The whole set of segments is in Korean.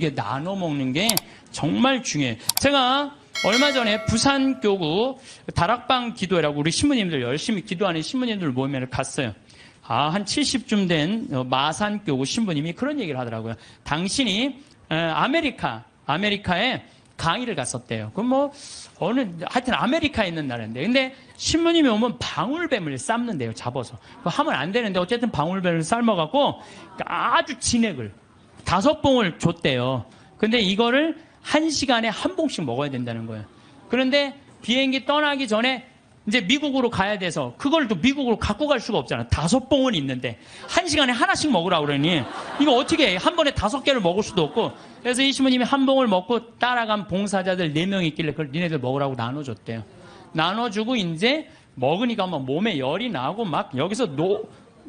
이게 나눠 먹는 게 정말 중요해요. 제가 얼마 전에 부산교구 다락방 기도회라고 우리 신부님들 열심히 기도하는 신부님들 모임에 갔어요. 한 70쯤 된 마산교구 신부님이 그런 얘기를 하더라고요. 당신이 아메리카에 강의를 갔었대요. 그럼 하여튼 아메리카에 있는 나라인데. 근데 신부님이 오면 방울뱀을 삶는데요, 잡아서. 그거 하면 안 되는데 어쨌든 방울뱀을 삶아갖고 아주 진액을 5봉을 줬대요. 근데 이거를 1시간에 1봉씩 먹어야 된다는 거예요. 그런데 비행기 떠나기 전에 이제 미국으로 가야 돼서 그걸 또 미국으로 갖고 갈 수가 없잖아. 5봉은 있는데 1시간에 하나씩 먹으라고 그러니 이거 어떻게 해? 한 번에 5개를 먹을 수도 없고. 그래서 이 신부님이 1봉을 먹고 따라간 봉사자들 4명 있길래 그걸 니네들 먹으라고 나눠줬대요. 나눠주고 이제 먹으니까 막 몸에 열이 나고 막 여기서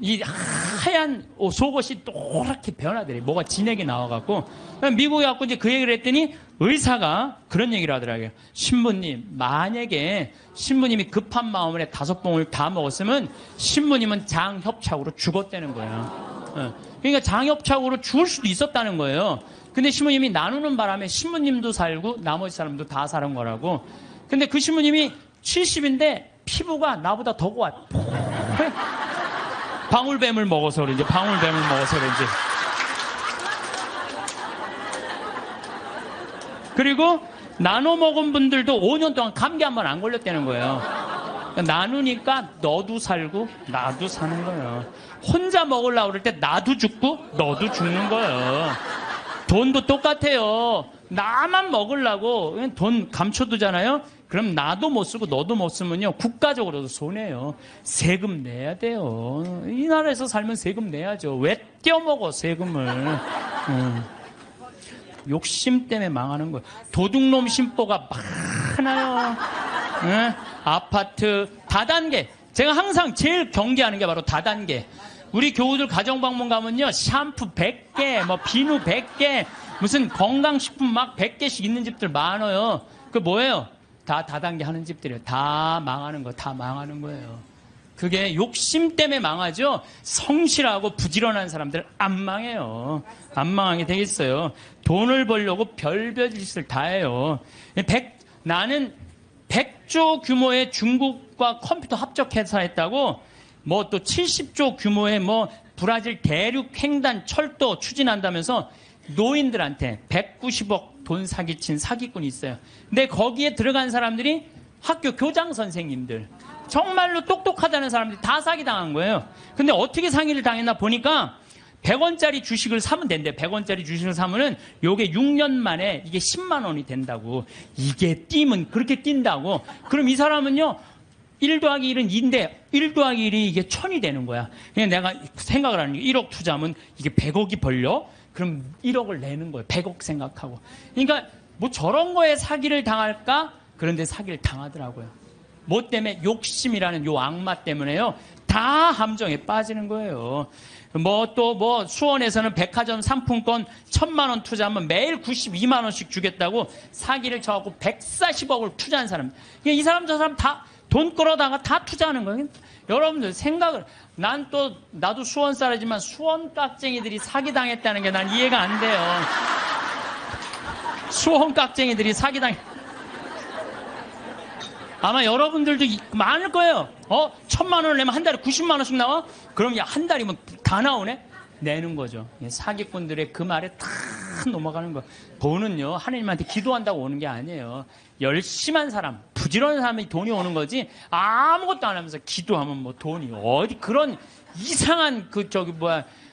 이 하얀 속옷이 노랗게 변하더래. 뭐가 진액이 나와갖고. 미국에 갖고 이제 그 얘기를 했더니 의사가 그런 얘기를 하더라고요. 신부님, 만약에 신부님이 급한 마음에 5봉을 다 먹었으면 신부님은 장협착으로 죽었다는 거예요. 그러니까 장협착으로 죽을 수도 있었다는 거예요. 근데 신부님이 나누는 바람에 신부님도 살고 나머지 사람도 다 사는 거라고. 근데 그 신부님이 70인데 피부가 나보다 더 고와. 방울뱀을 먹어서 그런지, 그리고 나눠 먹은 분들도 5년 동안 감기 한 번 안 걸렸다는 거예요. 그러니까 나누니까 너도 살고 나도 사는 거예요. 혼자 먹으려고 그럴 때 나도 죽고 너도 죽는 거예요. 돈도 똑같아요. 나만 먹으려고 돈 감춰두잖아요. 그럼 나도 못 쓰고 너도 못 쓰면요, 국가적으로도 손해요. 세금 내야 돼요. 이 나라에서 살면 세금 내야죠. 왜 떼어먹어 세금을. 욕심 때문에 망하는 거예요. 도둑놈 심보가 많아요. 아파트 다단계. 제가 항상 제일 경계하는 게 바로 다단계. 우리 교우들 가정방문 가면요, 샴푸 100개, 비누 100개, 무슨 건강식품 막 100개씩 있는 집들 많아요. 그 뭐예요? 다 다단계 하는 집들이에요. 다 망하는 거예요. 그게 욕심 때문에 망하죠. 성실하고 부지런한 사람들 안 망해요. 안 망하게 되겠어요. 돈을 벌려고 별별 짓을 다 해요. 나는 100조 규모의 중국과 컴퓨터 합작 회사 했다고 또 70조 규모의 브라질 대륙 횡단 철도 추진한다면서 노인들한테 190억 돈 사기친 사기꾼이 있어요. 근데 거기에 들어간 사람들이 학교 교장 선생님들, 정말로 똑똑하다는 사람들이 다 사기당한 거예요. 근데 어떻게 사기를 당했나 보니까 100원짜리 주식을 사면 된대. 100원짜리 주식을 사면은 요게 6년 만에 이게 10만 원이 된다고. 이게 뛰면 그렇게 뛴다고. 그럼 이 사람은요, 1 더하기 1은 2인데 1 더하기 1이 이게 1000이 되는 거야. 그냥 내가 생각을 하는 게 1억 투자하면 이게 100억이 벌려? 그럼 1억을 내는 거예요. 100억 생각하고. 그러니까 저런 거에 사기를 당할까? 그런데 사기를 당하더라고요. 뭐 때문에? 욕심이라는 요 악마 때문에요. 다 함정에 빠지는 거예요. 수원에서는 백화점 상품권 1000만 원 투자하면 매일 92만 원씩 주겠다고 사기를 쳐갖고 140억을 투자한 사람. 이 사람 저 사람 다 돈 끌어다가 다 투자하는 거예요. 여러분들 생각을, 나도 수원 사람이지만 수원 깍쟁이들이 사기당했다는 게 난 이해가 안 돼요. 수원 깍쟁이들이 아마 여러분들도 많을 거예요. 1000만 원을 내면 한 달에 90만 원씩 나와? 그럼 한 달이면 다 나오네? 내는 거죠. 사기꾼들의 그 말에 다 넘어가는 거. 돈은요, 하나님한테 기도한다고 오는 게 아니에요. 열심한 사람, 부지런한 사람이 돈이 오는 거지, 아무것도 안 하면서 기도하면 돈이 어디 그런 이상한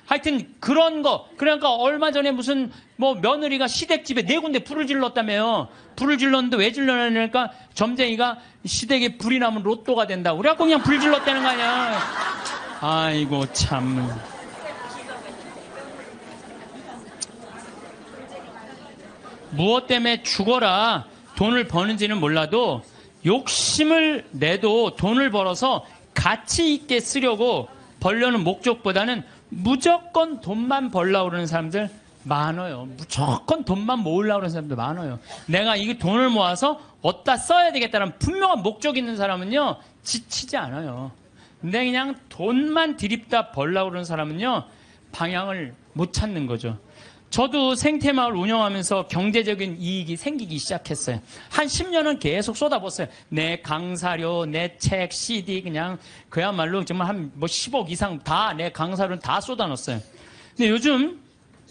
하여튼 그런 거. 그러니까 얼마 전에 무슨 며느리가 시댁집에 4군데 불을 질렀다며요. 불을 질렀는데 왜 질렀냐니까 점쟁이가 시댁에 불이 나면 로또가 된다고. 그래갖고 그냥 불 질렀다는 거 아니야. 아이고 참. 무엇 때문에 죽어라 돈을 버는지는 몰라도 욕심을 내도 돈을 벌어서 가치 있게 쓰려고 벌려는 목적보다는 무조건 돈만 벌려고 그러는 사람들 많아요. 무조건 돈만 모으려고 그러는 사람들 많아요. 내가 이 돈을 모아서 어디다 써야 되겠다는 분명한 목적이 있는 사람은요, 지치지 않아요. 근데 그냥 돈만 들이다 벌려고 그러는 사람은요, 방향을 못 찾는 거죠. 저도 생태마을 운영하면서 경제적인 이익이 생기기 시작했어요. 한 10년은 계속 쏟아붓어요. 내 강사료, 내 책, CD 그냥 그야말로 정말 한 뭐 10억 이상 다 내 강사료는 다 쏟아넣었어요. 근데 요즘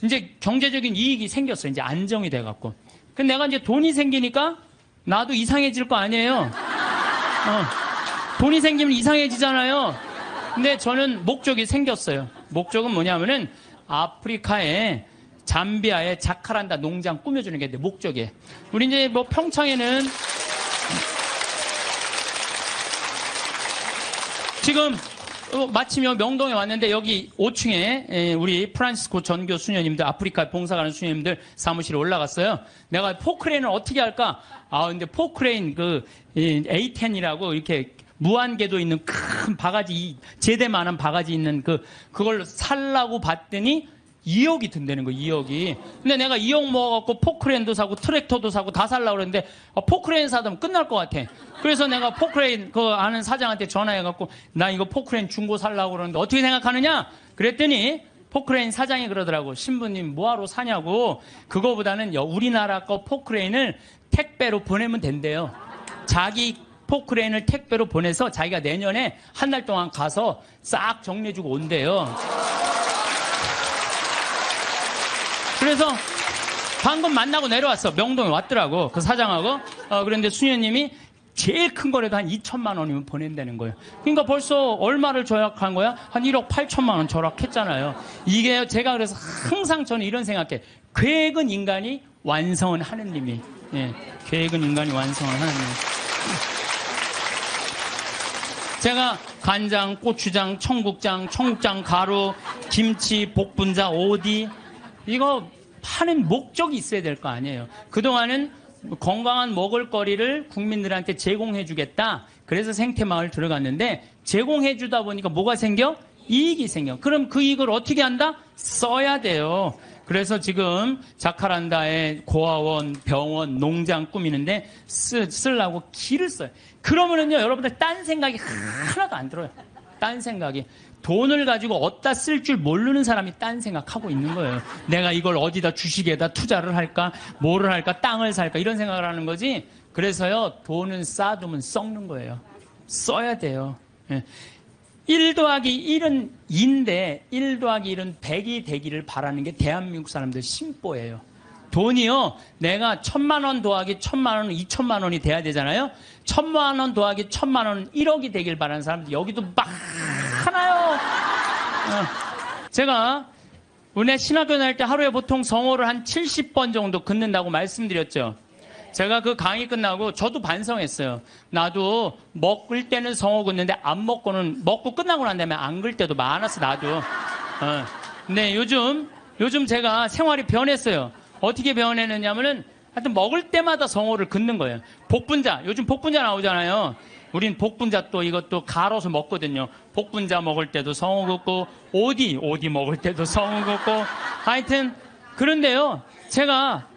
이제 경제적인 이익이 생겼어요. 이제 안정이 돼갖고. 근데 내가 이제 돈이 생기니까 나도 이상해질 거 아니에요. 돈이 생기면 이상해지잖아요. 근데 저는 목적이 생겼어요. 목적은 뭐냐면은 아프리카에 잠비아의 자카란다 농장 꾸며주는 게 내 목적이에요. 우리 이제 뭐 평창에는 지금 마침 명동에 왔는데 여기 5층에 우리 프란시스코 전교 수녀님들, 아프리카 봉사 가는 수녀님들 사무실에 올라갔어요. 내가 포크레인을 어떻게 할까? 근데 포크레인 A10이라고 이렇게 무한궤도 있는 큰 바가지, 제대만한 바가지 있는 그걸로 살라고 봤더니 2억이 든다는 거예요, 2억이. 근데 내가 2억 모아갖고 포크레인도 사고 트랙터도 사고 다 살라고 그랬는데 포크레인 사면 끝날 것 같아. 그래서 내가 포크레인 아는 사장한테 전화해갖고 나 이거 포크레인 중고 살라고 그러는데 어떻게 생각하느냐? 그랬더니 포크레인 사장이 그러더라고. 신부님 뭐하러 사냐고. 그거보다는 우리나라 거 포크레인을 택배로 보내면 된대요. 자기 포크레인을 택배로 보내서 자기가 내년에 한 달 동안 가서 싹 정리해주고 온대요. 그래서 방금 만나고 내려왔어. 명동에 왔더라고. 그 사장하고. 그런데 수녀님이 제일 큰 거라도 한 2천만 원이면 보낸다는 거예요. 그러니까 벌써 얼마를 절약한 거야? 한 1억 8천만 원 절약했잖아요. 이게 제가 그래서 항상 저는 이런 생각해. 계획은 인간이 완성은 하느님이. 예, 계획은 인간이 완성은 하느님. 제가 간장, 고추장, 청국장, 가루, 김치, 복분자, 오디 이거 파는 목적이 있어야 될 거 아니에요. 그동안은 건강한 먹을거리를 국민들한테 제공해 주겠다. 그래서 생태마을 들어갔는데 제공해 주다 보니까 뭐가 생겨? 이익이 생겨. 그럼 그 이익을 어떻게 한다? 써야 돼요. 그래서 지금 자카란다에 고아원, 병원, 농장 꾸미는데 쓰려고 길을 써요. 그러면은요, 여러분들 딴 생각이 하나도 안 들어요. 딴 생각이. 돈을 가지고 어디다 쓸 줄 모르는 사람이 딴 생각하고 있는 거예요. 내가 이걸 어디다 주식에다 투자를 할까? 뭐를 할까? 땅을 살까? 이런 생각을 하는 거지. 그래서요, 돈은 쌓아두면 썩는 거예요. 써야 돼요. 1 더하기 1은 2인데 1 더하기 1은 100이 되기를 바라는 게 대한민국 사람들 심보예요. 돈이요, 내가 1,000만 원 더하기 1,000만 원은 2,000만 원이 돼야 되잖아요. 1,000만 원 더하기 1,000만 원은 1억이 되길 바라는 사람들 여기도 많아요. 제가 은혜 신학교 다닐 때 하루에 보통 성호를 한 70번 정도 긋는다고 말씀드렸죠. 제가 그 강의 끝나고 저도 반성했어요. 나도 먹을 때는 성호 긋는데 안 먹고는, 먹고 끝나고 난 다음에 안 글 때도 많았어, 나도. 근데 요즘 제가 생활이 변했어요. 어떻게 변했느냐면은 하여튼 먹을 때마다 성호를 긋는 거예요. 복분자, 요즘 복분자 나오잖아요. 우린 복분자 또 이것도 갈아서 먹거든요. 복분자 먹을 때도 성호 긋고, 오디 먹을 때도 성호 긋고, 하여튼 그런데요, 제가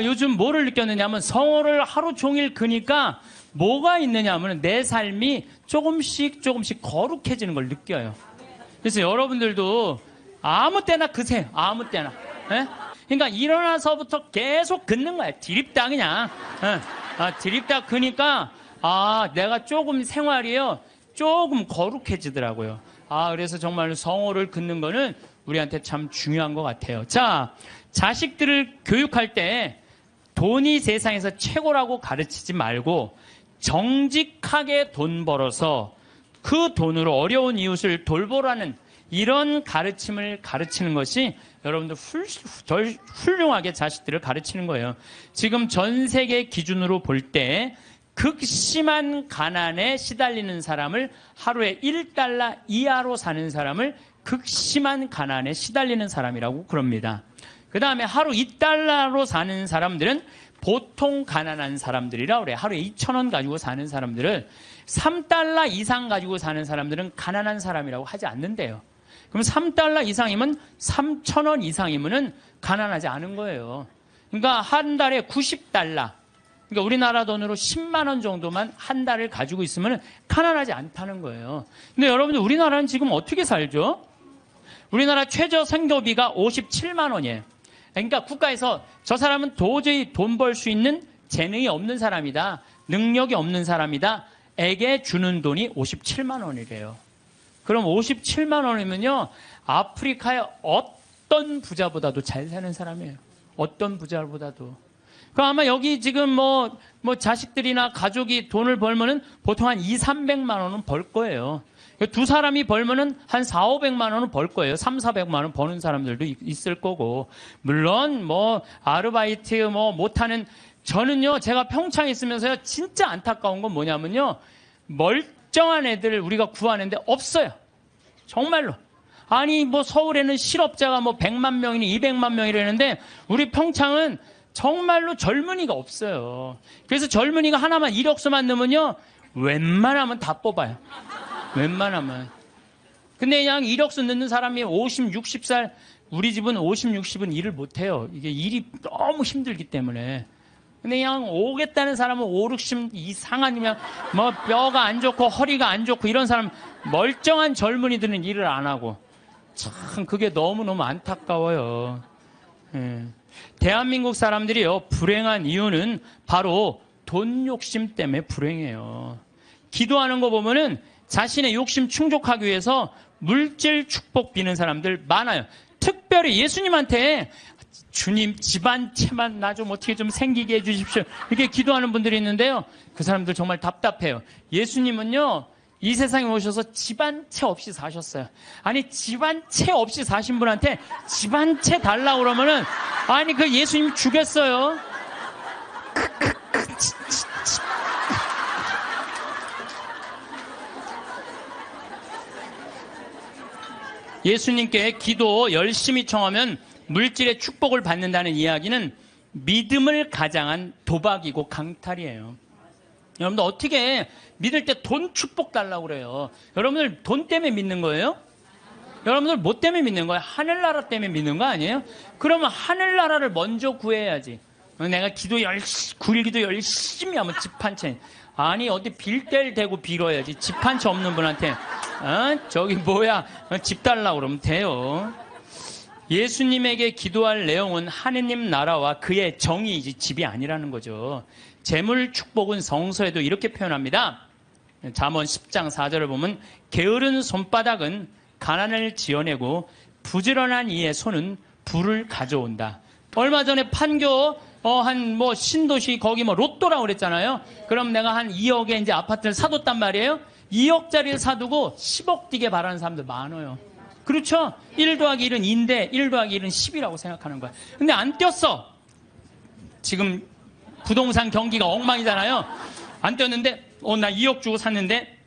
요즘 뭐를 느꼈느냐면 성호를 하루 종일 그니까 뭐가 있느냐면 내 삶이 조금씩 거룩해지는 걸 느껴요. 그래서 여러분들도 아무 때나 그세요. 아무 때나. 예? 그러니까 일어나서부터 계속 긋는 거야. 드립다 그냥. 드립다 그니까 내가 조금 생활이요, 조금 거룩해지더라고요. 그래서 정말 성호를 긋는 거는 우리한테 참 중요한 것 같아요. 자, 자식들을 교육할 때 돈이 세상에서 최고라고 가르치지 말고 정직하게 돈 벌어서 그 돈으로 어려운 이웃을 돌보라는 이런 가르침을 가르치는 것이 여러분들 훌륭하게 자식들을 가르치는 거예요. 지금 전 세계 기준으로 볼 때 극심한 가난에 시달리는 사람을, 하루에 1달러 이하로 사는 사람을 극심한 가난에 시달리는 사람이라고 그럽니다. 그 다음에 하루 2달러로 사는 사람들은 보통 가난한 사람들이라 그래. 하루에 2,000원 가지고 사는 사람들을 3달러 이상 가지고 사는 사람들은 가난한 사람이라고 하지 않는데요. 그럼 3달러 이상이면 3,000원 이상이면은 가난하지 않은 거예요. 그러니까 한 달에 90달러. 그러니까 우리나라 돈으로 10만 원 정도만 한 달을 가지고 있으면 가난하지 않다는 거예요. 근데 여러분들 우리나라는 지금 어떻게 살죠? 우리나라 최저 생계비가 57만 원이에요. 그러니까 국가에서 저 사람은 도저히 돈 벌 수 있는 재능이 없는 사람이다. 능력이 없는 사람이다. 에게 주는 돈이 57만 원이래요. 그럼 57만 원이면요. 아프리카의 어떤 부자보다도 잘 사는 사람이에요. 어떤 부자보다도. 그럼 아마 여기 지금 뭐 자식들이나 가족이 돈을 벌면은 보통 한 2, 300만 원은 벌 거예요. 두 사람이 벌면은 한 4, 500만 원은 벌 거예요. 3, 400만 원 버는 사람들도 있을 거고. 물론 뭐 아르바이트 못하는 저는요. 제가 평창에 있으면서요. 진짜 안타까운 건 뭐냐면요. 멀쩡한 애들을 우리가 구하는데 없어요. 정말로. 아니 뭐 서울에는 실업자가 100만 명이니 200만 명이라는데 우리 평창은 정말로 젊은이가 없어요. 그래서 젊은이가 하나만 이력서만 넣으면요. 웬만하면 다 뽑아요. 웬만하면. 근데 그냥 이력서 넣는 사람이 50, 60살, 우리 집은 50, 60은 일을 못해요. 이게 일이 너무 힘들기 때문에. 근데 그냥 오겠다는 사람은 5, 60 이상 아니면 뼈가 안 좋고 허리가 안 좋고 이런 사람 멀쩡한 젊은이들은 일을 안 하고. 참 그게 너무너무 안타까워요. 대한민국 사람들이요. 불행한 이유는 바로 돈 욕심 때문에 불행해요. 기도하는 거 보면은 자신의 욕심 충족하기 위해서 물질 축복 비는 사람들 많아요. 특별히 예수님한테 주님 집안채만 나 좀 어떻게 좀 생기게 해주십시오. 이렇게 기도하는 분들이 있는데요. 그 사람들 정말 답답해요. 예수님은요. 이 세상에 오셔서 집안채 없이 사셨어요. 아니 집안채 없이 사신 분한테 집안채 달라고 그러면은 아니 그 예수님 죽였어요. 예수님께 기도 열심히 청하면 물질의 축복을 받는다는 이야기는 믿음을 가장한 도박이고 강탈이에요. 여러분들 어떻게 믿을 때 돈 축복 달라고 그래요? 여러분들 돈 때문에 믿는 거예요? 여러분들 뭐 때문에 믿는 거예요? 하늘나라 때문에 믿는 거 아니에요? 그러면 하늘나라를 먼저 구해야지. 내가 굴기도 열심히 하면 집 한 채. 아니 어디 빌 때를 대고 빌어야지. 집 한 채 없는 분한테 저기 집 달라고 그러면 돼요. 예수님에게 기도할 내용은 하느님 나라와 그의 정의이지 집이 아니라는 거죠. 재물 축복은 성서에도 이렇게 표현합니다. 잠언 10장 4절을 보면 게으른 손바닥은 가난을 지어내고 부지런한 이의 손은 부를 가져온다. 얼마 전에 판교 신도시 거기 로또라고 그랬잖아요. 그럼 내가 한 2억에 이제 아파트를 사뒀단 말이에요. 2억짜리를 사두고 10억 뛰게 바라는 사람들 많아요. 그렇죠? 1 더하기 1은 2인데 1 더하기 1은 10이라고 생각하는 거야. 근데 안 뛰었어. 지금 부동산 경기가 엉망이잖아요. 안 뛰었는데 나 2억 주고 샀는데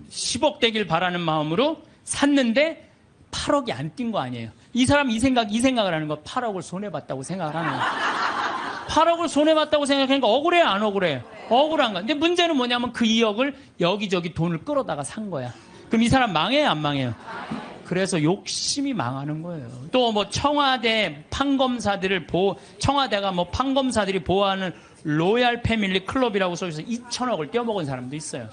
10억 되길 바라는 마음으로 샀는데 8억이 안 뛴 거 아니에요. 이 사람 이 생각을 하는 거 8억을 손해봤다고 생각을 하는 거예요. 8억을 손해봤다고 생각하니까 억울해요, 안 억울해요? 억울한 거야. 근데 문제는 뭐냐면 그 2억을 여기저기 돈을 끌어다가 산 거야. 그럼 이 사람 망해요, 안 망해요? 그래서 욕심이 망하는 거예요. 또 청와대 판검사들을 청와대가 판검사들이 보호하는 로얄 패밀리 클럽이라고 써있어서 2천억을 떼어먹은 사람도 있어요.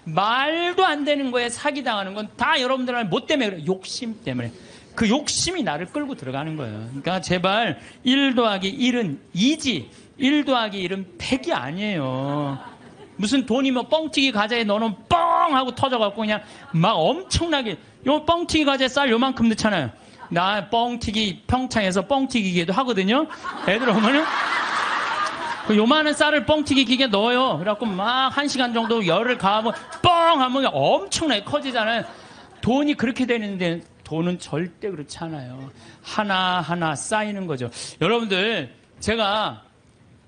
말도 안 되는 거에 사기당하는 건 다 여러분들은 뭐 때문에 그래요? 욕심 때문에. 그 욕심이 나를 끌고 들어가는 거예요. 그러니까 제발 1 더하기 1은 2지 1 더하기 1은 100이 아니에요. 무슨 돈이 뻥튀기 과자에 넣어놓으면 뻥 하고 터져갖고 그냥 막 엄청나게 요 뻥튀기 과자에 쌀 요만큼 넣잖아요. 나 뻥튀기 평창에서 뻥튀기 기계도 하거든요. 애들 오면은 그 요만한 쌀을 뻥튀기 기계에 넣어요. 그래갖고 막 1시간 정도 열을 가하면 뻥 하면 엄청나게 커지잖아요. 돈이 그렇게 되는데 돈은 절대 그렇지 않아요. 하나하나 쌓이는 거죠. 여러분들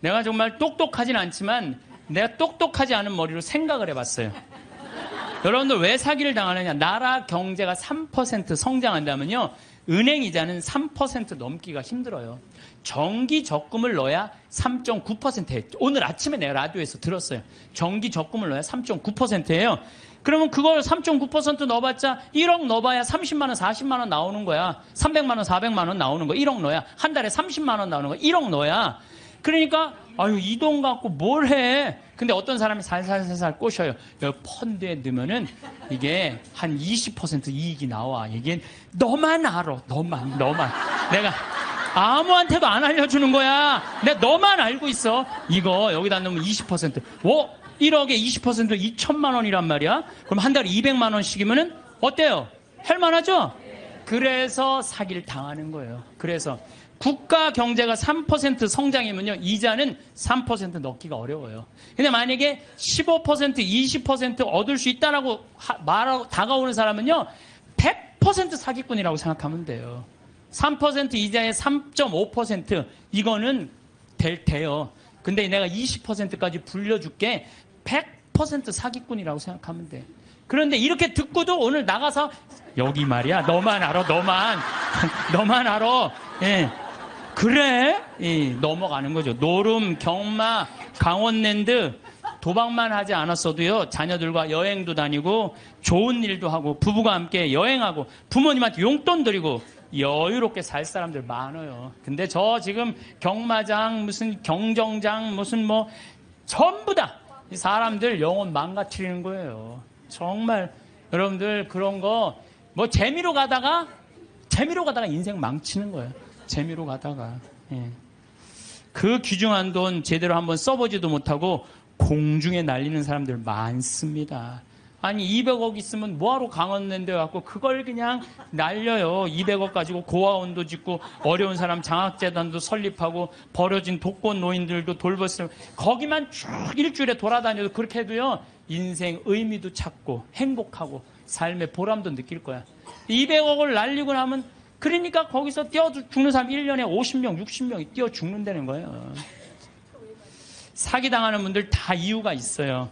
내가 정말 똑똑하진 않지만 내가 똑똑하지 않은 머리로 생각을 해봤어요. 여러분들 왜 사기를 당하느냐. 나라 경제가 3% 성장한다면요. 은행 이자는 3% 넘기가 힘들어요. 정기 적금을 넣어야 3.9%예요. 오늘 아침에 내가 라디오에서 들었어요. 정기 적금을 넣어야 3.9%예요. 그러면 그걸 3.9% 넣어봤자 1억 넣어봐야 30만 원, 40만 원 나오는 거야. 300만 원, 400만 원 나오는 거야. 1억 넣어야. 한 달에 30만 원 나오는 거야. 1억 넣어야. 그러니까 이 돈 갖고 뭘 해. 근데 어떤 사람이 살살살살 꼬셔요. 여기 펀드에 넣으면은 이게 한 20% 이익이 나와. 이게 너만 알아. 너만. 아무한테도 안 알려주는 거야. 내가 너만 알고 있어. 이거 여기다 넣으면 20%. 1억에 20% 2천만 원이란 말이야. 그럼 한 달에 200만 원씩이면은 어때요? 할만하죠? 그래서 사기를 당하는 거예요. 그래서 국가 경제가 3% 성장이면요, 이자는 3% 넣기가 어려워요. 근데 만약에 15%, 20% 얻을 수 있다라고 말하고 다가오는 사람은요, 100% 사기꾼이라고 생각하면 돼요. 3% 이자에 3.5% 이거는 돼요. 근데 내가 20%까지 불려줄게. 100% 사기꾼이라고 생각하면 돼. 그런데 이렇게 듣고도 오늘 나가서 여기 말이야, 너만 알아, 너만 알아. 예. 그래? 넘어가는 거죠. 노름, 경마, 강원랜드 도박만 하지 않았어도요, 자녀들과 여행도 다니고 좋은 일도 하고 부부가 함께 여행하고 부모님한테 용돈 드리고 여유롭게 살 사람들 많아요. 근데 저 지금 경마장, 무슨 경정장, 무슨 뭐 전부 다 이 사람들 영혼 망가뜨리는 거예요. 정말 여러분들 그런 거 뭐 재미로 가다가 인생 망치는 거예요. 재미로 가다가. 예. 그 귀중한 돈 제대로 한번 써보지도 못하고 공중에 날리는 사람들 많습니다. 아니 200억 있으면 뭐하러 강원랜드 갖고 그걸 그냥 날려요. 200억 가지고 고아원도 짓고 어려운 사람 장학재단도 설립하고 버려진 독거 노인들도 돌봤어요. 거기만 쭉 일주일에 돌아다녀도 그렇게 해도요, 인생 의미도 찾고 행복하고 삶의 보람도 느낄 거야. 200억을 날리고 나면, 그러니까 거기서 뛰어 죽는 사람 1년에 50명, 60명이 뛰어 죽는다는 거예요. 사기당하는 분들 다 이유가 있어요.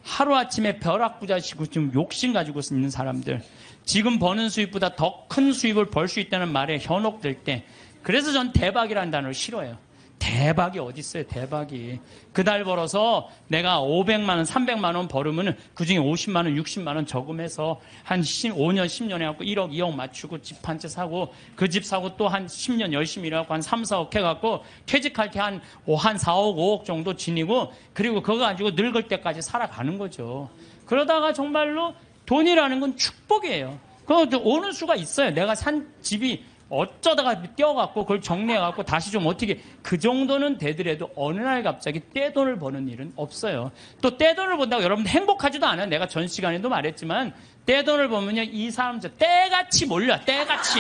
하루아침에 벼락부자시고 좀 욕심 가지고 있는 사람들, 지금 버는 수입보다 더 큰 수입을 벌 수 있다는 말에 현혹될 때, 그래서 전 대박이라는 단어를 싫어해요. 대박이 어디 있어요, 대박이. 그 달 벌어서 내가 500만 원, 300만 원 벌으면 그중에 50만 원, 60만 원 저금해서 한 5년, 10년 해갖고 1억, 2억 맞추고 집 한 채 사고, 그 집 사고 또 한 10년 열심히 일해갖고 한 3, 4억 해갖고 퇴직할 때 한 4억, 5억 정도 지니고, 그리고 그거 가지고 늙을 때까지 살아가는 거죠. 그러다가 정말로 돈이라는 건 축복이에요. 그거 오는 수가 있어요. 내가 산 집이 어쩌다가 떼어갖고 그걸 정리해갖고 다시 좀 어떻게, 그 정도는 되더라도 어느 날 갑자기 떼돈을 버는 일은 없어요. 또 떼돈을 번다고 여러분들 행복하지도 않아요. 내가 전 시간에도 말했지만 떼돈을 보면요, 이 사람들 떼같이 몰려. 떼같이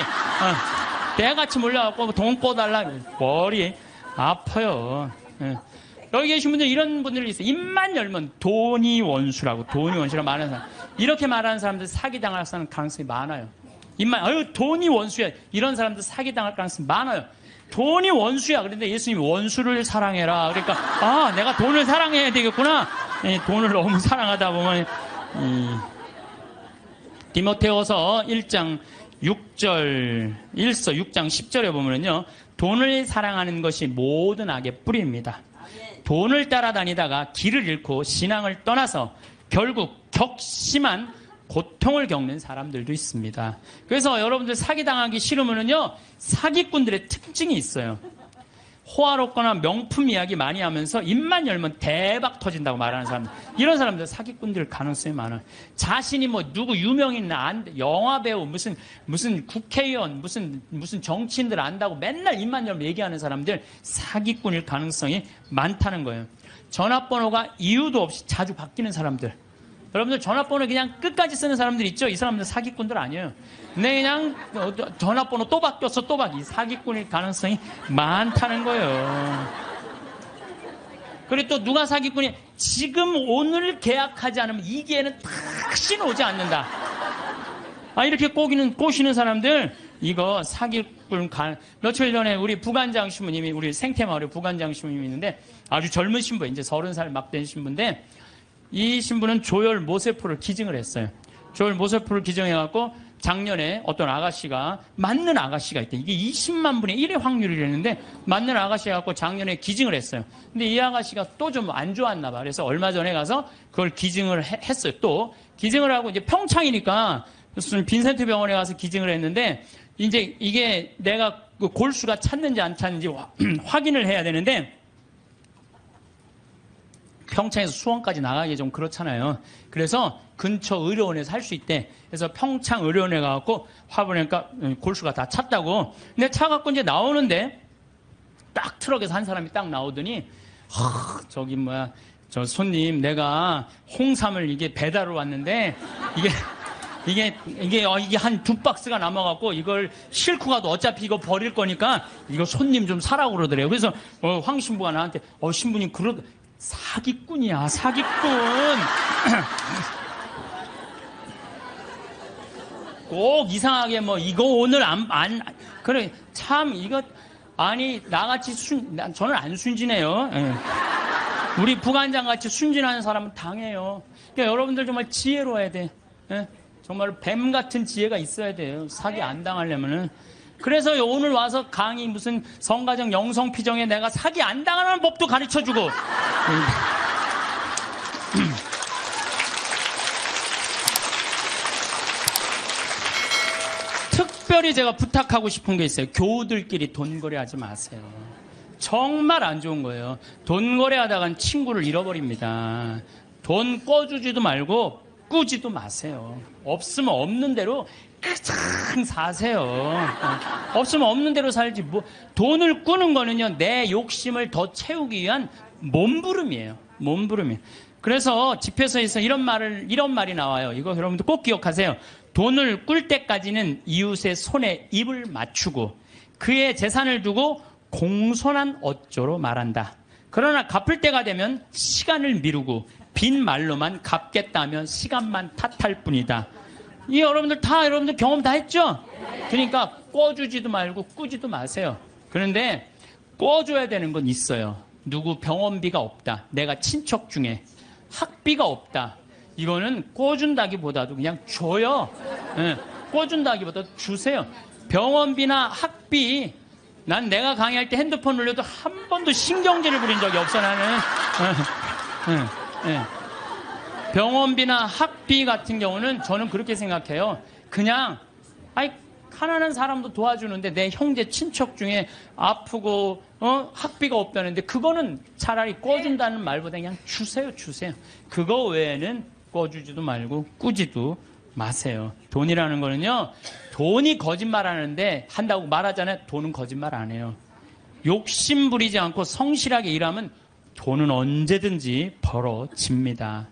몰려갖고 돈 꿔달라. 머리 아파요. 여기 계신 분들 이런 분들이 있어요. 입만 열면 돈이 원수라고 말하는 사람. 이렇게 말하는 사람들 사기당할 가능성이 많아요. 돈이 원수야. 이런 사람들 사기당할 가능성이 많아요. 돈이 원수야. 그런데 예수님이 원수를 사랑해라. 그러니까, 내가 돈을 사랑해야 되겠구나. 돈을 너무 사랑하다 보면, 디모데후서 1장 6절, 6장 10절에 보면요, 돈을 사랑하는 것이 모든 악의 뿌리입니다. 돈을 따라다니다가 길을 잃고 신앙을 떠나서 결국 격심한 고통을 겪는 사람들도 있습니다. 그래서 여러분들 사기당하기 싫으면요, 사기꾼들의 특징이 있어요. 호화롭거나 명품 이야기 많이 하면서 입만 열면 대박 터진다고 말하는 사람들, 이런 사람들 사기꾼들 가능성이 많아요. 자신이 뭐 누구 유명인 영화배우, 무슨 국회의원, 무슨 정치인들 안다고 맨날 입만 열면 얘기하는 사람들 사기꾼일 가능성이 많다는 거예요. 전화번호가 이유도 없이 자주 바뀌는 사람들, 여러분들 전화번호 그냥 끝까지 쓰는 사람들 있죠? 이 사람들 사기꾼들 아니에요. 근데 그냥 전화번호 또 바뀌었어, 이 사기꾼일 가능성이 많다는 거예요. 그리고 또 누가 사기꾼이, 지금 오늘 계약하지 않으면 이 기회는 다시 오지 않는다. 이렇게 꼬시는 사람들, 이거 사기꾼 며칠 전에 우리 부관장 신부님이, 우리 생태마을에 부관장 신부님이 있는데 아주 젊은 신부, 이제 30살 막 된 신부인데, 이 신부는 조혈 모세포를 기증을 했어요. 조혈 모세포를 기증해갖고 작년에 어떤 아가씨가, 맞는 아가씨가 있대. 이게 20만 분의 1의 확률이랬는데 맞는 아가씨가 갖고 작년에 기증을 했어요. 근데 이 아가씨가 또 좀 안 좋았나 봐. 그래서 얼마 전에 가서 그걸 기증을 했어요. 또 기증을 하고, 이제 평창이니까 무슨 빈센트 병원에 가서 기증을 했는데, 이제 이게 내가 그 골수가 찼는지 안 찼는지 확인을 해야 되는데, 평창에서 수원까지 나가기 좀 그렇잖아요. 그래서 근처 의료원에서 할 수 있대. 그래서 평창 의료원에 가갖고 화보니까 골수가 다 찼다고. 근데 차 갖고 이제 나오는데 딱 트럭에서 한 사람이 딱 나오더니 저기 뭐야 저 손님 내가 홍삼을 이게 배달을 왔는데 이게 한 2박스가 남아갖고 이걸 싣고 가도 어차피 이거 버릴 거니까 이거 손님 좀 사라고 그러더래요. 그래서 황 신부가 나한테 신부님 사기꾼이야 사기꾼. 꼭 이상하게 뭐 이거 오늘 그래 참 이거 아니 나같이 저는 안 순진해요. 예. 우리 부관장 같이 순진한 사람은 당해요. 그러니까 여러분들 정말 지혜로워야 돼. 예? 정말 뱀 같은 지혜가 있어야 돼요. 사기 안 당하려면은. 그래서 오늘 와서 강의 무슨 성가정 영성피정에 내가 사기 안 당하는 법도 가르쳐주고. 특별히 제가 부탁하고 싶은 게 있어요. 교우들끼리 돈거래하지 마세요. 정말 안 좋은 거예요. 돈거래하다간 친구를 잃어버립니다. 돈 꿔주지도 말고 꾸지도 마세요. 없으면 없는 대로 그냥 사세요. 없으면 없는 대로 살지. 뭐 돈을 꾸는 거는요 내 욕심을 더 채우기 위한 몸부림이에요. 몸부림이에요. 그래서 집회서에서 이런 말이 나와요. 이거 여러분들 꼭 기억하세요. 돈을 꿀 때까지는 이웃의 손에 입을 맞추고 그의 재산을 두고 공손한 어조로 말한다. 그러나 갚을 때가 되면 시간을 미루고 빈 말로만 갚겠다면 시간만 탓할 뿐이다. 이 여러분들 경험 다 했죠? 그러니까 꿔주지도 말고 꾸지도 마세요. 그런데 꿔줘야 되는 건 있어요. 누구 병원비가 없다. 내가 친척 중에 학비가 없다. 이거는 꿔준다기보다도 그냥 줘요. 네, 꿔준다기보다도 주세요. 병원비나 학비 난 내가 강의할 때 핸드폰 울려도 한 번도 신경질을 부린 적이 없어 나는. 병원비나 학비 같은 경우는 저는 그렇게 생각해요. 그냥 가난한 사람도 도와주는데 내 형제 친척 중에 아프고 학비가 없다는데 그거는 차라리 꿔준다는 말보다 그냥 주세요. 그거 외에는 꿔주지도 말고 꾸지도 마세요. 돈이라는 거는요. 돈이 거짓말하는데 한다고 말하잖아요. 돈은 거짓말 안 해요. 욕심 부리지 않고 성실하게 일하면 돈은 언제든지 벌어집니다.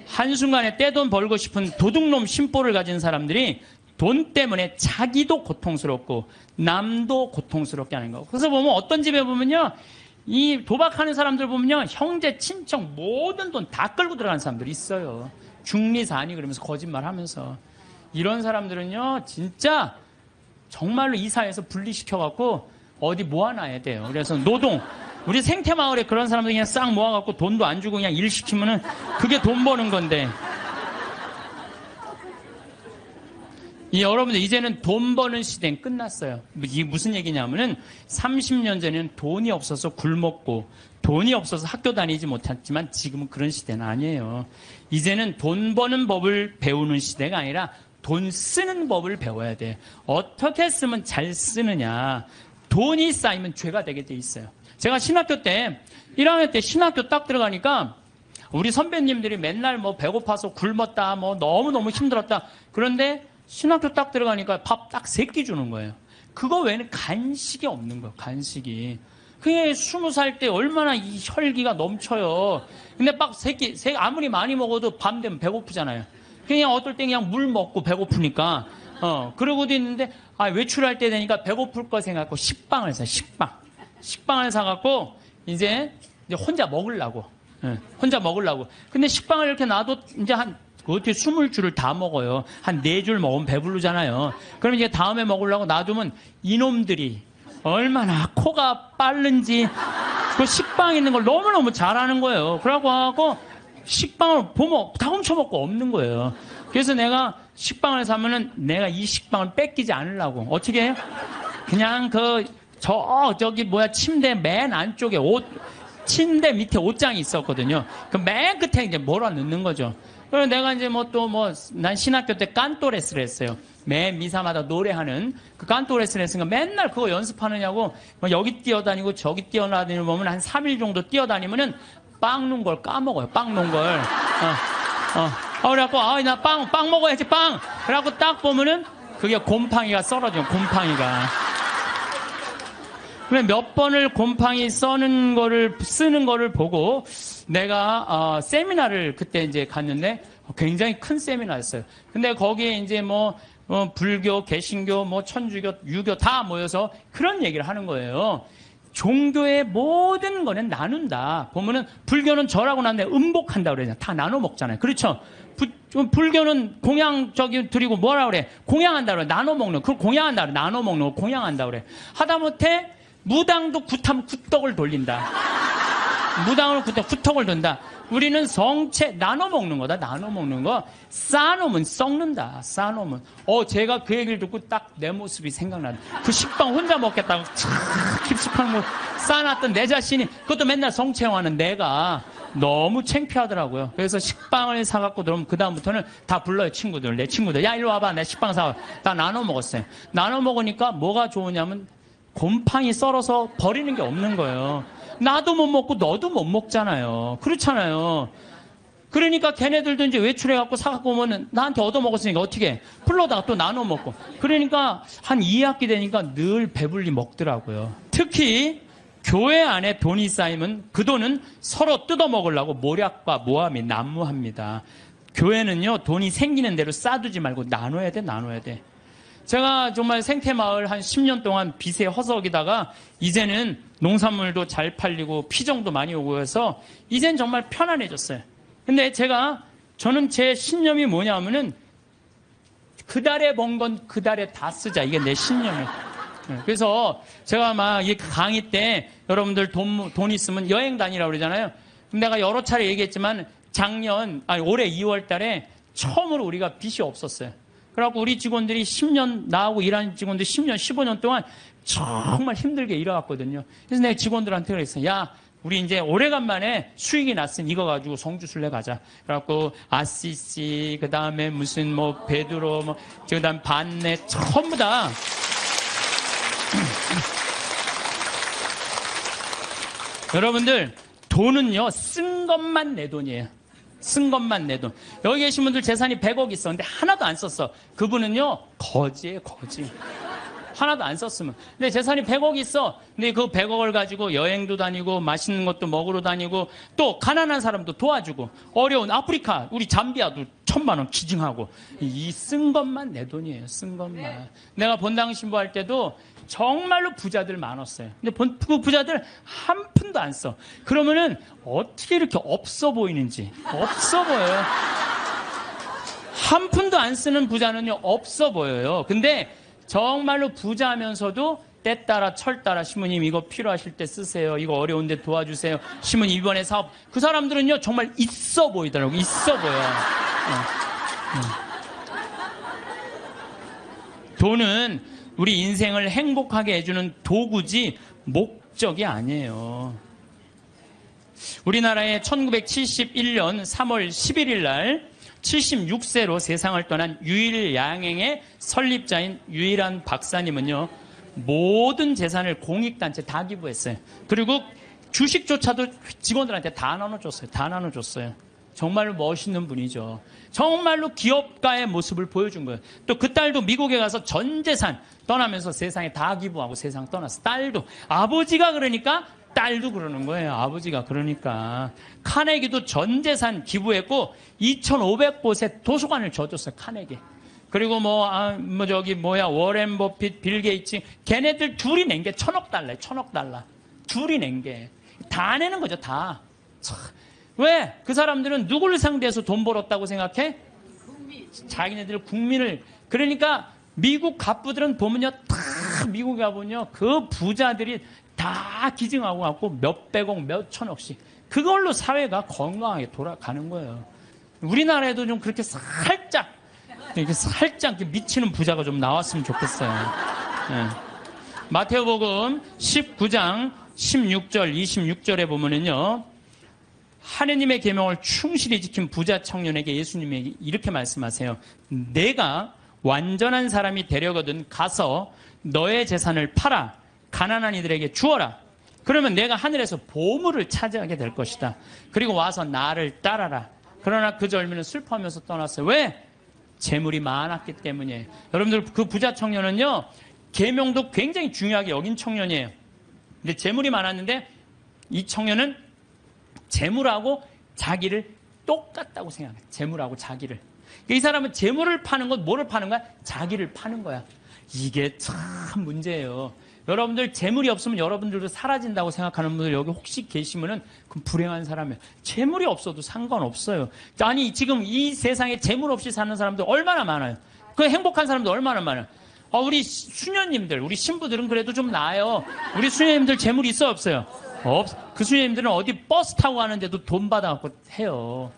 한순간에 떼돈 벌고 싶은 도둑놈 심보를 가진 사람들이 돈 때문에 자기도 고통스럽고 남도 고통스럽게 하는 거. 그래서 보면 어떤 집에 보면요. 이 도박하는 사람들 보면요. 형제, 친척 모든 돈 다 끌고 들어가는 사람들이 있어요. 중리사니 그러면서 거짓말하면서. 이런 사람들은요. 진짜 정말로 이 사회에서 분리시켜갖고 어디 모아놔야 돼요. 그래서 노동. 우리 생태마을에 그런 사람들 그냥 싹 모아갖고 돈도 안 주고 그냥 일 시키면은 그게 돈 버는 건데. 여러분들 이제는 돈 버는 시대는 끝났어요. 이게 무슨 얘기냐면은 30년 전에는 돈이 없어서 굶었고 돈이 없어서 학교 다니지 못했지만 지금은 그런 시대는 아니에요. 이제는 돈 버는 법을 배우는 시대가 아니라 돈 쓰는 법을 배워야 돼. 어떻게 쓰면 잘 쓰느냐. 돈이 쌓이면 죄가 되게 돼 있어요. 제가 신학교 때 1학년 때 신학교 딱 들어가니까 우리 선배님들이 맨날 뭐 배고파서 굶었다 뭐 너무너무 힘들었다. 그런데 신학교 딱 들어가니까 밥 딱 3끼 주는 거예요. 그거 외에는 간식이 없는 거예요. 간식이. 그게 20살 때 얼마나 이 혈기가 넘쳐요. 근데 밥 3끼 아무리 많이 먹어도 밤 되면 배고프잖아요. 그냥 어떨 때 그냥 물 먹고 배고프니까 그러고도 있는데 외출할 때 되니까 배고플 거 생각하고 식빵을 사. 식빵을 사갖고 이제 혼자 먹으려고. 근데 식빵을 이렇게 놔도 이제 어떻게 20줄을 다 먹어요. 한 4줄 먹으면 배부르잖아요. 그럼 이제 다음에 먹으려고 놔두면 이놈들이 얼마나 코가 빠른지 그 식빵 있는 걸 너무너무 잘하는 거예요. 그러고 식빵을 보면 다 훔쳐먹고 없는 거예요. 그래서 내가 식빵을 사면은 내가 이 식빵을 뺏기지 않으려고 어떻게 해요? 그냥 저기 침대 맨 안쪽에 침대 밑에 옷장이 있었거든요. 그 맨 끝에 이제 몰아 넣는 거죠. 그래서 내가 이제 난 신학교 때 깐또레스를 했어요. 매 미사마다 노래하는 그 깐또레스를 했으니까 맨날 그거 연습하느냐고 여기 뛰어다니고 저기 뛰어다니고 보면 한 3일 정도 뛰어다니면은 빵 넣은 걸 까먹어요. 빵 넣은 걸. 그래갖고, 나 빵 먹어야지, 빵! 그래갖고 딱 보면은, 그게 곰팡이가 썰어져요, 곰팡이가. 그래, 몇 번을 곰팡이 쓰는 거를 보고, 내가, 세미나를 그때 이제 갔는데, 굉장히 큰 세미나였어요. 근데 거기에 이제 불교, 개신교, 천주교, 유교 다 모여서 그런 얘기를 하는 거예요. 종교의 모든 거는 나눈다. 보면은 불교는 절하고 난 다음에 음복한다 그러잖아요. 다 나눠 먹잖아요. 그렇죠? 불교는 공양 드리고 뭐라 그래? 공양한다 그래. 나눠 먹는. 그걸 공양한다 그래. 나눠 먹는 거 공양한다 그래. 하다못해 무당도 굿떡을 돌린다. 무당으로 굿떡을 돈다. 우리는 성체 나눠 먹는 거다. 나눠 먹는 거. 쌓아놓으면 썩는다. 쌓아놓으면. 제가 그 얘기를 듣고 딱 내 모습이 생각나네. 그 식빵 혼자 먹겠다고 깊숙한 거 쌓아놨던 내 자신이 그것도 맨날 성체화하는 내가 너무 창피하더라고요. 그래서 식빵을 사갖고 들어오면 그 다음부터는 다 불러요. 친구들. 내 친구들. 야, 일로 와봐. 내 식빵 사와. 다 나눠 먹었어요. 나눠 먹으니까 뭐가 좋으냐면 곰팡이 썰어서 버리는 게 없는 거예요. 나도 못 먹고 너도 못 먹잖아요. 그렇잖아요. 그러니까 걔네들도 이제 외출해갖고 사갖고 오면은 나한테 얻어먹었으니까 어떻게 해? 풀러다가 또 나눠 먹고. 그러니까 한 2학기 되니까 늘 배불리 먹더라고요. 특히 교회 안에 돈이 쌓이면 그 돈은 서로 뜯어먹으려고 모략과 모함이 난무합니다. 교회는요, 돈이 생기는 대로 쌓아두지 말고 나눠야 돼. 제가 정말 생태마을 한 10년 동안 빚에 허석이다가 이제는 농산물도 잘 팔리고 피정도 많이 오고 해서 이젠 정말 편안해졌어요. 근데 저는 제 신념이 뭐냐면은 그 달에 번 건 그 달에 다 쓰자. 이게 내 신념이에요. 그래서 제가 막 이 강의 때 여러분들 돈 있으면 여행 다니라고 그러잖아요. 내가 여러 차례 얘기했지만 올해 2월 달에 처음으로 우리가 빚이 없었어요. 그래갖고 우리 직원들이 10년, 나하고 일하는 직원들 10년, 15년 동안 정말 힘들게 일해왔거든요. 그래서 내가 직원들한테 그랬어요. 야, 우리 이제 오래간만에 수익이 났으니 이거 가지고 성주순례 가자. 그래갖고 아시시, 그 다음에 무슨 베드로, 그 다음 반내, 전부 다. 여러분들, 돈은요, 쓴 것만 내 돈이에요. 쓴 것만 내 돈. 여기 계신 분들 재산이 100억 있었는데 하나도 안 썼어. 그분은요, 거지예요, 거지. 하나도 안 썼으면. 근데 재산이 100억 있어. 근데 그 100억을 가지고 여행도 다니고 맛있는 것도 먹으러 다니고 또 가난한 사람도 도와주고 어려운 아프리카, 우리 잠비아도 1000만 원 기증하고. 이 쓴 것만 내 돈이에요, 쓴 것만. 내가 본당 신부할 때도 정말로 부자들 많았어요. 근데 그 부자들 한 푼도 안 써. 그러면은 어떻게 이렇게 없어 보이는지. 없어 보여요. 한 푼도 안 쓰는 부자는요, 없어 보여요. 근데 정말로 부자면서도 때 따라 철 따라 시모님 이거 필요하실 때 쓰세요. 이거 어려운데 도와주세요. 시모님 이번에 사업. 그 사람들은요, 정말 있어 보이더라고요. 있어 보여요. 돈은 우리 인생을 행복하게 해주는 도구지 목적이 아니에요. 우리나라에 1971년 3월 11일 날 76세로 세상을 떠난 유일양행의 설립자인 유일한 박사님은요, 모든 재산을 공익단체 다 기부했어요. 그리고 주식조차도 직원들한테 다 나눠줬어요. 정말로 멋있는 분이죠. 정말로 기업가의 모습을 보여준 거예요. 또 그 딸도 미국에 가서 전 재산 떠나면서 세상에 다 기부하고 세상 떠났어. 딸도. 아버지가 그러니까 딸도 그러는 거예요. 아버지가 그러니까. 카네기도 전 재산 기부했고 2,500곳에 도서관을 져줬어요. 카네기. 그리고 워렌 버핏, 빌 게이츠, 걔네들 둘이 낸 게 1,000억 달러. 둘이 낸 게. 다 내는 거죠, 다. 왜? 그 사람들은 누구를 상대해서 돈 벌었다고 생각해? 자기네들 국민을. 그러니까 미국 갑부들은 보면요, 다 미국에 가보면요, 그 부자들이 다 기증하고 갖고 몇백억, 몇천억씩. 그걸로 사회가 건강하게 돌아가는 거예요. 우리나라에도 좀 그렇게 살짝 미치는 부자가 좀 나왔으면 좋겠어요. 네. 마태복음 19장 16절, 26절에 보면은요, 하느님의 계명을 충실히 지킨 부자 청년에게 예수님이 이렇게 말씀하세요. 내가 완전한 사람이 되려거든 가서 너의 재산을 팔아 가난한 이들에게 주어라. 그러면 내가 하늘에서 보물을 차지하게 될 것이다. 그리고 와서 나를 따라라. 그러나 그 젊은이는 슬퍼하면서 떠났어요. 왜? 재물이 많았기 때문이에요. 여러분들 그 부자 청년은요, 계명도 굉장히 중요하게 여긴 청년이에요. 근데 재물이 많았는데 이 청년은 재물하고 자기를 똑같다고 생각해요. 재물하고 자기를. 이 사람은 재물을 파는 건 뭐를 파는 거야? 자기를 파는 거야. 이게 참 문제예요. 여러분들 재물이 없으면 여러분들도 사라진다고 생각하는 분들 여기 혹시 계시면은 그럼 불행한 사람이에요. 재물이 없어도 상관없어요. 아니 지금 이 세상에 재물 없이 사는 사람들 얼마나 많아요. 그 행복한 사람들 얼마나 많아요. 우리 수녀님들, 우리 신부들은 그래도 좀 나아요. 우리 수녀님들 재물이 있어요, 없어요? 그 수녀님들은 어디 버스 타고 가는데도 돈 받아갖고 해요.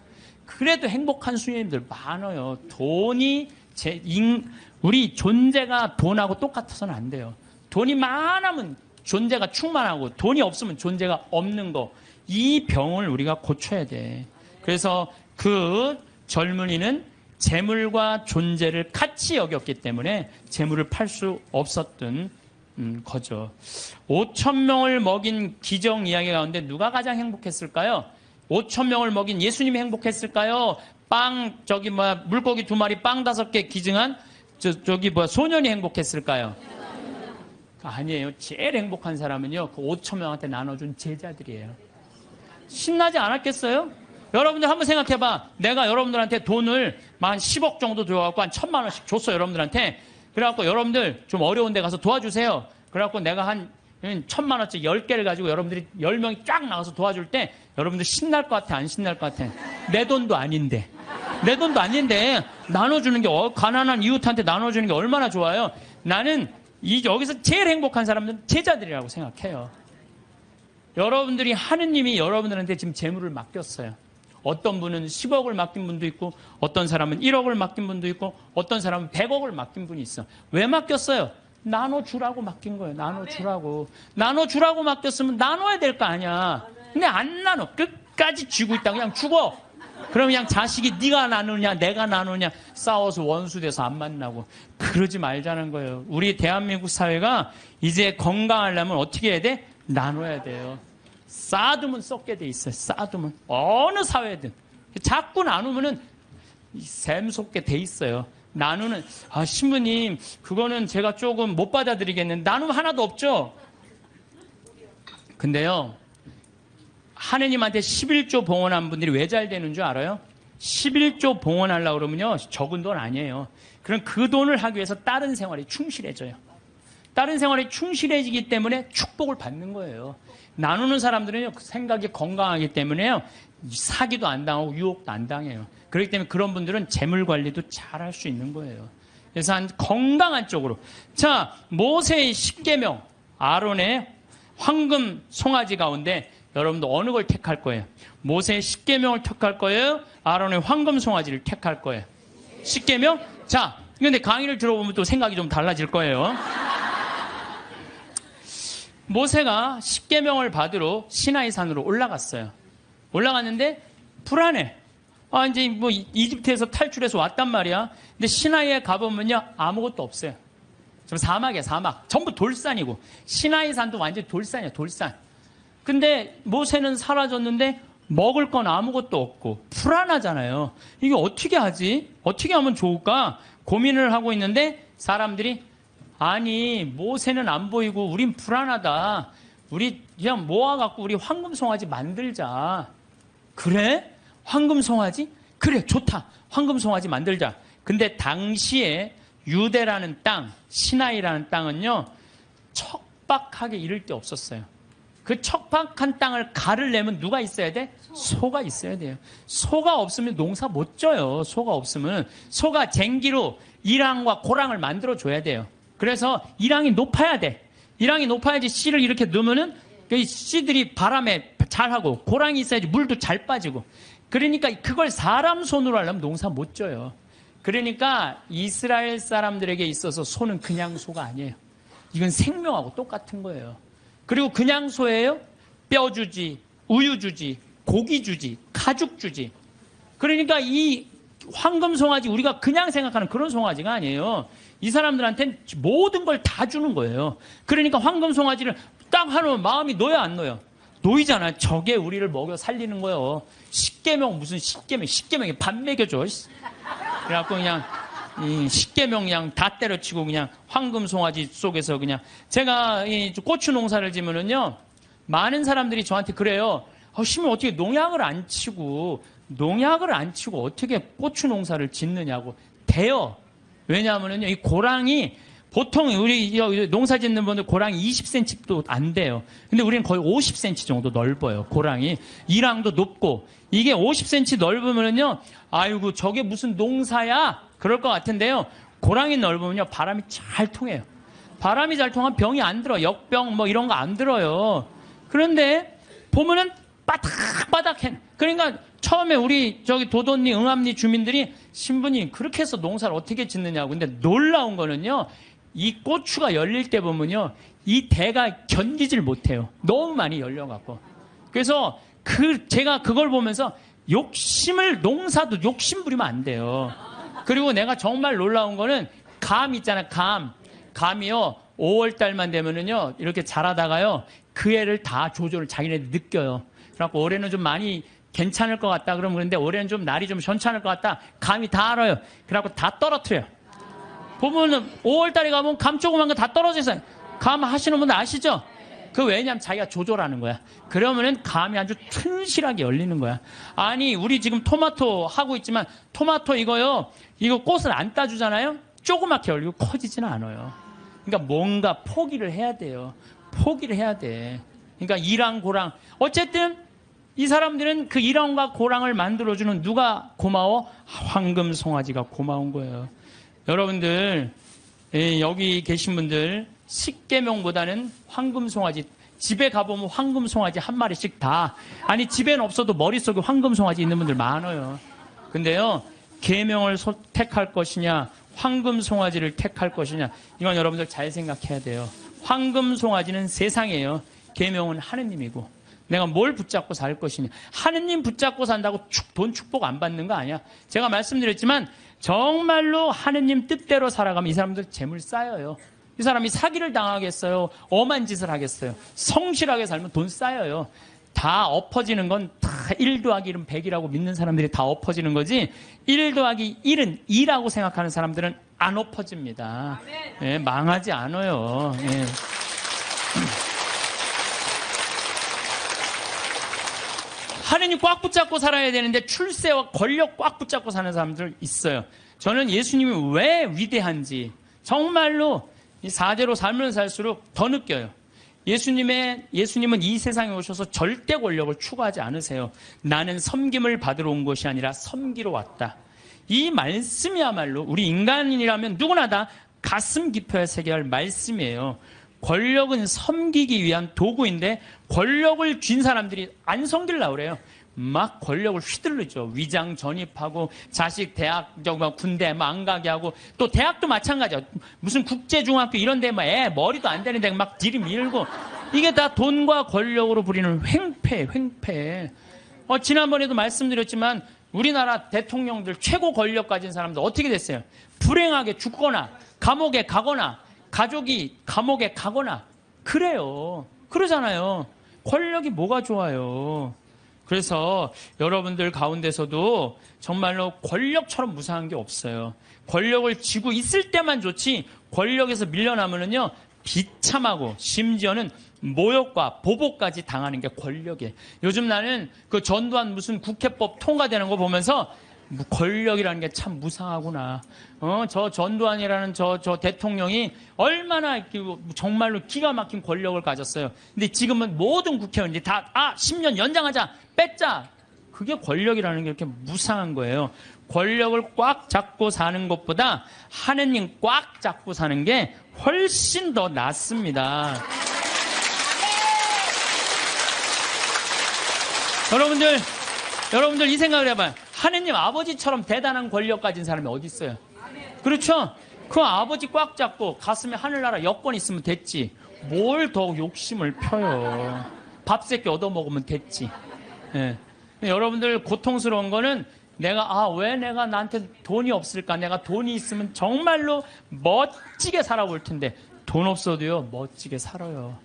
그래도 행복한 수녀님들 많아요. 돈이 우리 존재가 돈하고 똑같아서는 안 돼요. 돈이 많으면 존재가 충만하고 돈이 없으면 존재가 없는 거. 이 병을 우리가 고쳐야 돼. 그래서 그 젊은이는 재물과 존재를 같이 여겼기 때문에 재물을 팔 수 없었던 거죠. 5,000명을 먹인 기적 이야기 가운데 누가 가장 행복했을까요? 5,000명을 먹인 예수님이 행복했을까요? 물고기 2마리 빵 5개 기증한 소년이 행복했을까요? 아니에요. 제일 행복한 사람은요, 그 5,000명한테 나눠준 제자들이에요. 신나지 않았겠어요? 여러분들 한번 생각해봐. 내가 여러분들한테 돈을 한 10억 정도 들어갖고 한 1,000만 원씩 줬어, 여러분들한테. 그래갖고 여러분들 좀 어려운 데 가서 도와주세요. 그래갖고 내가 한 1,000만 원짜리 10개를 가지고 여러분들이 10명이 쫙 나가서 도와줄 때 여러분들 신날 것 같아, 안 신날 것 같아? 내 돈도 아닌데. 내 돈도 아닌데 나눠주는 게, 가난한 이웃한테 나눠주는 게 얼마나 좋아요. 나는 여기서 제일 행복한 사람들은 제자들이라고 생각해요. 여러분들이 하느님이 여러분들한테 지금 재물을 맡겼어요. 어떤 분은 10억을 맡긴 분도 있고, 어떤 사람은 1억을 맡긴 분도 있고, 어떤 사람은 100억을 맡긴 분이 있어. 왜 맡겼어요? 나눠주라고 맡긴 거예요. 나눠주라고. 나눠주라고 맡겼으면 나눠야 될 거 아니야. 근데 안 나눠. 끝까지 쥐고 있다. 그냥 죽어. 그럼 그냥 자식이 네가 나누냐 내가 나누냐 싸워서 원수돼서 안 만나고. 그러지 말자는 거예요. 우리 대한민국 사회가 이제 건강하려면 어떻게 해야 돼? 나눠야 돼요. 쌓아두면 썩게 돼 있어요. 쌓아두면. 어느 사회든. 자꾸 나누면은 샘솟게 돼 있어요. 나누는, 신부님, 그거는 제가 조금 못 받아들이겠는데, 나누면 하나도 없죠? 근데요, 하느님한테 11조 봉헌한 분들이 왜 잘 되는 줄 알아요? 11조 봉헌하려고 그러면요, 적은 돈 아니에요. 그럼 그 돈을 하기 위해서 다른 생활에 충실해져요. 다른 생활에 충실해지기 때문에 축복을 받는 거예요. 나누는 사람들은요, 생각이 건강하기 때문에요, 사기도 안 당하고 유혹도 안 당해요. 그렇기 때문에 그런 분들은 재물 관리도 잘 할 수 있는 거예요. 그래서 한 건강한 쪽으로. 자, 모세의 10계명, 아론의 황금 송아지 가운데 여러분도 어느 걸 택할 거예요? 모세의 10계명을 택할 거예요? 아론의 황금 송아지를 택할 거예요? 10계명? 자, 근데 강의를 들어보면 또 생각이 좀 달라질 거예요. 모세가 10계명을 받으러 시나이 산으로 올라갔어요. 올라갔는데 불안해. 이제 뭐 이집트에서 탈출해서 왔단 말이야. 근데 시나이에 가보면요, 아무것도 없어요. 좀 사막이야, 사막. 전부 돌산이고. 시나이 산도 완전히 돌산이야, 돌산. 근데 모세는 사라졌는데 먹을 건 아무것도 없고 불안하잖아요. 이게 어떻게 하지? 어떻게 하면 좋을까? 고민을 하고 있는데 사람들이, 아니, 모세는 안 보이고 우린 불안하다. 우리 그냥 모아갖고 우리 황금 송아지 만들자. 그래? 황금 송아지? 그래, 좋다. 황금 송아지 만들자. 근데 당시에 유대라는 땅, 시나이라는 땅은요, 척박하게 이를 데 없었어요. 그 척박한 땅을 가르려면 누가 있어야 돼? 소가 있어야 돼요. 소가 없으면 농사 못 져요. 소가 없으면. 소가 쟁기로 이랑과 고랑을 만들어줘야 돼요. 그래서 이랑이 높아야 돼. 이랑이 높아야지 씨를 이렇게 넣으면은 그 씨들이 바람에 잘하고, 고랑이 있어야지 물도 잘 빠지고. 그러니까 그걸 사람 손으로 하려면 농사 못 져요. 그러니까 이스라엘 사람들에게 있어서 소는 그냥 소가 아니에요. 이건 생명하고 똑같은 거예요. 그리고 그냥 소예요? 뼈 주지, 우유 주지, 고기 주지, 가죽 주지. 그러니까 이 황금 송아지, 우리가 그냥 생각하는 그런 송아지가 아니에요. 이 사람들한테는 모든 걸 다 주는 거예요. 그러니까 황금 송아지를 딱 하면 마음이 놓여 안 놓여? 놓이잖아. 저게 우리를 먹여 살리는 거예요. 십계명 무슨 십계명이 밥 먹여줘. 그래갖고 그냥 이 십계명 그냥 다 때려치고 그냥 황금 송아지 속에서 그냥 제가 이 고추 농사를 지면은요 많은 사람들이 저한테 그래요. 시면 어떻게 농약을 안 치고 어떻게 고추 농사를 짓느냐고. 돼요. 왜냐하면은요 이 고랑이 보통 우리 농사 짓는 분들 고랑이 20cm도 안 돼요. 근데 우리는 거의 50cm 정도 넓어요. 고랑이. 이랑도 높고. 이게 50cm 넓으면요. 아이고 저게 무슨 농사야? 그럴 것 같은데요. 고랑이 넓으면요. 바람이 잘 통해요. 바람이 잘 통하면 병이 안 들어. 역병 뭐 이런 거 안 들어요. 그런데 보면은 바닥바닥해. 그러니까 처음에 우리 저기 도돈리 응암리 주민들이 신부님 그렇게 해서 농사를 어떻게 짓느냐고. 근데 놀라운 거는요. 이 고추가 열릴 때 보면요. 이 대가 견디질 못해요. 너무 많이 열려갖고. 그래서 제가 그걸 보면서 농사도 욕심 부리면 안 돼요. 그리고 내가 정말 놀라운 거는 감 있잖아, 감이요. 5월달만 되면은요. 이렇게 자라다가요. 그 애를 다 조절을 자기네들 느껴요. 그래갖고 올해는 좀 많이 괜찮을 것 같다. 그런데 올해는 좀 날이 좀 괜찮을 것 같다. 감이 다 알아요. 그래갖고 다 떨어뜨려요. 보면은 5월달에 가면 감 조그만 거 다 떨어져 있어요. 감 하시는 분들 아시죠? 그 왜냐면 자기가 조절하는 거야. 그러면은 감이 아주 튼실하게 열리는 거야. 아니 우리 지금 토마토 하고 있지만 토마토 이거 꽃을 안 따주잖아요. 조그맣게 열리고 커지지는 않아요. 그러니까 뭔가 포기를 해야 돼요. 포기를 해야 돼. 그러니까 이랑 고랑. 어쨌든 이 사람들은 그 이랑과 고랑을 만들어주는 누가 고마워? 황금 송아지가 고마운 거예요. 여러분들 여기 계신 분들 십계명보다는 황금 송아지 집에 가보면 황금 송아지 한 마리씩 다 아니 집에는 없어도 머릿속에 황금 송아지 있는 분들 많아요. 근데요 계명을 택할 것이냐 황금 송아지를 택할 것이냐 이건 여러분들 잘 생각해야 돼요. 황금 송아지는 세상이에요. 계명은 하느님이고 내가 뭘 붙잡고 살 것이냐. 하느님 붙잡고 산다고 돈 축복 안 받는 거 아니야. 제가 말씀드렸지만 정말로 하느님 뜻대로 살아가면 이 사람들 재물 쌓여요. 이 사람이 사기를 당하겠어요? 엄한 짓을 하겠어요? 성실하게 살면 돈 쌓여요. 다 엎어지는 건 다 1 더하기 1은 100이라고 믿는 사람들이 다 엎어지는 거지 1 더하기 1은 2라고 생각하는 사람들은 안 엎어집니다. 예, 망하지 않아요. 예. 하느님 꽉 붙잡고 살아야 되는데 출세와 권력 꽉 붙잡고 사는 사람들 있어요. 저는 예수님이 왜 위대한지 정말로 이 사제로 살면 살수록 더 느껴요. 예수님은 이 세상에 오셔서 절대 권력을 추구하지 않으세요. 나는 섬김을 받으러 온 것이 아니라 섬기러 왔다. 이 말씀이야말로 우리 인간이라면 누구나 다 가슴 깊어야 새겨야 할 말씀이에요. 권력은 섬기기 위한 도구인데 권력을 쥔 사람들이 안 섬기려고 그래요. 막 권력을 휘둘르죠. 위장 전입하고 자식 대학 군대 안 가게 하고 또 대학도 마찬가지야. 무슨 국제중학교 이런 데 애 머리도 안 되는데 막 들이밀고 이게 다 돈과 권력으로 부리는 횡패. 지난번에도 말씀드렸지만 우리나라 대통령들 최고 권력 가진 사람들 어떻게 됐어요? 불행하게 죽거나 감옥에 가거나 가족이 감옥에 가거나 그래요. 그러잖아요. 권력이 뭐가 좋아요. 그래서 여러분들 가운데서도 정말로 권력처럼 무상한 게 없어요. 권력을 쥐고 있을 때만 좋지 권력에서 밀려나면은요 비참하고 심지어는 모욕과 보복까지 당하는 게 권력이에요. 요즘 나는 그 전두환 무슨 국회법 통과되는 거 보면서 권력이라는 게 참 무상하구나. 저 전두환이라는 저 대통령이 얼마나 정말로 기가 막힌 권력을 가졌어요. 근데 지금은 모든 국회의원들이 다 10년 연장하자, 뺐자. 그게 권력이라는 게 이렇게 무상한 거예요. 권력을 꽉 잡고 사는 것보다 하느님 꽉 잡고 사는 게 훨씬 더 낫습니다. 여러분들 이 생각을 해봐요. 하느님 아버지처럼 대단한 권력 가진 사람이 어디 있어요? 그렇죠? 그 아버지 꽉 잡고 가슴에 하늘나라 여권 있으면 됐지. 뭘 더 욕심을 펴요. 밥 새끼 얻어먹으면 됐지. 예. 여러분들 고통스러운 거는 왜 내가 나한테 돈이 없을까? 내가 돈이 있으면 정말로 멋지게 살아볼 텐데 돈 없어도요 멋지게 살아요.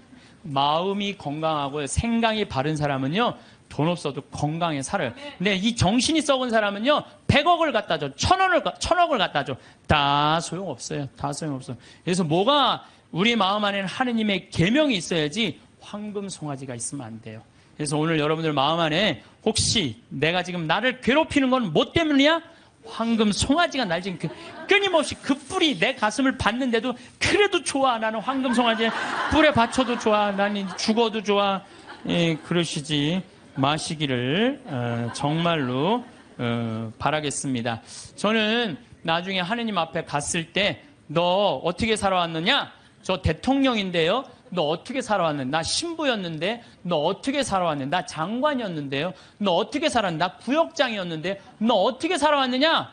마음이 건강하고 생각이 바른 사람은요, 돈 없어도 건강에 살아요. 근데 이 정신이 썩은 사람은요, 100억을 갖다 줘, 1000억을 갖다 줘. 다 소용없어요. 다 소용없어요. 그래서 뭐가 우리 마음 안에는 하느님의 계명이 있어야지 황금 송아지가 있으면 안 돼요. 그래서 오늘 여러분들 마음 안에 혹시 내가 지금 나를 괴롭히는 건 뭐 때문이야? 황금 송아지가 날 지금 끊임없이 그 뿔이 내 가슴을 받는데도 그래도 좋아. 나는 황금 송아지 뿔에 받쳐도 좋아. 나는 죽어도 좋아. 예, 그러시지 마시기를 정말로 바라겠습니다. 저는 나중에 하느님 앞에 갔을 때 너 어떻게 살아왔느냐? 저 대통령인데요. 너 어떻게 살아왔는데? 나 신부였는데 너 어떻게 살아왔는데? 나 장관이었는데요. 너 어떻게 살았는데? 나 구역장이었는데 너 어떻게 살아왔느냐?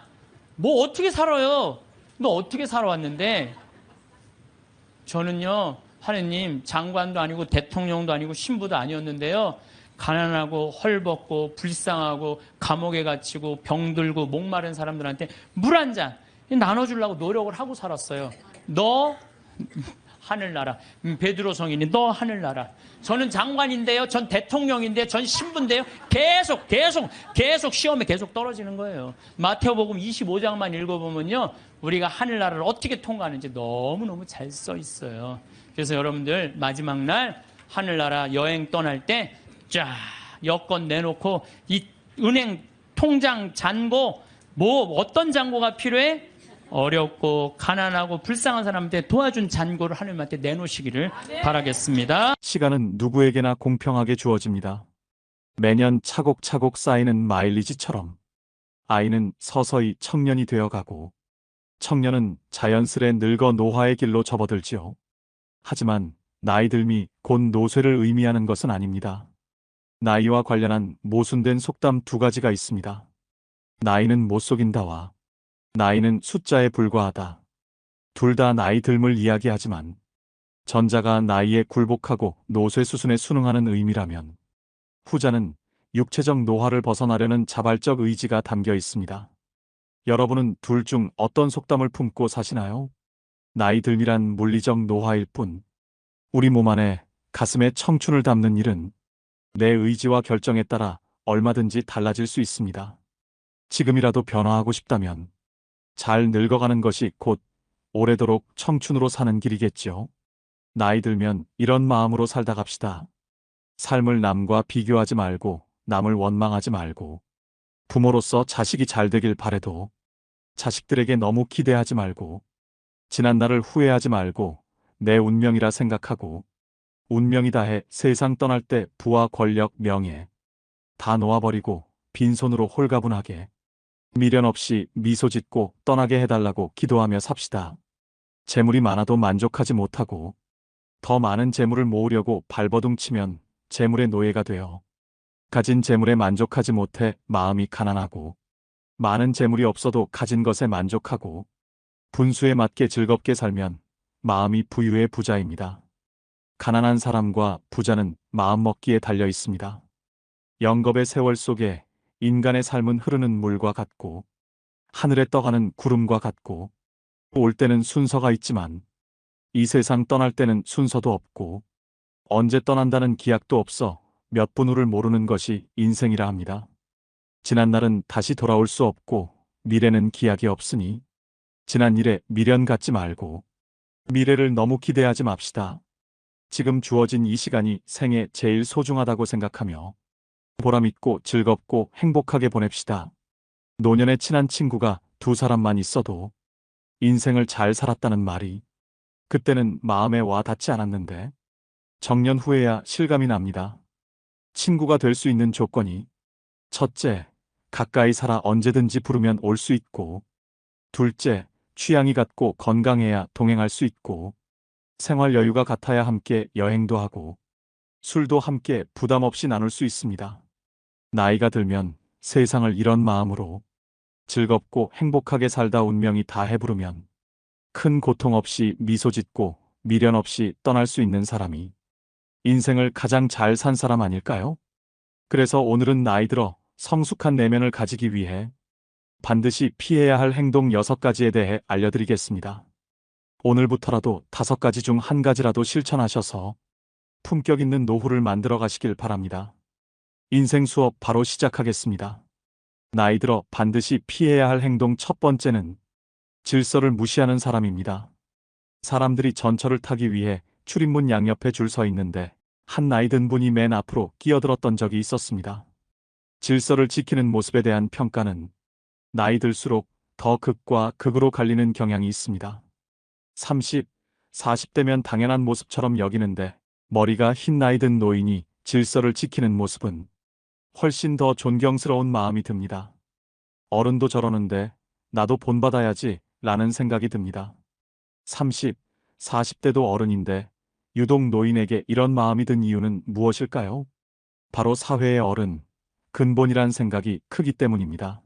뭐 어떻게 살아요? 너 어떻게 살아왔는데? 저는요, 하느님, 장관도 아니고 대통령도 아니고 신부도 아니었는데요, 가난하고 헐벗고 불쌍하고 감옥에 갇히고 병들고 목마른 사람들한테 물 한 잔 나눠주려고 노력을 하고 살았어요. 너 하늘나라. 베드로 성인이 너 하늘나라. 저는 장관인데요, 전 대통령인데요, 전 신부인데요, 계속 시험에 계속 떨어지는 거예요. 마태복음 25장만 읽어보면요, 우리가 하늘나라를 어떻게 통과하는지 너무너무 잘 써 있어요. 그래서 여러분들 마지막 날 하늘나라 여행 떠날 때 쫙 여권 내놓고 이 은행 통장 잔고 뭐 어떤 잔고가 필요해? 어렵고 가난하고 불쌍한 사람한테 도와준 잔고를 하나님한테 내놓으시기를 바라겠습니다. 시간은 누구에게나 공평하게 주어집니다. 매년 차곡차곡 쌓이는 마일리지처럼 아이는 서서히 청년이 되어가고 청년은 자연스레 늙어 노화의 길로 접어들지요. 하지만 나이 들미 곧 노쇠를 의미하는 것은 아닙니다. 나이와 관련한 모순된 속담 두 가지가 있습니다. 나이는 못 속인다와 나이는 숫자에 불과하다. 둘 다 나이 듦을 이야기하지만 전자가 나이에 굴복하고 노쇠 수순에 순응하는 의미라면 후자는 육체적 노화를 벗어나려는 자발적 의지가 담겨 있습니다. 여러분은 둘 중 어떤 속담을 품고 사시나요? 나이 듦이란 물리적 노화일 뿐 우리 몸 안에 가슴에 청춘을 담는 일은 내 의지와 결정에 따라 얼마든지 달라질 수 있습니다. 지금이라도 변화하고 싶다면 잘 늙어가는 것이 곧 오래도록 청춘으로 사는 길이겠죠. 나이 들면 이런 마음으로 살다 갑시다. 삶을 남과 비교하지 말고 남을 원망하지 말고 부모로서 자식이 잘 되길 바래도 자식들에게 너무 기대하지 말고 지난 날을 후회하지 말고 내 운명이라 생각하고 운명이다 해 세상 떠날 때 부와 권력, 명예 다 놓아버리고 빈손으로 홀가분하게 미련 없이 미소 짓고 떠나게 해달라고 기도하며 삽시다. 재물이 많아도 만족하지 못하고 더 많은 재물을 모으려고 발버둥 치면 재물의 노예가 되어 가진 재물에 만족하지 못해 마음이 가난하고 많은 재물이 없어도 가진 것에 만족하고 분수에 맞게 즐겁게 살면 마음이 부유의 부자입니다. 가난한 사람과 부자는 마음먹기에 달려 있습니다. 영겁의 세월 속에 인간의 삶은 흐르는 물과 같고 하늘에 떠가는 구름과 같고 올 때는 순서가 있지만 이 세상 떠날 때는 순서도 없고 언제 떠난다는 기약도 없어 몇 분 후를 모르는 것이 인생이라 합니다. 지난 날은 다시 돌아올 수 없고 미래는 기약이 없으니 지난 일에 미련 갖지 말고 미래를 너무 기대하지 맙시다. 지금 주어진 이 시간이 생애 제일 소중하다고 생각하며 보람있고 즐겁고 행복하게 보냅시다. 노년에 친한 친구가 두 사람만 있어도 인생을 잘 살았다는 말이 그때는 마음에 와 닿지 않았는데 정년 후에야 실감이 납니다. 친구가 될 수 있는 조건이 첫째, 가까이 살아 언제든지 부르면 올 수 있고 둘째, 취향이 같고 건강해야 동행할 수 있고 생활 여유가 같아야 함께 여행도 하고 술도 함께 부담 없이 나눌 수 있습니다. 나이가 들면 세상을 이런 마음으로 즐겁고 행복하게 살다 운명이 다 해부르면 큰 고통 없이 미소 짓고 미련 없이 떠날 수 있는 사람이 인생을 가장 잘 산 사람 아닐까요? 그래서 오늘은 나이 들어 성숙한 내면을 가지기 위해 반드시 피해야 할 행동 6가지에 대해 알려드리겠습니다. 오늘부터라도 5가지 중 1가지라도 실천하셔서 품격 있는 노후를 만들어 가시길 바랍니다. 인생 수업 바로 시작하겠습니다. 나이 들어 반드시 피해야 할 행동 첫 번째는 질서를 무시하는 사람입니다. 사람들이 전철을 타기 위해 출입문 양옆에 줄 서 있는데 한 나이 든 분이 맨 앞으로 끼어들었던 적이 있었습니다. 질서를 지키는 모습에 대한 평가는 나이 들수록 더 극과 극으로 갈리는 경향이 있습니다. 30, 40대면 당연한 모습처럼 여기는데 머리가 흰 나이 든 노인이 질서를 지키는 모습은 훨씬 더 존경스러운 마음이 듭니다. 어른도 저러는데 나도 본받아야지 라는 생각이 듭니다. 30, 40대도 어른인데 유독 노인에게 이런 마음이 든 이유는 무엇일까요? 바로 사회의 어른, 근본이란 생각이 크기 때문입니다.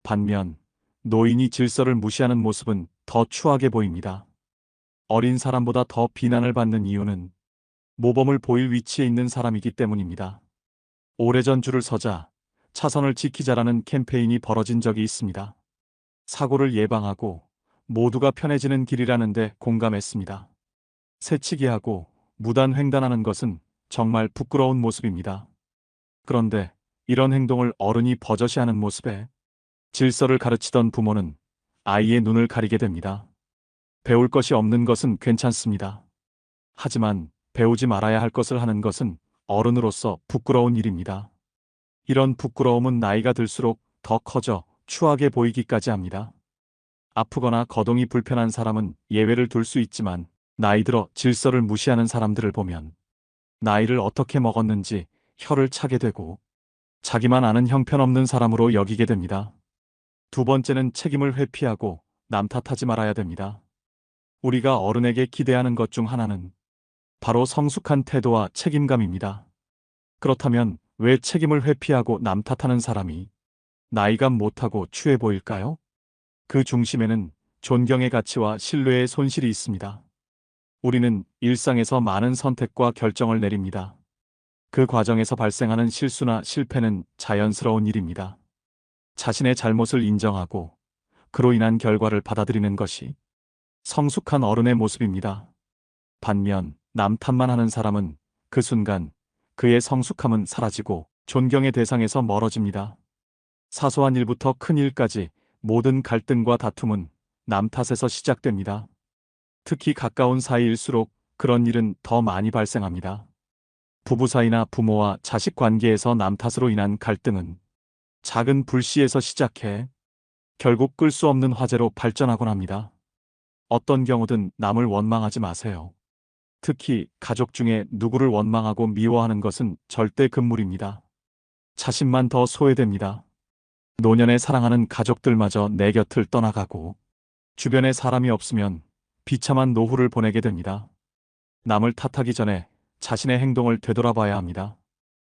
반면 노인이 질서를 무시하는 모습은 더 추하게 보입니다. 어린 사람보다 더 비난을 받는 이유는 모범을 보일 위치에 있는 사람이기 때문입니다. 오래전 줄을 서자, 차선을 지키자라는 캠페인이 벌어진 적이 있습니다. 사고를 예방하고 모두가 편해지는 길이라는데 공감했습니다. 새치기하고 무단횡단하는 것은 정말 부끄러운 모습입니다. 그런데 이런 행동을 어른이 버젓이 하는 모습에 질서를 가르치던 부모는 아이의 눈을 가리게 됩니다. 배울 것이 없는 것은 괜찮습니다. 하지만 배우지 말아야 할 것을 하는 것은 어른으로서 부끄러운 일입니다. 이런 부끄러움은 나이가 들수록 더 커져 추하게 보이기까지 합니다. 아프거나 거동이 불편한 사람은 예외를 둘 수 있지만 나이 들어 질서를 무시하는 사람들을 보면 나이를 어떻게 먹었는지 혀를 차게 되고 자기만 아는 형편없는 사람으로 여기게 됩니다. 두 번째는 책임을 회피하고 남 탓하지 말아야 됩니다. 우리가 어른에게 기대하는 것 중 하나는 바로 성숙한 태도와 책임감입니다. 그렇다면 왜 책임을 회피하고 남 탓하는 사람이 나이가 못하고 추해 보일까요? 그 중심에는 존경의 가치와 신뢰의 손실이 있습니다. 우리는 일상에서 많은 선택과 결정을 내립니다. 그 과정에서 발생하는 실수나 실패는 자연스러운 일입니다. 자신의 잘못을 인정하고 그로 인한 결과를 받아들이는 것이 성숙한 어른의 모습입니다. 반면 남 탓만 하는 사람은 그 순간 그의 성숙함은 사라지고 존경의 대상에서 멀어집니다. 사소한 일부터 큰 일까지 모든 갈등과 다툼은 남 탓에서 시작됩니다. 특히 가까운 사이일수록 그런 일은 더 많이 발생합니다. 부부 사이나 부모와 자식 관계에서 남 탓으로 인한 갈등은 작은 불씨에서 시작해 결국 끌 수 없는 화재로 발전하곤 합니다. 어떤 경우든 남을 원망하지 마세요. 특히 가족 중에 누구를 원망하고 미워하는 것은 절대 금물입니다. 자신만 더 소외됩니다. 노년에 사랑하는 가족들마저 내 곁을 떠나가고 주변에 사람이 없으면 비참한 노후를 보내게 됩니다. 남을 탓하기 전에 자신의 행동을 되돌아봐야 합니다.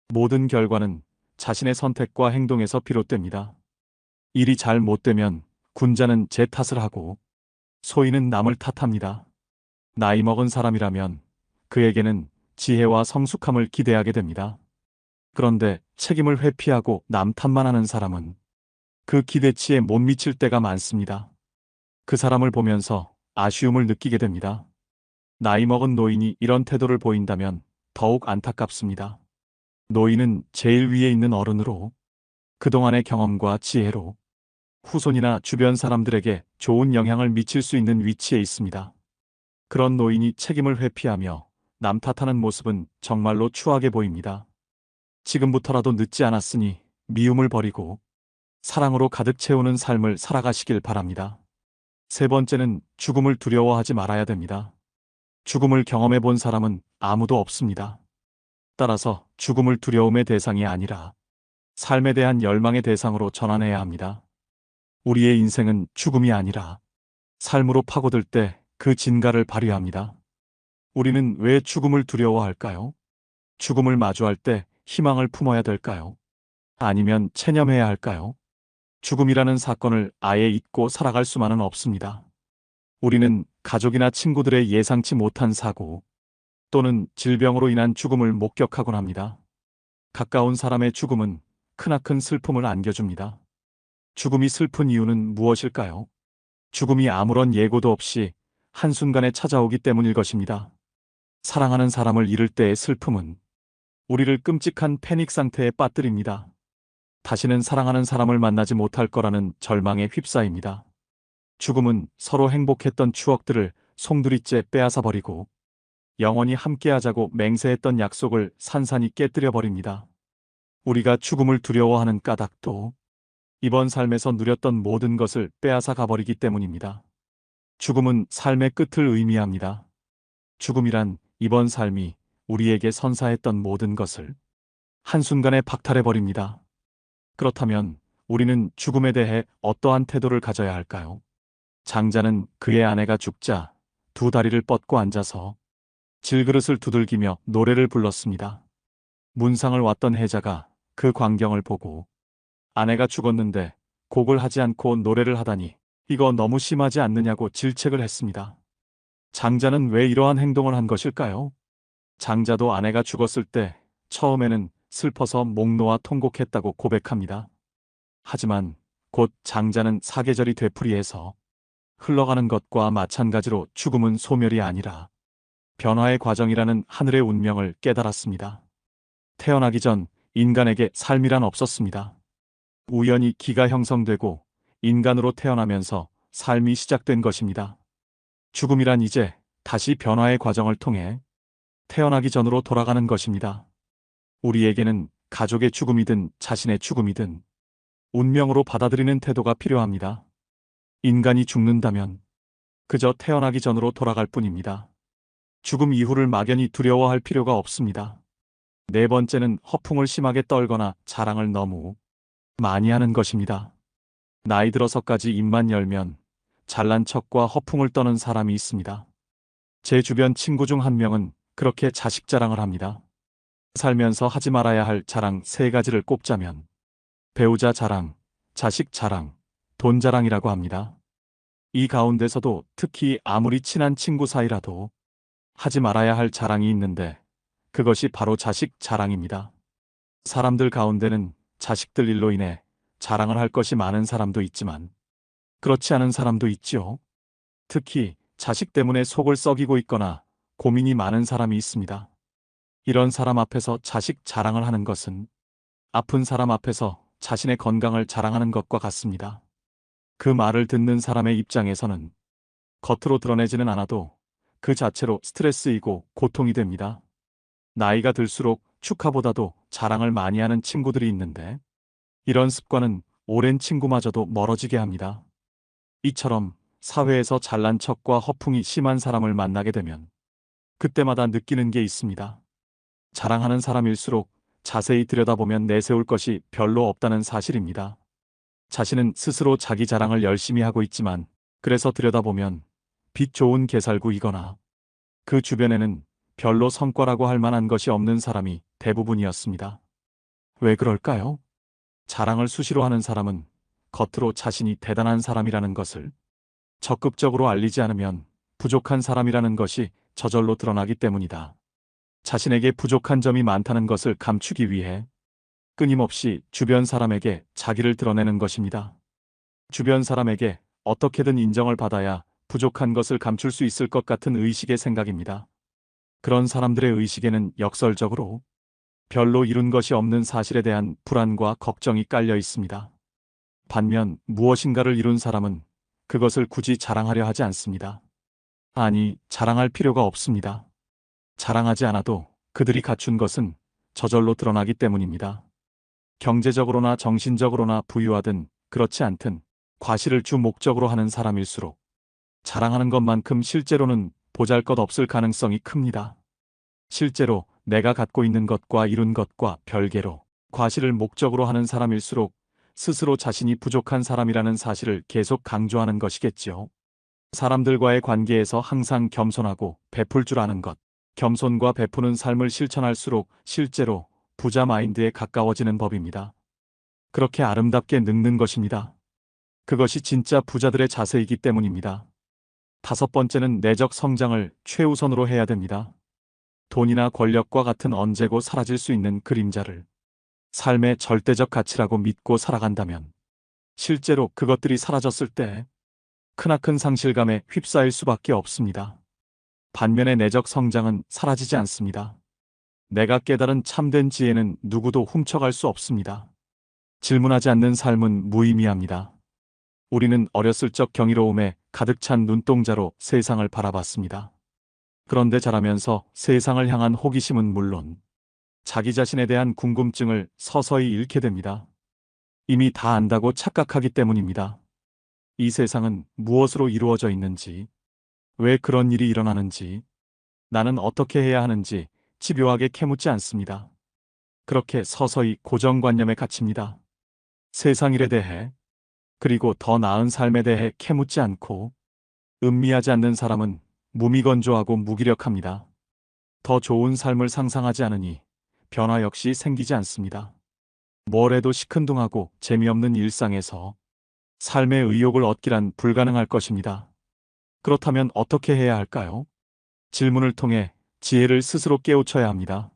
모든 결과는 자신의 선택과 행동에서 비롯됩니다. 일이 잘 못되면 군자는 제 탓을 하고 소인은 남을 탓합니다. 나이 먹은 사람이라면 그에게는 지혜와 성숙함을 기대하게 됩니다. 그런데 책임을 회피하고 남 탓만 하는 사람은 그 기대치에 못 미칠 때가 많습니다. 그 사람을 보면서 아쉬움을 느끼게 됩니다. 나이 먹은 노인이 이런 태도를 보인다면 더욱 안타깝습니다. 노인은 제일 위에 있는 어른으로 그동안의 경험과 지혜로 후손이나 주변 사람들에게 좋은 영향을 미칠 수 있는 위치에 있습니다. 그런 노인이 책임을 회피하며 남 탓하는 모습은 정말로 추하게 보입니다. 지금부터라도 늦지 않았으니 미움을 버리고 사랑으로 가득 채우는 삶을 살아가시길 바랍니다. 세 번째는 죽음을 두려워하지 말아야 됩니다. 죽음을 경험해 본 사람은 아무도 없습니다. 따라서 죽음을 두려움의 대상이 아니라 삶에 대한 열망의 대상으로 전환해야 합니다. 우리의 인생은 죽음이 아니라 삶으로 파고들 때 그 진가를 발휘합니다. 우리는 왜 죽음을 두려워할까요? 죽음을 마주할 때 희망을 품어야 될까요? 아니면 체념해야 할까요? 죽음이라는 사건을 아예 잊고 살아갈 수만은 없습니다. 우리는 가족이나 친구들의 예상치 못한 사고 또는 질병으로 인한 죽음을 목격하곤 합니다. 가까운 사람의 죽음은 크나큰 슬픔을 안겨줍니다. 죽음이 슬픈 이유는 무엇일까요? 죽음이 아무런 예고도 없이 한순간에 찾아오기 때문일 것입니다. 사랑하는 사람을 잃을 때의 슬픔은 우리를 끔찍한 패닉 상태에 빠뜨립니다. 다시는 사랑하는 사람을 만나지 못할 거라는 절망에 휩싸입니다. 죽음은 서로 행복했던 추억들을 송두리째 빼앗아 버리고 영원히 함께하자고 맹세했던 약속을 산산이 깨뜨려 버립니다. 우리가 죽음을 두려워하는 까닭도 이번 삶에서 누렸던 모든 것을 빼앗아 가버리기 때문입니다. 죽음은 삶의 끝을 의미합니다. 죽음이란 이번 삶이 우리에게 선사했던 모든 것을 한순간에 박탈해 버립니다. 그렇다면 우리는 죽음에 대해 어떠한 태도를 가져야 할까요? 장자는 그의 아내가 죽자 두 다리를 뻗고 앉아서 질그릇을 두들기며 노래를 불렀습니다. 문상을 왔던 해자가 그 광경을 보고 아내가 죽었는데 곡을 하지 않고 노래를 하다니 이거 너무 심하지 않느냐고 질책을 했습니다. 장자는 왜 이러한 행동을 한 것일까요? 장자도 아내가 죽었을 때 처음에는 슬퍼서 목 놓아 통곡했다고 고백합니다. 하지만 곧 장자는 사계절이 되풀이해서 흘러가는 것과 마찬가지로 죽음은 소멸이 아니라 변화의 과정이라는 하늘의 운명을 깨달았습니다. 태어나기 전 인간에게 삶이란 없었습니다. 우연히 기가 형성되고 인간으로 태어나면서 삶이 시작된 것입니다. 죽음이란 이제 다시 변화의 과정을 통해 태어나기 전으로 돌아가는 것입니다. 우리에게는 가족의 죽음이든 자신의 죽음이든 운명으로 받아들이는 태도가 필요합니다. 인간이 죽는다면 그저 태어나기 전으로 돌아갈 뿐입니다. 죽음 이후를 막연히 두려워할 필요가 없습니다. 네 번째는 허풍을 심하게 떨거나 자랑을 너무 많이 하는 것입니다. 나이 들어서까지 입만 열면 잘난 척과 허풍을 떠는 사람이 있습니다. 제 주변 친구 중 한 명은 그렇게 자식 자랑을 합니다. 살면서 하지 말아야 할 자랑 3가지를 꼽자면 배우자 자랑, 자식 자랑, 돈 자랑이라고 합니다. 이 가운데서도 특히 아무리 친한 친구 사이라도 하지 말아야 할 자랑이 있는데 그것이 바로 자식 자랑입니다. 사람들 가운데는 자식들 일로 인해 자랑을 할 것이 많은 사람도 있지만 그렇지 않은 사람도 있지요. 특히 자식 때문에 속을 썩이고 있거나 고민이 많은 사람이 있습니다. 이런 사람 앞에서 자식 자랑을 하는 것은 아픈 사람 앞에서 자신의 건강을 자랑하는 것과 같습니다. 그 말을 듣는 사람의 입장에서는 겉으로 드러내지는 않아도 그 자체로 스트레스이고 고통이 됩니다. 나이가 들수록 축하보다도 자랑을 많이 하는 친구들이 있는데 이런 습관은 오랜 친구마저도 멀어지게 합니다. 이처럼 사회에서 잘난 척과 허풍이 심한 사람을 만나게 되면 그때마다 느끼는 게 있습니다. 자랑하는 사람일수록 자세히 들여다보면 내세울 것이 별로 없다는 사실입니다. 자신은 스스로 자기 자랑을 열심히 하고 있지만 그래서 들여다보면 빛 좋은 개살구이거나 그 주변에는 별로 성과라고 할 만한 것이 없는 사람이 대부분이었습니다. 왜 그럴까요? 자랑을 수시로 하는 사람은 겉으로 자신이 대단한 사람이라는 것을 적극적으로 알리지 않으면 부족한 사람이라는 것이 저절로 드러나기 때문이다. 자신에게 부족한 점이 많다는 것을 감추기 위해 끊임없이 주변 사람에게 자기를 드러내는 것입니다. 주변 사람에게 어떻게든 인정을 받아야 부족한 것을 감출 수 있을 것 같은 의식의 생각입니다. 그런 사람들의 의식에는 역설적으로 별로 이룬 것이 없는 사실에 대한 불안과 걱정이 깔려 있습니다. 반면 무엇인가를 이룬 사람은 그것을 굳이 자랑하려 하지 않습니다. 아니, 자랑할 필요가 없습니다. 자랑하지 않아도 그들이 갖춘 것은 저절로 드러나기 때문입니다. 경제적으로나 정신적으로나 부유하든 그렇지 않든 과시를 주 목적으로 하는 사람일수록 자랑하는 것만큼 실제로는 보잘것없을 가능성이 큽니다. 실제로 내가 갖고 있는 것과 이룬 것과 별개로 과시를 목적으로 하는 사람일수록 스스로 자신이 부족한 사람이라는 사실을 계속 강조하는 것이겠지요. 사람들과의 관계에서 항상 겸손하고 베풀 줄 아는 것, 겸손과 베푸는 삶을 실천할수록 실제로 부자 마인드에 가까워지는 법입니다. 그렇게 아름답게 늙는 것입니다. 그것이 진짜 부자들의 자세이기 때문입니다. 5번째는 내적 성장을 최우선으로 해야 됩니다. 돈이나 권력과 같은 언제고 사라질 수 있는 그림자를 삶의 절대적 가치라고 믿고 살아간다면 실제로 그것들이 사라졌을 때 크나큰 상실감에 휩싸일 수밖에 없습니다. 반면에 내적 성장은 사라지지 않습니다. 내가 깨달은 참된 지혜는 누구도 훔쳐갈 수 없습니다. 질문하지 않는 삶은 무의미합니다. 우리는 어렸을 적 경이로움에 가득 찬 눈동자로 세상을 바라봤습니다. 그런데 자라면서 세상을 향한 호기심은 물론 자기 자신에 대한 궁금증을 서서히 잃게 됩니다. 이미 다 안다고 착각하기 때문입니다. 이 세상은 무엇으로 이루어져 있는지, 왜 그런 일이 일어나는지, 나는 어떻게 해야 하는지 집요하게 캐묻지 않습니다. 그렇게 서서히 고정관념에 갇힙니다. 세상 일에 대해, 그리고 더 나은 삶에 대해 캐묻지 않고 음미하지 않는 사람은 무미건조하고 무기력합니다. 더 좋은 삶을 상상하지 않으니 변화 역시 생기지 않습니다. 뭘 해도 시큰둥하고 재미없는 일상에서 삶의 의욕을 얻기란 불가능할 것입니다. 그렇다면 어떻게 해야 할까요? 질문을 통해 지혜를 스스로 깨우쳐야 합니다.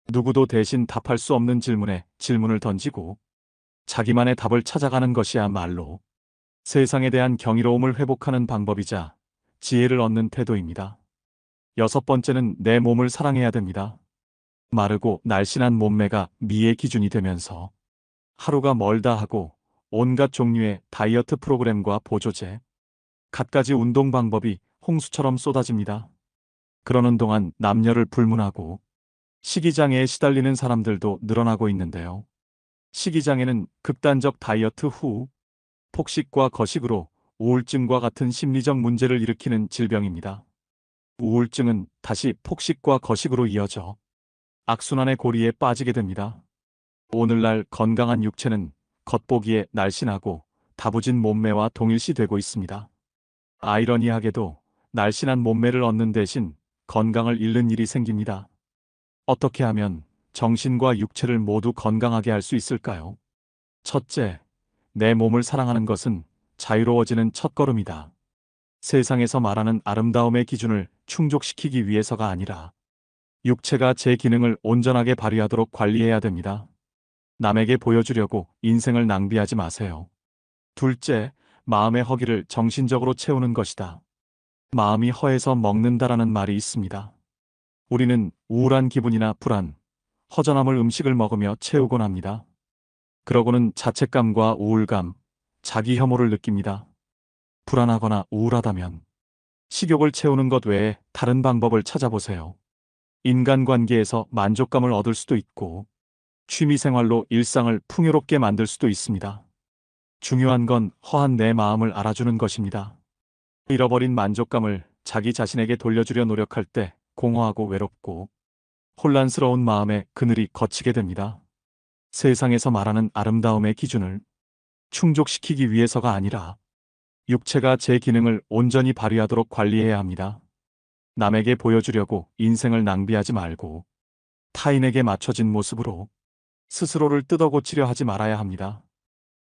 누구도 대신 답할 수 없는 질문에 질문을 던지고 자기만의 답을 찾아가는 것이야말로 세상에 대한 경이로움을 회복하는 방법이자 지혜를 얻는 태도입니다. 6번째는 내 몸을 사랑해야 됩니다. 마르고 날씬한 몸매가 미의 기준이 되면서 하루가 멀다 하고 온갖 종류의 다이어트 프로그램과 보조제, 갖가지 운동 방법이 홍수처럼 쏟아집니다. 그러는 동안 남녀를 불문하고 식이장애에 시달리는 사람들도 늘어나고 있는데요. 식이장애는 극단적 다이어트 후 폭식과 거식으로 우울증과 같은 심리적 문제를 일으키는 질병입니다. 우울증은 다시 폭식과 거식으로 이어져 악순환의 고리에 빠지게 됩니다. 오늘날 건강한 육체는 겉보기에 날씬하고 다부진 몸매와 동일시되고 있습니다. 아이러니하게도 날씬한 몸매를 얻는 대신 건강을 잃는 일이 생깁니다. 어떻게 하면 정신과 육체를 모두 건강하게 할 수 있을까요? 첫째, 내 몸을 사랑하는 것은 자유로워지는 첫걸음이다. 세상에서 말하는 아름다움의 기준을 충족시키기 위해서가 아니라 육체가 제 기능을 온전하게 발휘하도록 관리해야 됩니다. 남에게 보여주려고 인생을 낭비하지 마세요. 둘째, 마음의 허기를 정신적으로 채우는 것이다. 마음이 허해서 먹는다라는 말이 있습니다. 우리는 우울한 기분이나 불안, 허전함을 음식을 먹으며 채우곤 합니다. 그러고는 자책감과 우울감, 자기 혐오를 느낍니다. 불안하거나 우울하다면 식욕을 채우는 것 외에 다른 방법을 찾아보세요. 인간관계에서 만족감을 얻을 수도 있고 취미생활로 일상을 풍요롭게 만들 수도 있습니다. 중요한 건 허한 내 마음을 알아주는 것입니다. 잃어버린 만족감을 자기 자신에게 돌려주려 노력할 때 공허하고 외롭고 혼란스러운 마음에 그늘이 걷히게 됩니다. 세상에서 말하는 아름다움의 기준을 충족시키기 위해서가 아니라 육체가 제 기능을 온전히 발휘하도록 관리해야 합니다. 남에게 보여주려고 인생을 낭비하지 말고 타인에게 맞춰진 모습으로 스스로를 뜯어고치려 하지 말아야 합니다.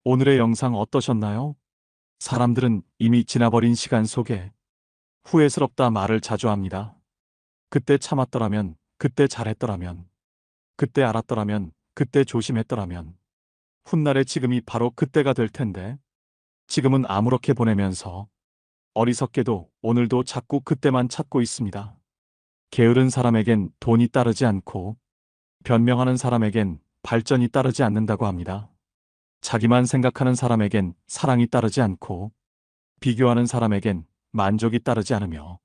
오늘의 영상 어떠셨나요? 사람들은 이미 지나버린 시간 속에 후회스럽다 말을 자주 합니다. 그때 참았더라면, 그때 잘했더라면, 그때 알았더라면, 그때 조심했더라면, 훗날의 지금이 바로 그때가 될 텐데, 지금은 아무렇게 보내면서 어리석게도 오늘도 자꾸 그때만 찾고 있습니다. 게으른 사람에겐 돈이 따르지 않고 변명하는 사람에겐 발전이 따르지 않는다고 합니다. 자기만 생각하는 사람에겐 사랑이 따르지 않고 비교하는 사람에겐 만족이 따르지 않으며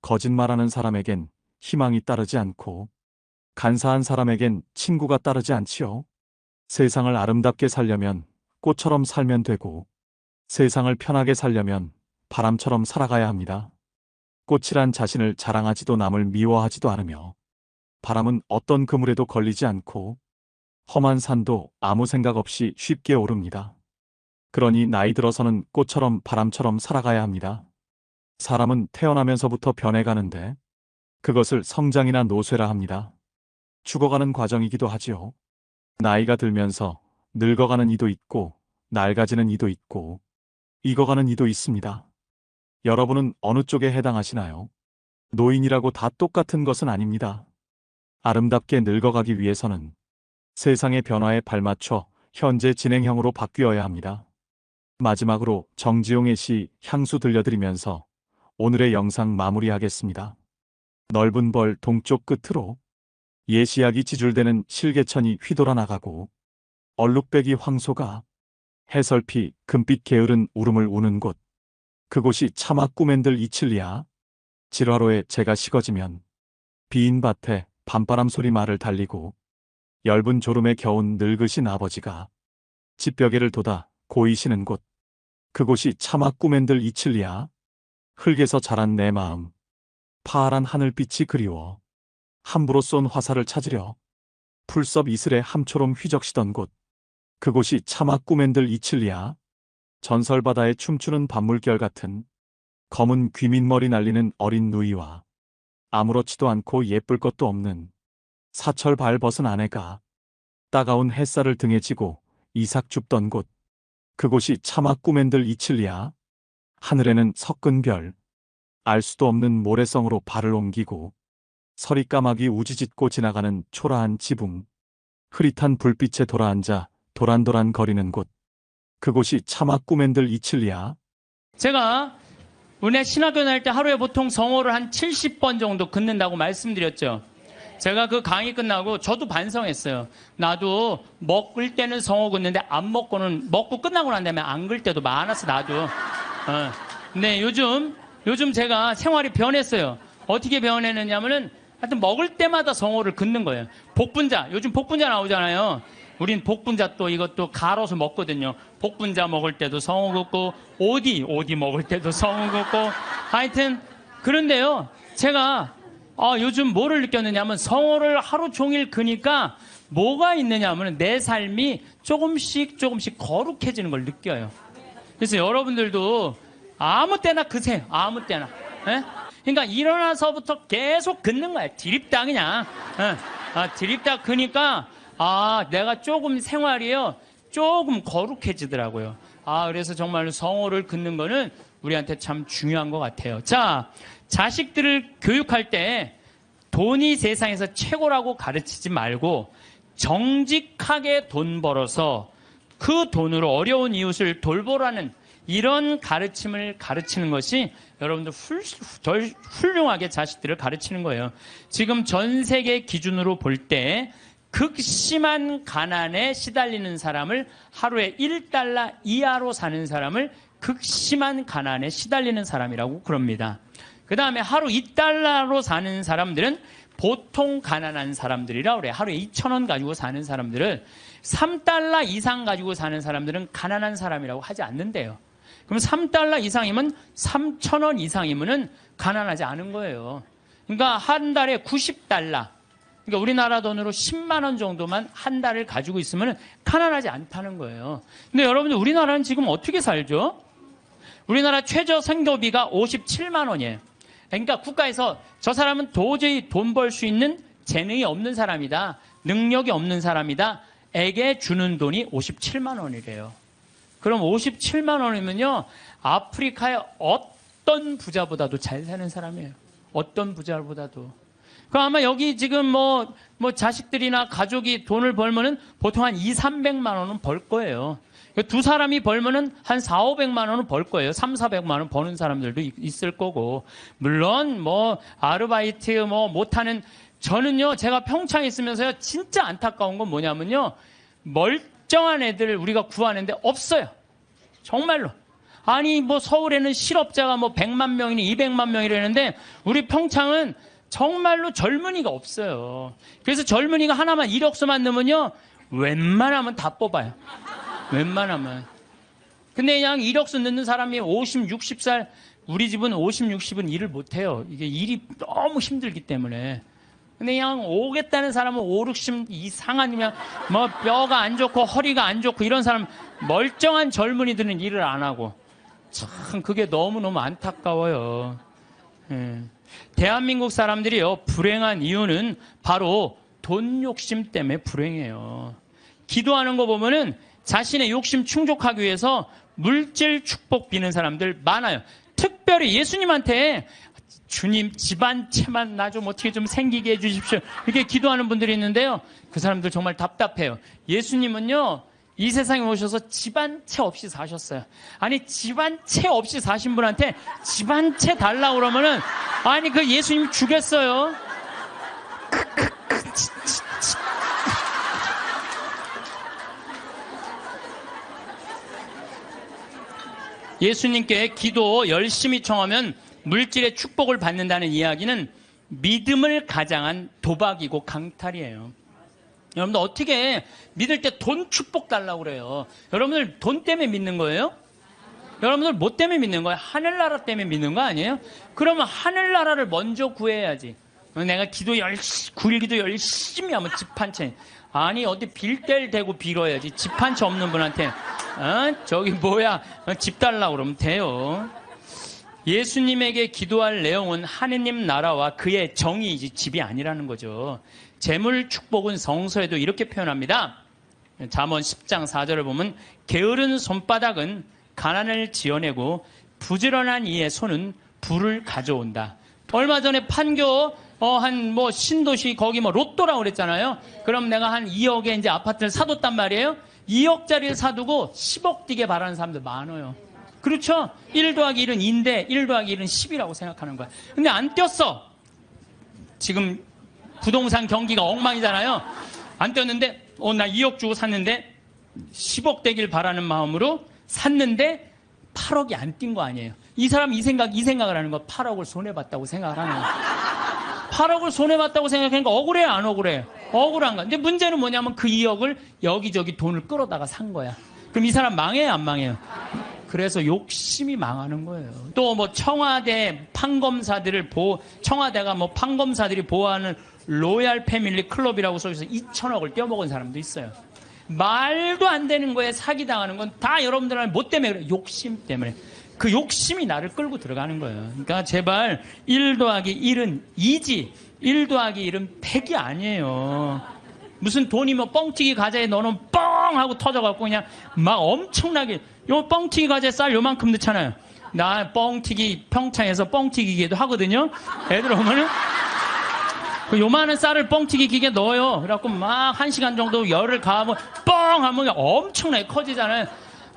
거짓말하는 사람에겐 희망이 따르지 않고 간사한 사람에겐 친구가 따르지 않지요. 세상을 아름답게 살려면 꽃처럼 살면 되고 세상을 편하게 살려면 바람처럼 살아가야 합니다. 꽃이란 자신을 자랑하지도 남을 미워하지도 않으며 바람은 어떤 그물에도 걸리지 않고 험한 산도 아무 생각 없이 쉽게 오릅니다. 그러니 나이 들어서는 꽃처럼 바람처럼 살아가야 합니다. 사람은 태어나면서부터 변해가는데 그것을 성장이나 노쇠라 합니다. 죽어가는 과정이기도 하지요. 나이가 들면서 늙어가는 이도 있고 낡아지는 이도 있고 익어가는 이도 있습니다. 여러분은 어느 쪽에 해당하시나요? 노인이라고 다 똑같은 것은 아닙니다. 아름답게 늙어가기 위해서는 세상의 변화에 발맞춰 현재 진행형으로 바뀌어야 합니다. 마지막으로 정지용의 시 향수 들려드리면서 오늘의 영상 마무리하겠습니다. 넓은 벌 동쪽 끝으로 예시약이 지줄대는 실개천이 휘돌아 나가고 얼룩배기 황소가 해설피 금빛 게으른 울음을 우는 곳, 그곳이 차마 꾸맨들 이칠리야. 질화로에 재가 식어지면 비인 밭에 밤바람 소리 말을 달리고 엷은 졸음에 겨운 늙으신 아버지가 집벽에를 돋아 고이시는 곳, 그곳이 차마 꾸맨들 이칠리야. 흙에서 자란 내 마음, 파란 하늘빛이 그리워 함부로 쏜 화살을 찾으려 풀섭 이슬에 함초롬 휘적시던 곳, 그곳이 차마 꾸맨들 이칠리야. 전설바다에 춤추는 밤물결 같은 검은 귀민머리 날리는 어린 누이와 아무렇지도 않고 예쁠 것도 없는 사철 발 벗은 아내가 따가운 햇살을 등에 지고 이삭 줍던 곳, 그곳이 차마 꾸맨들 이칠리야. 하늘에는 섞은 별, 알 수도 없는 모래성으로 발을 옮기고 서리까마귀 우지짓고 지나가는 초라한 지붕, 흐릿한 불빛에 돌아앉아 도란도란 거리는 곳, 그곳이 차마 꾸맨들 이칠리야. 제가 은혜 신학교 다닐 때 하루에 보통 성호를 한 70번 정도 긋는다고 말씀드렸죠. 제가 그 강의 끝나고 저도 반성했어요. 나도 먹을 때는 성호 긋는데 안 먹고는, 먹고 끝나고 난 다음에 안 글 때도 많았어, 나도. 근데 요즘 제가 생활이 변했어요. 어떻게 변했느냐면은 하여튼 먹을 때마다 성호를 긋는 거예요. 복분자, 요즘 복분자 나오잖아요. 우린 복분자 또 이것도 갈아서 먹거든요. 복분자 먹을 때도 성호 긋고, 오디 먹을 때도 성호 긋고, 하여튼 그런데요, 제가 요즘 뭐를 느꼈느냐면 성호를 하루 종일 그니까 뭐가 있느냐면 내 삶이 조금씩 거룩해지는 걸 느껴요. 그래서 여러분들도 아무 때나 그세요. 아무 때나. 예? 그러니까 일어나서부터 계속 긋는 거야. 드립다 그냥. 드립다 그니까 내가 조금 생활이요, 조금 거룩해지더라고요. 그래서 정말 성호를 긋는 거는 우리한테 참 중요한 것 같아요. 자, 자식들을 교육할 때 돈이 세상에서 최고라고 가르치지 말고 정직하게 돈 벌어서 그 돈으로 어려운 이웃을 돌보라는 이런 가르침을 가르치는 것이 여러분들 훌륭하게 자식들을 가르치는 거예요. 지금 전 세계 기준으로 볼 때 극심한 가난에 시달리는 사람을, 하루에 1달러 이하로 사는 사람을 극심한 가난에 시달리는 사람이라고 그럽니다. 그 다음에 하루 2달러로 사는 사람들은 보통 가난한 사람들이라 그래요. 하루에 2,000원 가지고 사는 사람들을, 3달러 이상 가지고 사는 사람들은 가난한 사람이라고 하지 않는데요. 그럼 3달러 이상이면 3,000원 이상이면은 가난하지 않은 거예요. 그러니까 한 달에 90달러. 그러니까 우리나라 돈으로 10만 원 정도만 한 달을 가지고 있으면 가난하지 않다는 거예요. 근데 여러분들 우리나라는 지금 어떻게 살죠? 우리나라 최저 생계비가 57만 원이에요. 그러니까 국가에서 저 사람은 도저히 돈 벌 수 있는 재능이 없는 사람이다, 능력이 없는 사람이다 에게 주는 돈이 57만 원이래요. 그럼 57만 원이면요, 아프리카의 어떤 부자보다도 잘 사는 사람이에요. 어떤 부자보다도. 그럼 아마 여기 지금 뭐 자식들이나 가족이 돈을 벌면은 보통 한 200~300만 원은 벌 거예요. 두 사람이 벌면은 한 400~500만 원은 벌 거예요. 300~400만 원 버는 사람들도 있을 거고. 물론 아르바이트 못하는, 저는요, 제가 평창에 있으면서요, 진짜 안타까운 건 뭐냐면요, 멀쩡한 애들 우리가 구하는데 없어요. 정말로. 아니 서울에는 실업자가 100만 명이니 200만 명이라는데 우리 평창은 정말로 젊은이가 없어요. 그래서 젊은이가 하나만 이력서만 넣으면요, 웬만하면 다 뽑아요. 웬만하면. 근데 그냥 이력서 넣는 사람이 50, 60살, 우리 집은 50, 60은 일을 못해요. 이게 일이 너무 힘들기 때문에. 근데 그냥 오겠다는 사람은 5, 60 이상한, 그냥 뼈가 안 좋고 허리가 안 좋고 이런 사람, 멀쩡한 젊은이들은 일을 안 하고. 참 그게 너무너무 안타까워요. 대한민국 사람들이요, 불행한 이유는 바로 돈 욕심 때문에 불행해요. 기도하는 거 보면은 자신의 욕심 충족하기 위해서 물질 축복 비는 사람들 많아요. 특별히 예수님한테 주님 집안채만 나 좀 어떻게 좀 생기게 해주십시오, 이렇게 기도하는 분들이 있는데요, 그 사람들 정말 답답해요. 예수님은요, 이 세상에 오셔서 집 한 채 없이 사셨어요. 아니, 집 한 채 없이 사신 분한테 집 한 채 달라고 그러면은, 아니, 그 예수님 주겠어요? 예수님께 기도 열심히 청하면 물질의 축복을 받는다는 이야기는 믿음을 가장한 도박이고 강탈이에요. 여러분들 어떻게 믿을 때 돈 축복 달라고 그래요? 여러분들 돈 때문에 믿는 거예요? 여러분들 뭐 때문에 믿는 거예요? 하늘나라 때문에 믿는 거 아니에요? 그러면 하늘나라를 먼저 구해야지. 내가 구일 기도 열심히 하면 집 한 채. 아니, 어디 빌 뗄 대고 빌어야지. 집 한 채 없는 분한테 저기 뭐야, 집 달라고 그러면 돼요. 예수님에게 기도할 내용은 하느님 나라와 그의 정의이지 집이 아니라는 거죠. 재물 축복은 성서에도 이렇게 표현합니다. 잠언 10장 4절을 보면 게으른 손바닥은 가난을 지어내고 부지런한 이의 손은 부를 가져온다. 얼마 전에 판교 신도시 거기 로또라고 그랬잖아요. 그럼 내가 한 2억에 이제 아파트를 사뒀단 말이에요. 2억짜리를 사두고 10억 뛰게 바라는 사람들 많아요. 그렇죠? 1 더하기 1은 2인데 1 더하기 1은 10이라고 생각하는 거야. 근데 안 뛰었어. 지금 부동산 경기가 엉망이잖아요. 안 뛰었는데 나 2억 주고 샀는데 10억 되길 바라는 마음으로 샀는데 8억이 안 뛴 거 아니에요. 이 사람 이 생각을 하는 거 8억을 손해봤다고 생각을 하는 거예요. 8억을 손해봤다고 생각하니까 억울해요, 안 억울해요? 억울한 거야. 근데 문제는 뭐냐면 그 2억을 여기저기 돈을 끌어다가 산 거야. 그럼 이 사람 망해요, 안 망해요? 그래서 욕심이 망하는 거예요. 또 청와대 판검사들을 청와대가 판검사들이 보호하는 로얄 패밀리 클럽이라고 써있어서 2천억을 떼어먹은 사람도 있어요. 말도 안 되는 거에 사기당하는 건 다 여러분들은 뭐 때문에 그래요? 욕심 때문에. 그 욕심이 나를 끌고 들어가는 거예요. 그러니까 제발 1 더하기 1은 2지 1 더하기 1은 100이 아니에요. 무슨 돈이 뻥튀기 과자에 넣어놓으면 뻥 하고 터져갖고 그냥 막 엄청나게 요 뻥튀기 과자에 쌀 요만큼 넣잖아요. 나 뻥튀기 평창에서 뻥튀기 기계도 하거든요. 애들 오면은 그 요만한 쌀을 뻥튀기 기계에 넣어요. 그래갖고 막 1시간 정도 열을 가하면 뻥 하면 엄청나게 커지잖아요.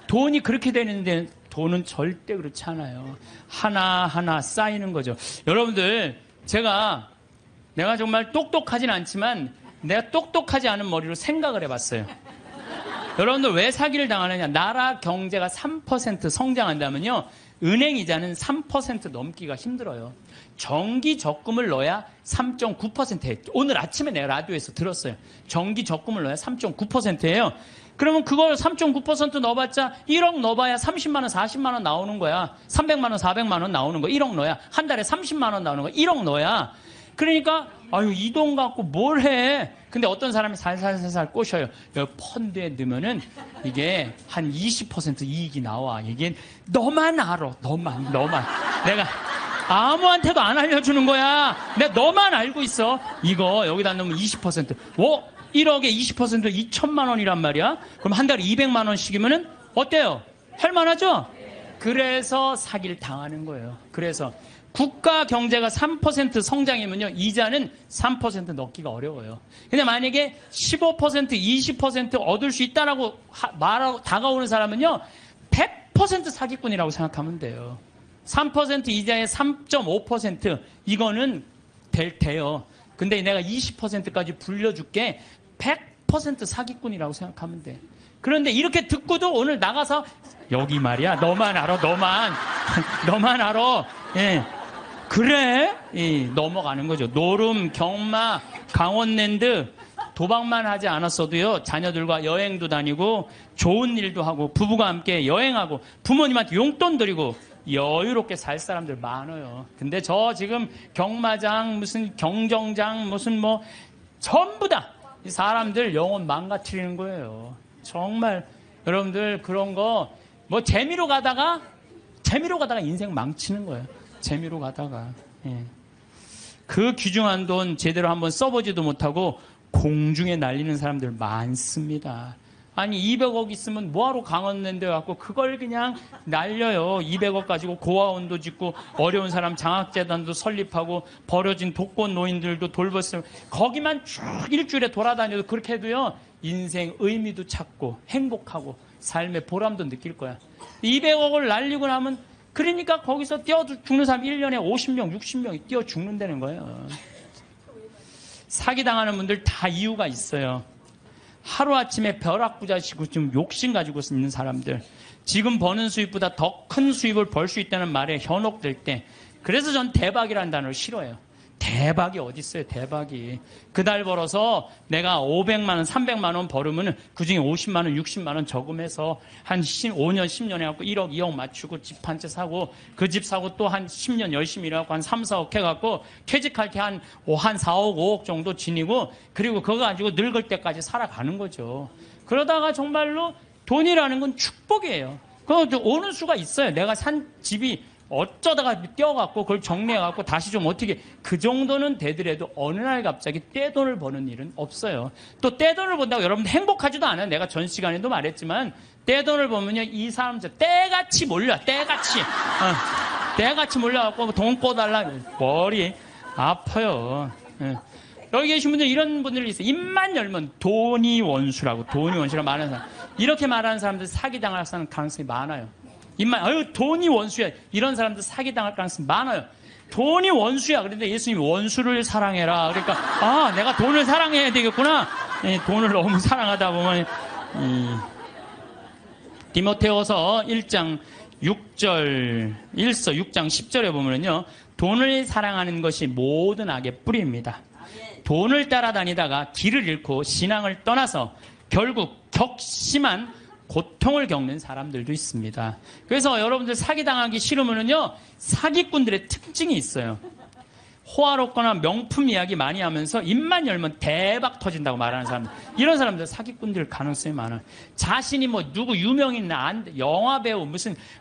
돈이 그렇게 되는데 돈은 절대 그렇지 않아요. 하나하나 쌓이는 거죠. 여러분들 내가 정말 똑똑하진 않지만 내가 똑똑하지 않은 머리로 생각을 해봤어요. 여러분들 왜 사기를 당하느냐. 나라 경제가 3% 성장한다면요, 은행 이자는 3% 넘기가 힘들어요. 정기 적금을 넣어야 3.9%예요. 오늘 아침에 내가 라디오에서 들었어요. 정기 적금을 넣어야 3.9%예요. 그러면 그걸 3.9% 넣어봤자 1억 넣어봐야 30만 원, 40만 원 나오는 거야. 300만 원, 400만 원 나오는 거야. 1억 넣어야. 한 달에 30만 원 나오는 거야. 1억 넣어야. 그러니까 이 돈 갖고 뭘 해. 근데 어떤 사람이 살살살살 꼬셔요. 여기 펀드에 넣으면은 이게 한 20% 이익이 나와. 이게 너만 알아. 너만. 내가 아무한테도 안 알려주는 거야. 내가 너만 알고 있어. 이거 여기다 넣으면 20%. 1억에 20% 2천만 원이란 말이야. 그럼 한 달에 200만 원씩이면은 어때요? 할만하죠? 그래서 사기를 당하는 거예요. 그래서 국가 경제가 3% 성장이면요, 이자는 3% 넣기가 어려워요. 근데 만약에 15%, 20% 얻을 수 있다라고 말하고 다가오는 사람은요, 100% 사기꾼이라고 생각하면 돼요. 3% 이자에 3.5% 이거는 돼요. 근데 내가 20%까지 불려줄게. 100% 사기꾼이라고 생각하면 돼. 그런데 이렇게 듣고도 오늘 나가서 여기 말이야, 너만 알아, 너만 알아. 예. 그래? 넘어가는 거죠. 노름, 경마, 강원랜드 도박만 하지 않았어도요, 자녀들과 여행도 다니고 좋은 일도 하고 부부가 함께 여행하고 부모님한테 용돈 드리고 여유롭게 살 사람들 많아요. 근데 저 지금 경마장, 무슨 경정장, 무슨 전부 다 이 사람들 영혼 망가뜨리는 거예요. 정말 여러분들 그런 거 재미로 가다가 인생 망치는 거예요. 재미로 가다가. 예. 그 귀중한 돈 제대로 한번 써보지도 못하고 공중에 날리는 사람들 많습니다. 아니 200억 있으면 뭐하러 강원랜드 갖고 그걸 그냥 날려요. 200억 가지고 고아원도 짓고 어려운 사람 장학재단도 설립하고 버려진 독거노인들도 돌봤으면 거기만 쭉 일주일에 돌아다녀도 그렇게 해도요, 인생 의미도 찾고 행복하고 삶의 보람도 느낄 거야. 200억을 날리고 나면 그러니까 거기서 뛰어 죽는 사람 1년에 50명, 60명이 뛰어 죽는다는 거예요. 사기당하는 분들 다 이유가 있어요. 하루아침에 벼락부자시고 좀 욕심 가지고 있는 사람들, 지금 버는 수입보다 더 큰 수입을 벌 수 있다는 말에 현혹될 때, 그래서 전 대박이라는 단어를 싫어해요. 대박이 어디 있어요, 대박이. 그달 벌어서 내가 500만 원, 300만 원 벌으면 그중에 50만 원, 60만 원 저금해서 한 5년, 10년 해갖고 1억, 2억 맞추고 집 한 채 사고, 그 집 사고 또 한 10년 열심히 일해갖고 한 3, 4억 해갖고 퇴직할 때 한 4억, 5억 정도 지니고, 그리고 그거 가지고 늙을 때까지 살아가는 거죠. 그러다가 정말로 돈이라는 건 축복이에요. 그거 오는 수가 있어요. 내가 산 집이 어쩌다가 뛰어갖고 그걸 정리해갖고 다시 좀 어떻게, 그 정도는 되더라도 어느 날 갑자기 떼돈을 버는 일은 없어요. 또 떼돈을 번다고 여러분들 행복하지도 않아요. 내가 전 시간에도 말했지만 떼돈을 보면요, 이 사람들 떼같이 몰려, 떼같이 떼같이 몰려갖고 돈 꿔달라, 머리 아파요. 여기 계신 분들 이런 분들이 있어요. 입만 열면 돈이 원수라고 말하는 사람, 이렇게 말하는 사람들 사기당할 가능성이 많아요. 입만, 아유, 돈이 원수야. 이런 사람들 사기당할 가능성이 많아요. 돈이 원수야. 그런데 예수님이 원수를 사랑해라. 그러니까, 아, 내가 돈을 사랑해야 되겠구나. 돈을 너무 사랑하다 보면, 디모데후서 1장 6절, 6장 10절에 보면요, 돈을 사랑하는 것이 모든 악의 뿌리입니다. 돈을 따라다니다가 길을 잃고 신앙을 떠나서 결국 격심한 고통을 겪는 사람들도 있습니다. 그래서 여러분들 사기당하기 싫으면요, 사기꾼들의 특징이 있어요. 호화롭거나 명품 이야기 많이 하면서 입만 열면 대박 터진다고 말하는 사람들, 이런 사람들 사기꾼들 가능성이 많아요. 자신이 뭐 누구 유명인 영화배우,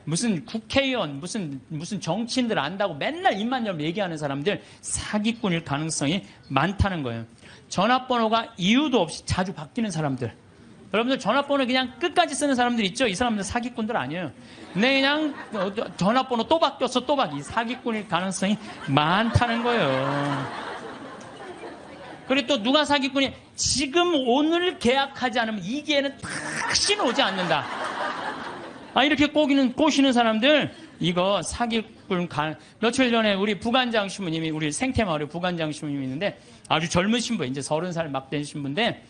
무슨 국회의원, 무슨 정치인들 안다고 맨날 입만 열면 얘기하는 사람들 사기꾼일 가능성이 많다는 거예요. 전화번호가 이유도 없이 자주 바뀌는 사람들, 여러분들 전화번호 그냥 끝까지 쓰는 사람들 있죠? 이 사람들 사기꾼들 아니에요. 근데 그냥 전화번호 또 바뀌었어, 또 바뀌. 사기꾼일 가능성이 많다는 거예요. 그리고 또 누가 사기꾼이, 지금 오늘 계약하지 않으면 이 기회는 다시는 오지 않는다. 이렇게 꼬시는 사람들, 이거 사기꾼 며칠 전에 우리 부관장 신부님이, 우리 생태마을에 부관장 신부님이 있는데 아주 젊은 신부, 이제 30살 막 된 신부인데,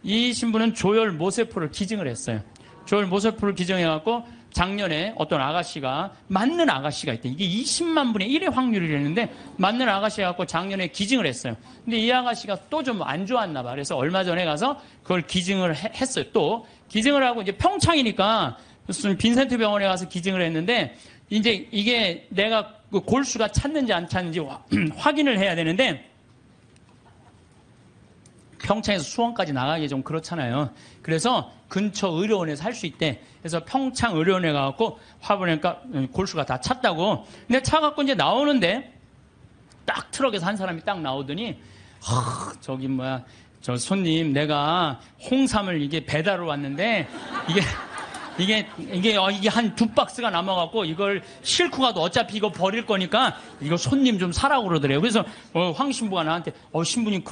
이 신부는 조혈 모세포를 기증을 했어요. 조혈 모세포를 기증해갖고 작년에 어떤 아가씨가, 맞는 아가씨가 있대. 이게 20만 분의 1의 확률이랬는데 맞는 아가씨가 갖고 작년에 기증을 했어요. 근데 이 아가씨가 또 좀 안 좋았나 봐. 그래서 얼마 전에 가서 그걸 기증을 했어요. 또 기증을 하고, 이제 평창이니까 무슨 빈센트 병원에 가서 기증을 했는데, 이제 이게 내가 그 골수가 찼는지 안 찼는지 확인을 해야 되는데, 평창에서 수원까지 나가기 좀 그렇잖아요. 그래서 근처 의료원에서 할 수 있대. 그래서 평창 의료원에 가갖고 화보니까 골수가 다 찼다고. 근데 차 갖고 이제 나오는데 딱 트럭에서 한 사람이 딱 나오더니, 저 손님, 내가 홍삼을 이게 배달을 왔는데 이게 한 2박스가 남아갖고 이걸 싣고 가도 어차피 이거 버릴 거니까 이거 손님 좀 사라고 그러더래요. 그래서 황 신부가 나한테, 신부님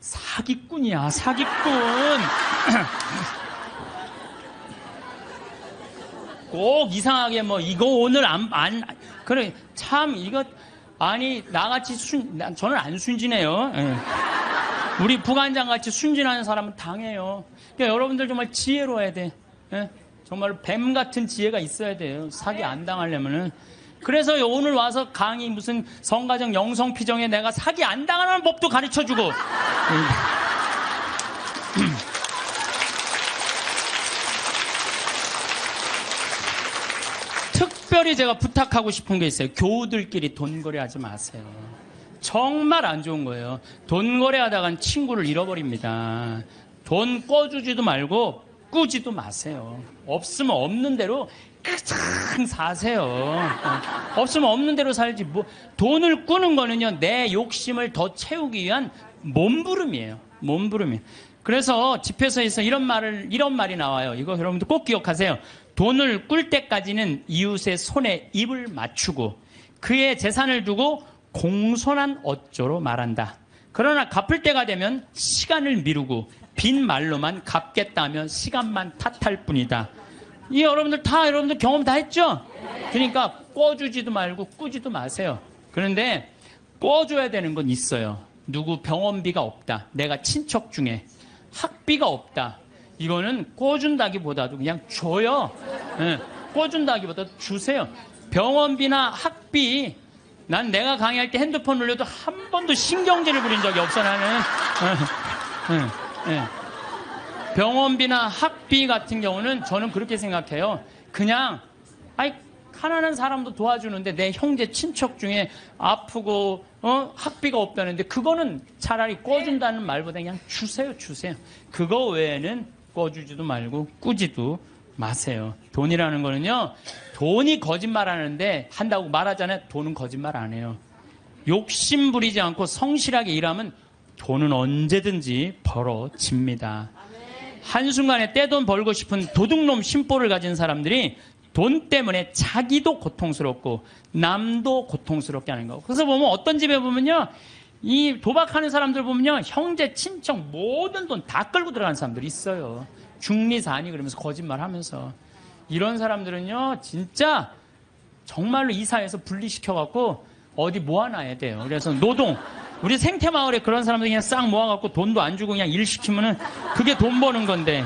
사기꾼이야, 사기꾼. 꼭 이상하게 이거 오늘 그래, 참, 이거, 나같이 저는 안 순진해요. 우리 부관장 같이 순진한 사람은 당해요. 그러니까 여러분들 정말 지혜로워야 돼. 정말 뱀 같은 지혜가 있어야 돼요. 사기 안 당하려면은. 그래서 오늘 와서 강의 무슨 성가정 영성피정에 내가 사기 안 당하는 법도 가르쳐주고. 특별히 제가 부탁하고 싶은 게 있어요. 교우들끼리 돈거래 하지 마세요. 정말 안 좋은 거예요. 돈거래 하다간 친구를 잃어버립니다. 돈 꿔주지도 말고 꾸지도 마세요. 없으면 없는 대로 그냥 사세요. 없으면 없는 대로 살지. 돈을 꾸는 거는요, 내 욕심을 더 채우기 위한 몸부림이에요. 몸부림이에요. 그래서 집회서에서 이런 말이 나와요. 이거 여러분들 꼭 기억하세요. 돈을 꿀 때까지는 이웃의 손에 입을 맞추고 그의 재산을 두고 공손한 어조로 말한다. 그러나 갚을 때가 되면 시간을 미루고 빈 말로만 갚겠다면 시간만 탓할 뿐이다. 이 여러분들 경험 다 했죠? 그러니까 꿔주지도 말고 꾸지도 마세요. 그런데 꿔줘야 되는 건 있어요. 누구 병원비가 없다. 내가 친척 중에 학비가 없다. 이거는 꿔준다기보다도 그냥 줘요. 네, 꿔준다기보다도 주세요. 병원비나 학비, 난 내가 강의할 때 핸드폰 울려도 한 번도 신경질을 부린 적이 없어, 나는. 병원비나 학비 같은 경우는 저는 그렇게 생각해요. 그냥, 가난한 사람도 도와주는데 내 형제 친척 중에 아프고, 학비가 없다는데 그거는 차라리 꿔준다는 말보다 그냥 주세요. 그거 외에는 꿔주지도 말고 꾸지도 마세요. 돈이라는 거는요, 돈이 거짓말하는데 한다고 말하잖아요. 돈은 거짓말 안 해요. 욕심 부리지 않고 성실하게 일하면 돈은 언제든지 벌어집니다. 한순간에 떼돈 벌고 싶은 도둑놈 심보를 가진 사람들이 돈 때문에 자기도 고통스럽고 남도 고통스럽게 하는 거. 그래서 보면 어떤 집에 보면요, 이 도박하는 사람들 보면요, 형제, 친척 모든 돈 다 끌고 들어가는 사람들이 있어요. 중리사니 그러면서 거짓말하면서. 이런 사람들은요, 진짜 정말로 이 사회에서 분리시켜갖고 어디 모아놔야 돼요. 그래서 노동, 우리 생태마을에 그런 사람들 그냥 싹 모아갖고 돈도 안 주고 그냥 일 시키면은 그게 돈 버는 건데.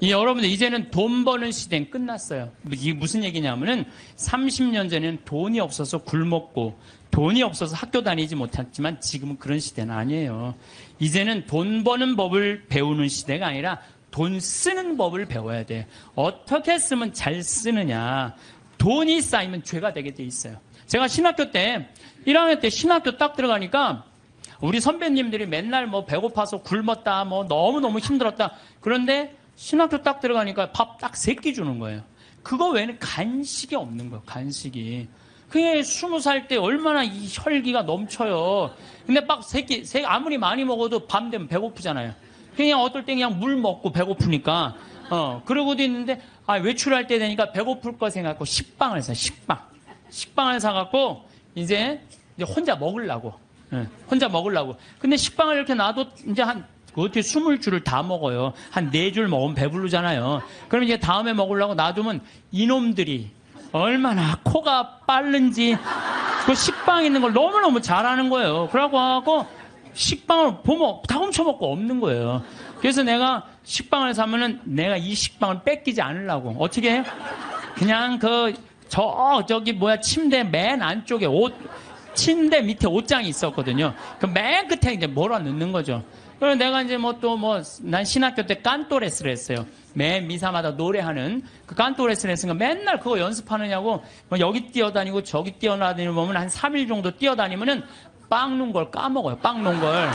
여러분들 이제는 돈 버는 시대는 끝났어요. 이게 무슨 얘기냐면은 30년 전에는 돈이 없어서 굶었고 돈이 없어서 학교 다니지 못했지만 지금은 그런 시대는 아니에요. 이제는 돈 버는 법을 배우는 시대가 아니라 돈 쓰는 법을 배워야 돼. 어떻게 쓰면 잘 쓰느냐. 돈이 쌓이면 죄가 되게 돼 있어요. 제가 신학교 때 1학년 때 신학교 딱 들어가니까 우리 선배님들이 맨날 뭐 배고파서 굶었다, 뭐 너무너무 힘들었다. 그런데 신학교 딱 들어가니까 밥 딱 3끼 주는 거예요. 그거 외에는 간식이 없는 거예요. 간식이. 그게 20살 때 얼마나 이 혈기가 넘쳐요. 근데 밥 3끼, 아무리 많이 먹어도 밤 되면 배고프잖아요. 그냥 어떨 때 그냥 물 먹고 배고프니까. 그러고도 있는데, 외출할 때 되니까 배고플 거 생각하고 식빵을 사, 식빵을 사갖고, 이제 혼자 먹으려고. 혼자 먹으려고. 근데 식빵을 이렇게 놔도 이제 어떻게 20줄을 다 먹어요. 한 4줄 먹으면 배부르잖아요. 그럼 이제 다음에 먹으려고 놔두면 이놈들이 얼마나 코가 빠른지 그 식빵 있는 걸 너무너무 잘하는 거예요. 그러고 식빵을 보면 다 훔쳐먹고 없는 거예요. 그래서 내가 식빵을 사면은 내가 이 식빵을 뺏기지 않으려고 어떻게 해요? 그냥 저기 침대 맨 안쪽에 침대 밑에 옷장이 있었거든요. 그 맨 끝에 이제 몰아 넣는 거죠. 그래서 내가 이제 난 신학교 때 깐또레스를 했어요. 매 미사마다 노래하는 그 깐또레스를 했으니까 맨날 그거 연습하느냐고 여기 뛰어다니고 저기 뛰어다니고 보면 한 3일 정도 뛰어다니면은 빵 놓은 걸 까먹어요. 빵 놓은 걸.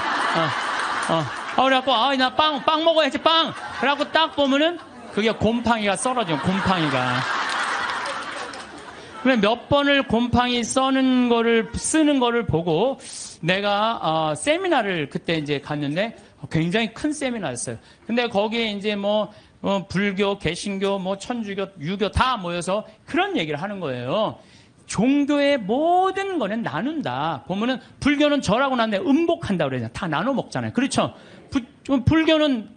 그래갖고, 나 빵 먹어야지, 빵! 그래갖고 딱 보면은 그게 곰팡이가 썰어져요, 곰팡이가. 그래, 몇 번을 곰팡이 쓰는 거를 보고 내가, 세미나를 그때 이제 갔는데 굉장히 큰 세미나였어요. 근데 거기에 이제 불교, 개신교, 천주교, 유교 다 모여서 그런 얘기를 하는 거예요. 종교의 모든 거는 나눈다. 보면은 불교는 절하고 난 다음에 음복한다 그러잖아요. 다 나눠 먹잖아요. 그렇죠? 불교는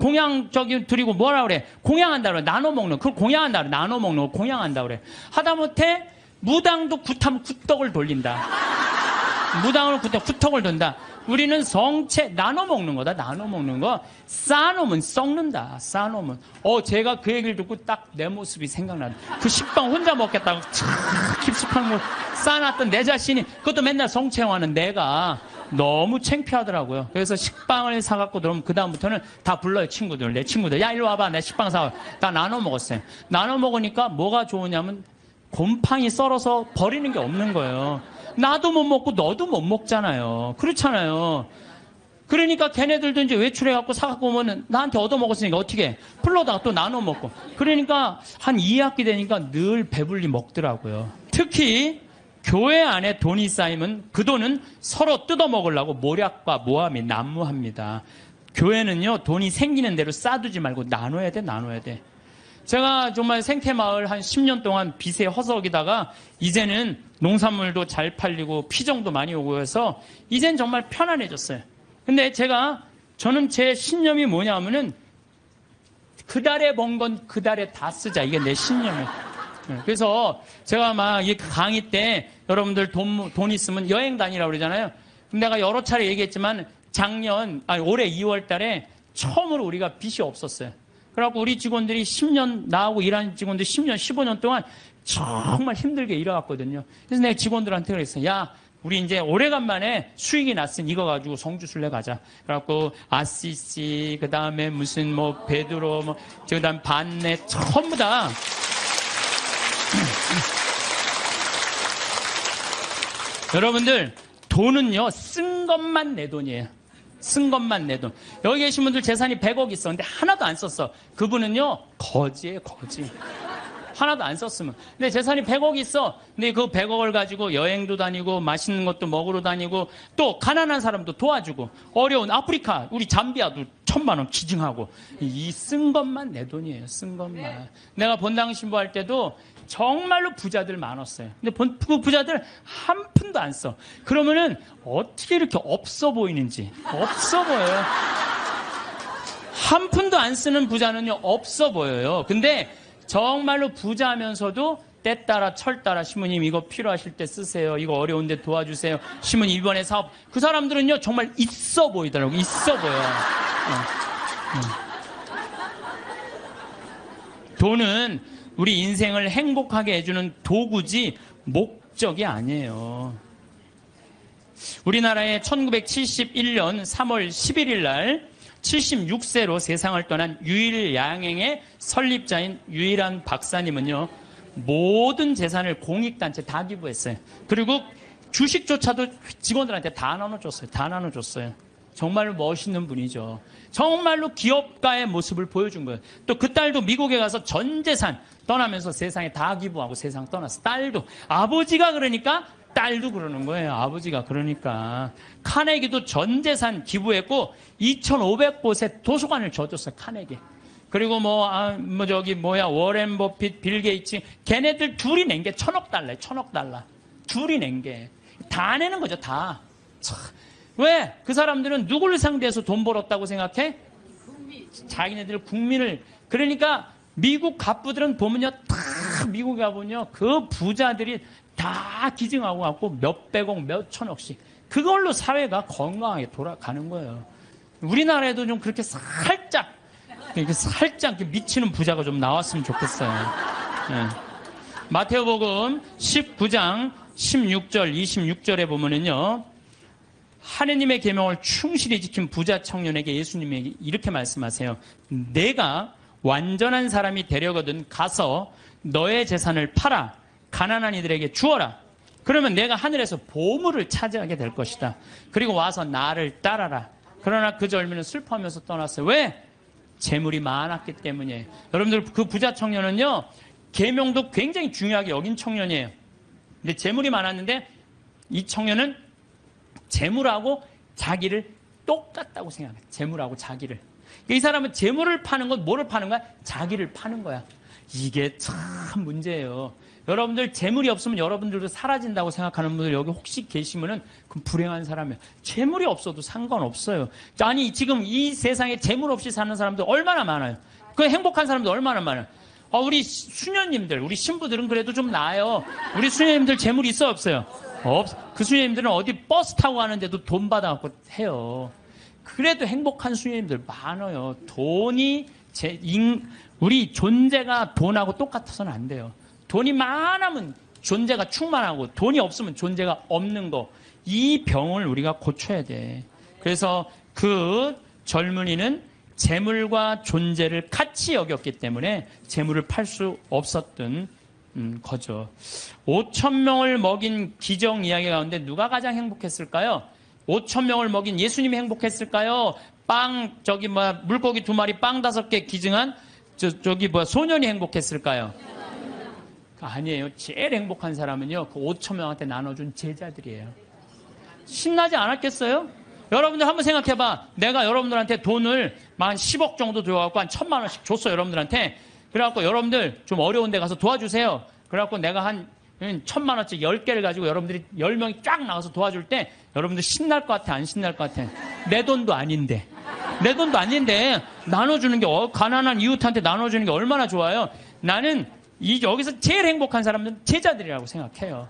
드리고 뭐라 그래? 공양한다 그래. 나눠 먹는. 그걸 공양한다 그래. 나눠 먹는 거 공양한다 그래. 하다못해 무당도 굿하면 굿덕을 돌린다. 무당으로 굿덕을 돈다. 우리는 성체 나눠 먹는 거다. 나눠 먹는 거. 쌓아놓으면 썩는다. 쌓아놓으면. 제가 그 얘기를 듣고 딱 내 모습이 생각나다. 그 식빵 혼자 먹겠다고 깊숙한 걸 쌓아놨던 내 자신이 그것도 맨날 성체화하는 내가 너무 창피하더라고요. 그래서 식빵을 사갖고 그러면 그 다음부터는 다 불러요. 친구들. 내 친구들. 야, 일로 와봐. 내 식빵 사와. 다 나눠 먹었어요. 나눠 먹으니까 뭐가 좋으냐면 곰팡이 썰어서 버리는 게 없는 거예요. 나도 못 먹고 너도 못 먹잖아요. 그렇잖아요. 그러니까 걔네들도 이제 외출해갖고 사갖고 오면은 나한테 얻어먹었으니까 어떻게 해? 풀러다가 또 나눠 먹고. 그러니까 한 2학기 되니까 늘 배불리 먹더라고요. 특히 교회 안에 돈이 쌓이면 그 돈은 서로 뜯어먹으려고 모략과 모함이 난무합니다. 교회는요, 돈이 생기는 대로 쌓아두지 말고 나눠야 돼. 제가 정말 생태마을 한 10년 동안 빚에 허덕이다가 이제는 농산물도 잘 팔리고 피정도 많이 오고 해서 이젠 정말 편안해졌어요. 근데 저는 제 신념이 뭐냐면은 그 달에 번 건 그 달에 다 쓰자. 이게 내 신념이에요. 그래서 제가 막 이 강의 때 여러분들 돈 있으면 여행 다니라고 그러잖아요. 내가 여러 차례 얘기했지만 올해 2월 달에 처음으로 우리가 빚이 없었어요. 그래갖고 우리 직원들이 10년, 나하고 일하는 직원들 10년, 15년 동안 정말 힘들게 일해왔거든요. 그래서 내가 직원들한테 그랬어요. 야, 우리 이제 오래간만에 수익이 났으니 이거 가지고 성주순례 가자. 그래갖고 아시시, 그 다음에 무슨 뭐 베드로, 그 다음 반내, 전부 다. 여러분들, 돈은요, 쓴 것만 내 돈이에요. 쓴 것만 내 돈. 여기 계신 분들 재산이 100억 있어. 근데 하나도 안 썼어. 그분은요, 거지예요, 거지. 하나도 안 썼으면. 근데 재산이 100억 있어. 근데 그 100억을 가지고 여행도 다니고 맛있는 것도 먹으러 다니고 또 가난한 사람도 도와주고 어려운 아프리카, 우리 잠비아도 1,000만 원 기증하고 이 쓴 것만 내 돈이에요. 쓴 것만. 내가 본당 신부할 때도 정말로 부자들 많았어요. 근데 그 부자들 한 푼도 안 써. 그러면은 어떻게 이렇게 없어 보이는지. 없어 보여요. 한 푼도 안 쓰는 부자는요, 없어 보여요. 근데 정말로 부자면서도 때 따라 철 따라 시모님 이거 필요하실 때 쓰세요. 이거 어려운데 도와주세요. 시모님 이번에 사업. 그 사람들은요, 정말 있어 보이더라고요. 있어 보여요. 돈은 우리 인생을 행복하게 해주는 도구지 목적이 아니에요. 우리나라에 1971년 3월 11일 날 76세로 세상을 떠난 유일양행의 설립자인 유일한 박사님은요, 모든 재산을 공익단체 다 기부했어요. 그리고 주식조차도 직원들한테 다 나눠줬어요. 다 나눠줬어요. 정말로 멋있는 분이죠. 정말로 기업가의 모습을 보여준 거예요. 또 그 딸도 미국에 가서 전 재산 떠나면서 세상에 다 기부하고 세상 떠났어. 딸도. 아버지가 그러니까 딸도 그러는 거예요. 아버지가 그러니까. 카네기도 전 재산 기부했고 2,500곳에 도서관을 줘줬어요. 카네기. 그리고 워렌 버핏, 빌 게이츠, 걔네들 둘이 낸 게 1,000억 달러예요. 1,000억 달러. 둘이 낸 게. 다 내는 거죠. 다. 왜? 그 사람들은 누구를 상대해서 돈 벌었다고 생각해? 자기네들 국민을. 그러니까 미국 갑부들은 보면요, 다 미국에 가보면요, 그 부자들이 다 기증하고 갖고 몇백억, 몇천억씩. 그걸로 사회가 건강하게 돌아가는 거예요. 우리나라에도 좀 그렇게 살짝 미치는 부자가 좀 나왔으면 좋겠어요. 네. 마태오복음 19장 16절, 26절에 보면은요, 하느님의 계명을 충실히 지킨 부자 청년에게 예수님이 이렇게 말씀하세요. 내가 완전한 사람이 되려거든 가서 너의 재산을 팔아 가난한 이들에게 주어라. 그러면 내가 하늘에서 보물을 차지하게 될 것이다. 그리고 와서 나를 따라라. 그러나 그 젊은이는 슬퍼하면서 떠났어요. 왜? 재물이 많았기 때문이에요. 여러분들, 그 부자 청년은요, 계명도 굉장히 중요하게 여긴 청년이에요. 근데 재물이 많았는데 이 청년은 재물하고 자기를 똑같다고 생각해요. 재물하고 자기를. 이 사람은 재물을 파는 건 뭐를 파는 거야? 자기를 파는 거야. 이게 참 문제예요. 여러분들 재물이 없으면 여러분들도 사라진다고 생각하는 분들 여기 혹시 계시면은 그 불행한 사람이에요. 재물이 없어도 상관없어요. 아니 지금 이 세상에 재물 없이 사는 사람들 얼마나 많아요. 그 행복한 사람들 얼마나 많아요. 우리 수녀님들, 우리 신부들은 그래도 좀 나아요. 우리 수녀님들 재물이 있어요, 없어요? 그 수녀님들은 어디 버스 타고 가는데도 돈 받아갖고 해요. 그래도 행복한 수녀님들 많아요. 돈이 우리 존재가 돈하고 똑같아서는 안 돼요. 돈이 많으면 존재가 충만하고 돈이 없으면 존재가 없는 거. 이 병을 우리가 고쳐야 돼. 그래서 그 젊은이는 재물과 존재를 같이 여겼기 때문에 재물을 팔 수 없었던 거죠. 5,000명을 먹인 기적 이야기 가운데 누가 가장 행복했을까요? 5,000명을 먹인 예수님이 행복했을까요? 물고기 2마리 빵 5개 기증한 소년이 행복했을까요? 아니에요. 제일 행복한 사람은요, 그 5,000명한테 나눠준 제자들이에요. 신나지 않았겠어요? 여러분들 한번 생각해봐. 내가 여러분들한테 돈을 한 10억 정도 줘갖고 한 1,000만 원씩 줬어, 여러분들한테. 그래갖고 여러분들 좀 어려운 데 가서 도와주세요. 그래갖고 내가 한 1,000만 원짜리 10개를 가지고 여러분들이 10명이 쫙 나가서 도와줄 때 여러분들 신날 것 같아, 안 신날 것 같아? 내 돈도 아닌데. 내 돈도 아닌데 나눠주는 게 가난한 이웃한테 나눠주는 게 얼마나 좋아요. 나는 여기서 제일 행복한 사람은 제자들이라고 생각해요.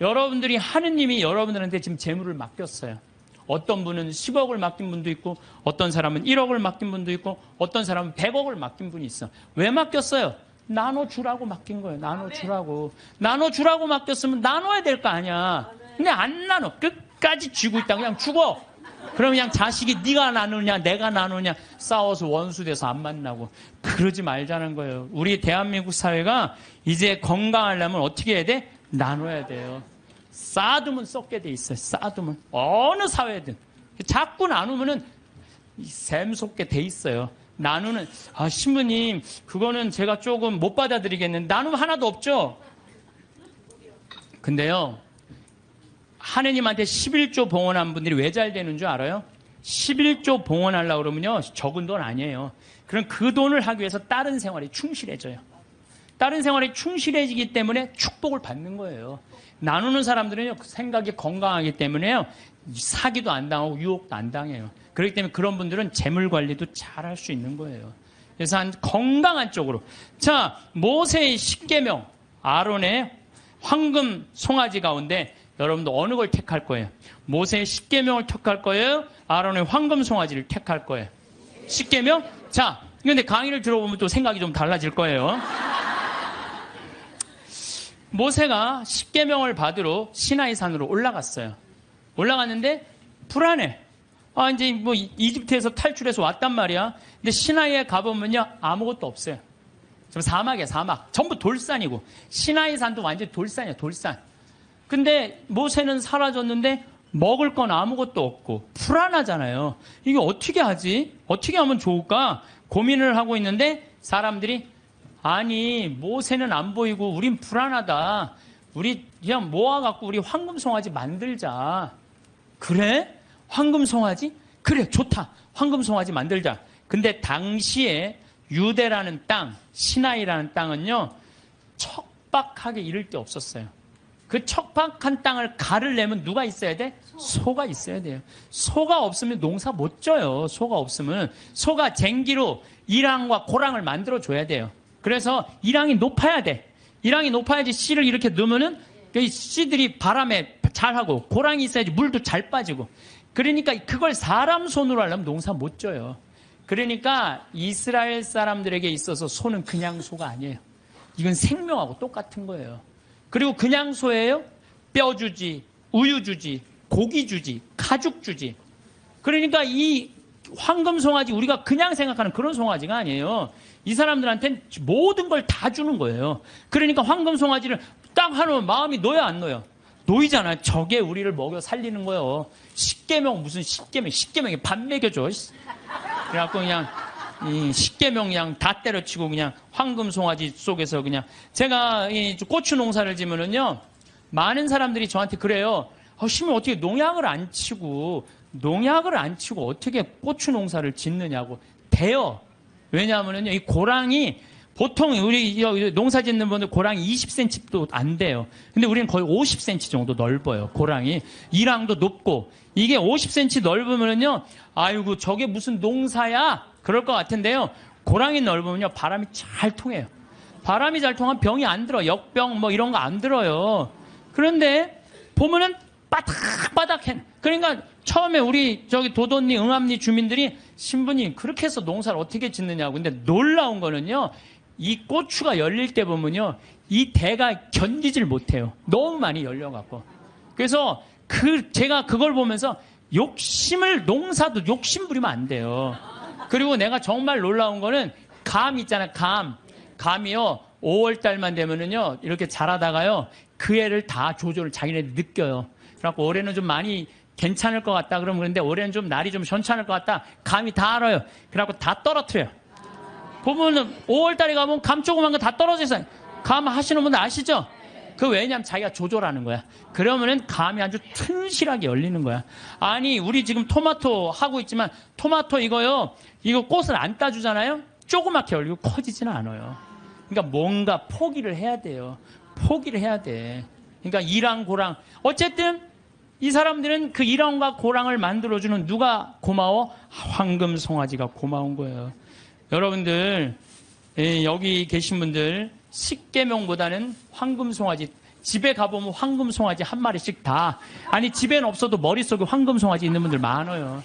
여러분들이 하느님이 여러분들한테 지금 재물을 맡겼어요. 어떤 분은 10억을 맡긴 분도 있고 어떤 사람은 1억을 맡긴 분도 있고 어떤 사람은 100억을 맡긴 분이 있어. 왜 맡겼어요? 나눠주라고 맡긴 거예요. 나눠주라고. 나눠주라고 맡겼으면 나눠야 될 거 아니야. 근데 안 나눠. 끝까지 쥐고 있다. 그냥 죽어. 그럼 그냥 자식이 네가 나누냐 내가 나누냐 싸워서 원수돼서 안 만나고. 그러지 말자는 거예요. 우리 대한민국 사회가 이제 건강하려면 어떻게 해야 돼? 나눠야 돼요. 쌓아두면 썩게 돼 있어요. 쌓아두면 어느 사회든 자꾸 나누면은 샘솟게 돼 있어요. 나누는 신부님 그거는 제가 조금 못 받아들이겠는데 나누면 하나도 없죠. 근데요 하느님한테 11조 봉헌한 분들이 왜 잘 되는 줄 알아요? 11조 봉헌하려고 그러면요 적은 돈 아니에요. 그럼 그 돈을 하기 위해서 다른 생활에 충실해져요. 다른 생활에 충실해지기 때문에 축복을 받는 거예요. 나누는 사람들은요 생각이 건강하기 때문에요 사기도 안 당하고 유혹도 안 당해요. 그렇기 때문에 그런 분들은 재물 관리도 잘 할 수 있는 거예요. 그래서 한 건강한 쪽으로. 자, 모세의 십계명, 아론의 황금 송아지 가운데 여러분도 어느 걸 택할 거예요? 모세의 십계명을 택할 거예요? 아론의 황금 송아지를 택할 거예요? 십계명? 자, 근데 강의를 들어보면 또 생각이 좀 달라질 거예요. 모세가 십계명을 받으러 시나이 산으로 올라갔어요. 올라갔는데 불안해. 이제 뭐 이집트에서 탈출해서 왔단 말이야. 근데 시나이에 가보면요 아무것도 없어요. 지금 사막이야, 사막. 전부 돌산이고 시나이 산도 완전 돌산이야, 돌산. 근데 모세는 사라졌는데 먹을 건 아무것도 없고 불안하잖아요. 이게 어떻게 하지? 어떻게 하면 좋을까? 고민을 하고 있는데 사람들이 아니 모세는 안 보이고 우린 불안하다. 우리 그냥 모아갖고 우리 황금 송아지 만들자. 그래? 황금 송아지? 그래 좋다. 황금 송아지 만들자. 근데 당시에 유대라는 땅, 시나이라는 땅은요 척박하게 이를 데 없었어요. 그 척박한 땅을 가르려면 누가 있어야 돼? 소가 있어야 돼요. 소가 없으면 농사 못 져요. 소가 없으면. 소가 쟁기로 이랑과 고랑을 만들어 줘야 돼요. 그래서 이랑이 높아야 돼. 이랑이 높아야지 씨를 이렇게 넣으면은 그 씨들이 바람에 잘하고 고랑이 있어야지 물도 잘 빠지고. 그러니까 그걸 사람 손으로 하려면 농사 못 져요. 그러니까 이스라엘 사람들에게 있어서 소는 그냥 소가 아니에요. 이건 생명하고 똑같은 거예요. 그리고 그냥 소예요? 뼈 주지, 우유 주지, 고기 주지, 가죽 주지. 그러니까 이 황금 송아지 우리가 그냥 생각하는 그런 송아지가 아니에요. 이 사람들한테는 모든 걸 다 주는 거예요. 그러니까 황금 송아지를 딱 하면 마음이 놓여 안 놓여? 놓이잖아요. 저게 우리를 먹여 살리는 거예요. 십계명 무슨 십계명에 밥 먹여줘. 그래갖고 그냥 이 십계명 그냥 다 때려치고 그냥 황금 송아지 속에서 그냥 제가 이 고추 농사를 지면은요 많은 사람들이 저한테 그래요. 심은 어떻게 농약을 안 치고 어떻게 고추 농사를 짓느냐고. 돼요. 왜냐하면은요 이 고랑이 보통 우리 농사 짓는 분들 고랑이 20cm도 안 돼요. 근데 우리는 거의 50cm 정도 넓어요. 고랑이. 이랑도 높고. 이게 50cm 넓으면요. 아이고 저게 무슨 농사야? 그럴 것 같은데요. 고랑이 넓으면요. 바람이 잘 통해요. 바람이 잘 통하면 병이 안 들어. 역병 뭐 이런 거 안 들어요. 그런데 보면은 바닥바닥해. 그러니까 처음에 우리 저기 도돈리 응암리 주민들이 신부님 그렇게 해서 농사를 어떻게 짓느냐고. 근데 놀라운 거는요. 이 고추가 열릴 때 보면요. 이 대가 견디질 못해요. 너무 많이 열려갖고. 그래서 제가 그걸 보면서 농사도 욕심 부리면 안 돼요. 그리고 내가 정말 놀라운 거는 감 있잖아요. 감이요. 5월달만 되면은요. 이렇게 자라다가요. 그 애를 다 조절을 자기네들 느껴요. 그래갖고 올해는 좀 많이 괜찮을 것 같다. 그런데 올해는 좀 날이 좀 괜찮을 것 같다. 감이 다 알아요. 그래갖고 다 떨어뜨려요. 보면은 5월달에 가면 감 조그만 거 다 떨어져 있어요. 감 하시는 분들 아시죠? 그 왜냐면 자기가 조절하는 거야. 그러면은 감이 아주 튼실하게 열리는 거야. 아니 우리 지금 토마토 하고 있지만 토마토 이거 꽃을 안 따주잖아요. 조그맣게 열리고 커지지는 않아요. 그러니까 뭔가 포기를 해야 돼요. 포기를 해야 돼. 그러니까 이랑 고랑 어쨌든 이 사람들은 그 일왕과 고랑을 만들어주는 누가 고마워? 황금 송아지가 고마운 거예요. 여러분들, 여기 계신 분들 십계명보다는 황금 송아지, 집에 가보면 황금 송아지 한 마리씩 다, 아니 집에는 없어도 머릿속에 황금 송아지 있는 분들 많아요.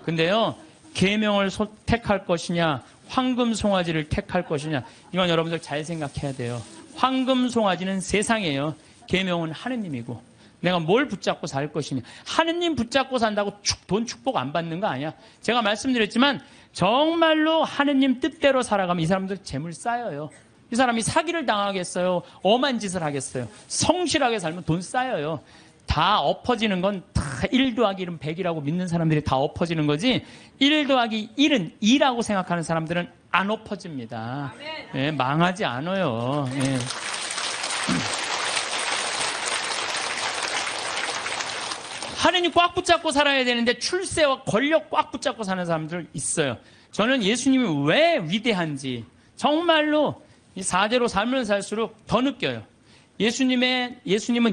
근데요, 계명을 택할 것이냐, 황금 송아지를 택할 것이냐, 이건 여러분들 잘 생각해야 돼요. 황금 송아지는 세상이에요. 계명은 하느님이고, 내가 뭘 붙잡고 살 것이냐. 하느님 붙잡고 산다고 돈 축복 안 받는 거 아니야. 제가 말씀드렸지만 정말로 하느님 뜻대로 살아가면 이 사람들 재물 쌓여요. 이 사람이 사기를 당하겠어요? 엄한 짓을 하겠어요? 성실하게 살면 돈 쌓여요. 다 엎어지는 건 다 1 더하기 1은 100이라고 믿는 사람들이 다 엎어지는 거지, 1 더하기 1은 2라고 생각하는 사람들은 안 엎어집니다. 예, 망하지 않아요. 예. 하느님 꽉 붙잡고 살아야 되는데 출세와 권력 꽉 붙잡고 사는 사람들 있어요. 저는 예수님이 왜 위대한지 정말로 이 4대로 살면 살수록 더 느껴요. 예수님은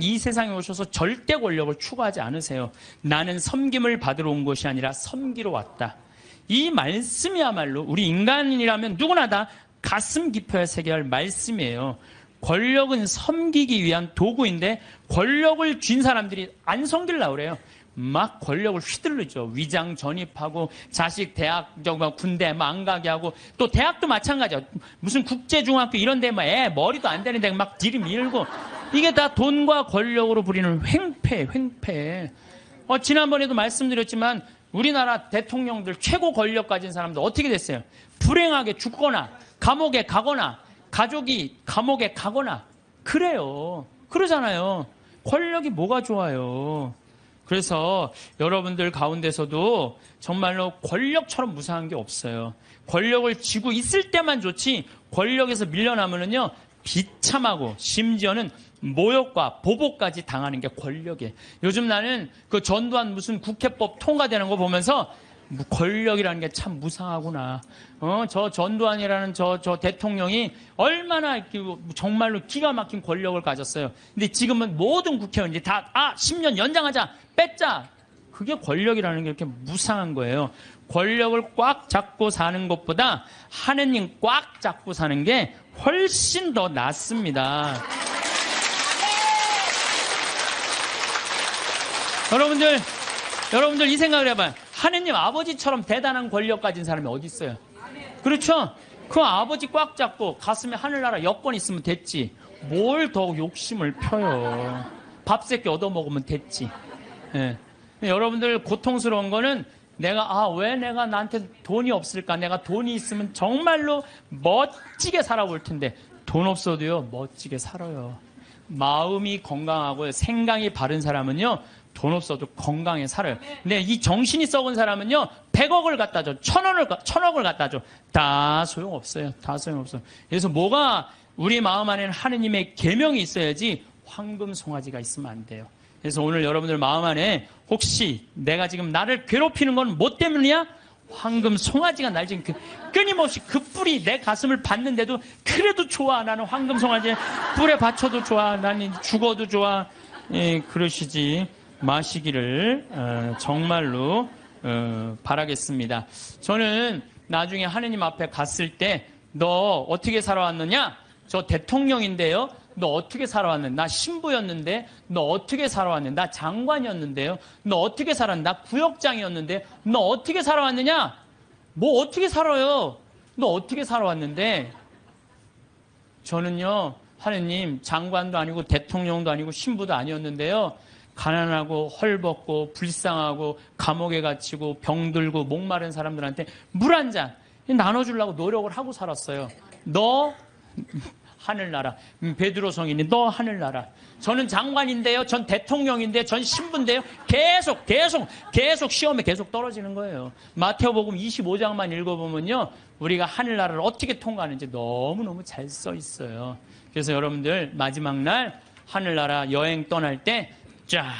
이 세상에 오셔서 절대 권력을 추구하지 않으세요. 나는 섬김을 받으러 온 것이 아니라 섬기러 왔다. 이 말씀이야말로 우리 인간이라면 누구나 다 가슴 깊어야 새겨야 할 말씀이에요. 권력은 섬기기 위한 도구인데 권력을 쥔 사람들이 안 섬기려고 그래요. 막 권력을 휘둘르죠. 위장 전입하고 자식 대학 군대 안 가게 하고, 또 대학도 마찬가지야. 무슨 국제중학교 이런 데 애 머리도 안 되는데 막 들이밀고, 이게 다 돈과 권력으로 부리는 횡패. 지난번에도 말씀드렸지만 우리나라 대통령들 최고 권력 가진 사람들 어떻게 됐어요? 불행하게 죽거나 감옥에 가거나 가족이 감옥에 가거나 그래요. 그러잖아요. 권력이 뭐가 좋아요. 그래서 여러분들 가운데서도 정말로 권력처럼 무상한 게 없어요. 권력을 쥐고 있을 때만 좋지, 권력에서 밀려나면은요 비참하고 심지어는 모욕과 보복까지 당하는 게 권력이에요. 요즘 나는 그 전두환 무슨 국회법 통과되는 거 보면서 권력이라는 게 참 무상하구나. 저 전두환이라는 저 대통령이 얼마나 정말로 기가 막힌 권력을 가졌어요. 근데 지금은 모든 국회의원들이 다 10년 연장하자, 뺐자. 그게 권력이라는 게 이렇게 무상한 거예요. 권력을 꽉 잡고 사는 것보다 하느님 꽉 잡고 사는 게 훨씬 더 낫습니다. 여러분들 이 생각을 해봐요. 하느님 아버지처럼 대단한 권력 가진 사람이 어디 있어요? 그렇죠? 그 아버지 꽉 잡고 가슴에 하늘나라 여권 있으면 됐지. 뭘 더 욕심을 펴요. 밥 새끼 얻어먹으면 됐지. 예. 여러분들 고통스러운 거는 왜 내가 나한테 돈이 없을까? 내가 돈이 있으면 정말로 멋지게 살아볼 텐데 돈 없어도요 멋지게 살아요. 마음이 건강하고 생각이 바른 사람은요 돈 없어도 건강에 살아요. 근데 이 정신이 썩은 사람은요 100억을 갖다 줘, 1000억을 갖다 줘, 다 소용없어요. 다 소용없어요. 그래서 뭐가 우리 마음 안에는 하느님의 계명이 있어야지 황금 송아지가 있으면 안 돼요. 그래서 오늘 여러분들 마음 안에 혹시 내가 지금 나를 괴롭히는 건 뭐 때문이야? 황금 송아지가 날 지금 끊임없이 그 뿔이 내 가슴을 받는데도 그래도 좋아. 나는 황금 송아지 뿔에 받쳐도 좋아. 나는 죽어도 좋아. 예, 그러시지 마시기를 정말로 바라겠습니다. 저는 나중에 하느님 앞에 갔을 때 너 어떻게 살아왔느냐? 저 대통령인데요. 너 어떻게 살아왔는데? 나 신부였는데 너 어떻게 살아왔는데? 나 장관이었는데요. 너 어떻게 살았는데? 나 구역장이었는데 너 어떻게 살아왔느냐? 뭐 어떻게 살아요? 너 어떻게 살아왔는데? 저는요 하느님 장관도 아니고 대통령도 아니고 신부도 아니었는데요, 가난하고 헐벗고 불쌍하고 감옥에 갇히고 병들고 목마른 사람들한테 물 한 잔 나눠주려고 노력을 하고 살았어요. 너 하늘나라. 베드로 성인이 너 하늘나라. 저는 장관인데요, 전 대통령인데, 전 신부인데요, 계속 시험에 계속 떨어지는 거예요. 마태복음 25장만 읽어보면요 우리가 하늘나라를 어떻게 통과하는지 너무너무 잘 써 있어요. 그래서 여러분들 마지막 날 하늘나라 여행 떠날 때 쫙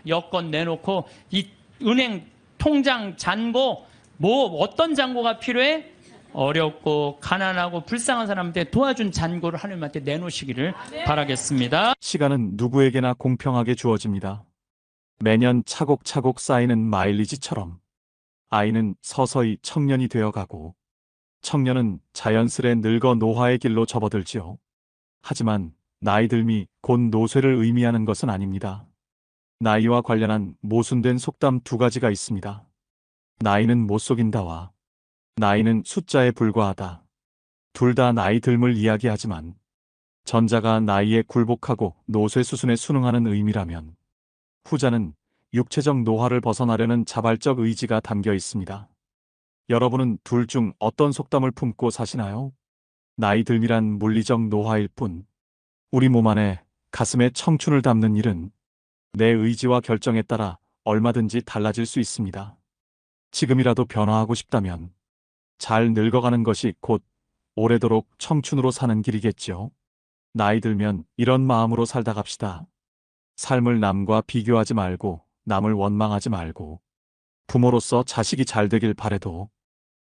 여권 내놓고 이 은행 통장 잔고 어떤 잔고가 필요해? 어렵고 가난하고 불쌍한 사람한테 도와준 잔고를 하나님한테 내놓으시기를 바라겠습니다. 시간은 누구에게나 공평하게 주어집니다. 매년 차곡차곡 쌓이는 마일리지처럼 아이는 서서히 청년이 되어가고 청년은 자연스레 늙어 노화의 길로 접어들지요. 하지만 나이 듦이 곧 노쇠를 의미하는 것은 아닙니다. 나이와 관련한 모순된 속담 두 가지가 있습니다. 나이는 못 속인다와 나이는 숫자에 불과하다. 둘 다 나이 듦을 이야기하지만 전자가 나이에 굴복하고 노쇠 수순에 순응하는 의미라면 후자는 육체적 노화를 벗어나려는 자발적 의지가 담겨 있습니다. 여러분은 둘 중 어떤 속담을 품고 사시나요? 나이 듦이란 물리적 노화일 뿐 우리 몸 안에 가슴에 청춘을 담는 일은 내 의지와 결정에 따라 얼마든지 달라질 수 있습니다. 지금이라도 변화하고 싶다면 잘 늙어가는 것이 곧 오래도록 청춘으로 사는 길이겠지요. 나이 들면 이런 마음으로 살다 갑시다. 삶을 남과 비교하지 말고 남을 원망하지 말고 부모로서 자식이 잘 되길 바래도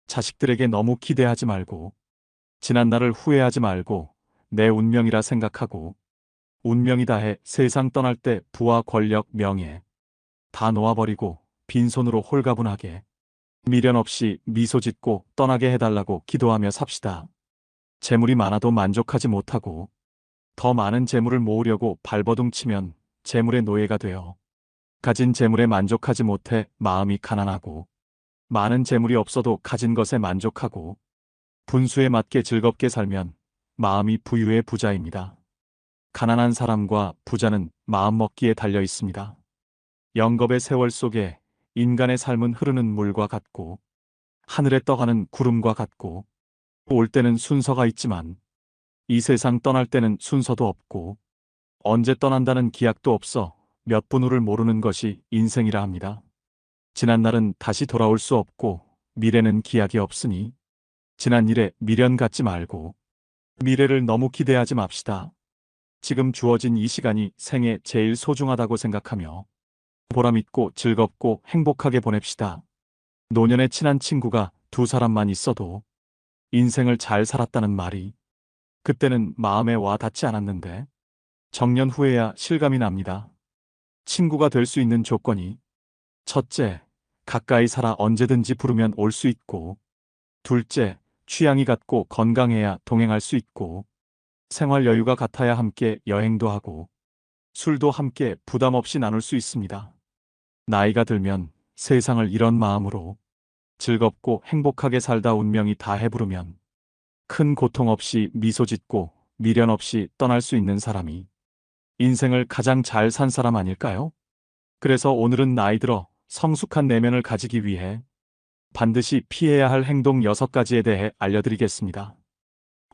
자식들에게 너무 기대하지 말고 지난 날을 후회하지 말고 내 운명이라 생각하고 운명이다 해 세상 떠날 때 부와 권력, 명예 다 놓아버리고 빈손으로 홀가분하게 미련 없이 미소 짓고 떠나게 해달라고 기도하며 삽시다. 재물이 많아도 만족하지 못하고 더 많은 재물을 모으려고 발버둥 치면 재물의 노예가 되어 가진 재물에 만족하지 못해 마음이 가난하고 많은 재물이 없어도 가진 것에 만족하고 분수에 맞게 즐겁게 살면 마음이 부유의 부자입니다. 가난한 사람과 부자는 마음먹기에 달려 있습니다. 영겁의 세월 속에 인간의 삶은 흐르는 물과 같고 하늘에 떠가는 구름과 같고 올 때는 순서가 있지만 이 세상 떠날 때는 순서도 없고 언제 떠난다는 기약도 없어 몇 분 후를 모르는 것이 인생이라 합니다. 지난 날은 다시 돌아올 수 없고 미래는 기약이 없으니 지난 일에 미련 갖지 말고 미래를 너무 기대하지 맙시다. 지금 주어진 이 시간이 생애 제일 소중하다고 생각하며 보람있고 즐겁고 행복하게 보냅시다. 노년에 친한 친구가 두 사람만 있어도 인생을 잘 살았다는 말이 그때는 마음에 와 닿지 않았는데 정년 후에야 실감이 납니다. 친구가 될 수 있는 조건이 첫째, 가까이 살아 언제든지 부르면 올 수 있고 둘째, 취향이 같고 건강해야 동행할 수 있고 생활 여유가 같아야 함께 여행도 하고 술도 함께 부담 없이 나눌 수 있습니다. 나이가 들면 세상을 이런 마음으로 즐겁고 행복하게 살다 운명이 다 해부르면 큰 고통 없이 미소 짓고 미련 없이 떠날 수 있는 사람이 인생을 가장 잘 산 사람 아닐까요? 그래서 오늘은 나이 들어 성숙한 내면을 가지기 위해 반드시 피해야 할 행동 6가지에 대해 알려드리겠습니다.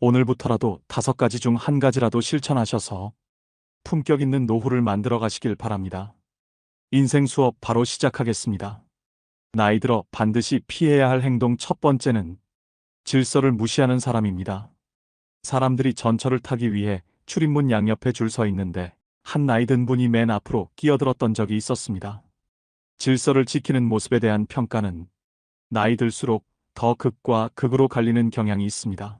오늘부터라도 5가지 중 1가지라도 실천하셔서 품격 있는 노후를 만들어 가시길 바랍니다. 인생 수업 바로 시작하겠습니다. 나이 들어 반드시 피해야 할 행동 첫 번째는 질서를 무시하는 사람입니다. 사람들이 전철을 타기 위해 출입문 양옆에 줄 서 있는데 한 나이 든 분이 맨 앞으로 끼어들었던 적이 있었습니다. 질서를 지키는 모습에 대한 평가는 나이 들수록 더 극과 극으로 갈리는 경향이 있습니다.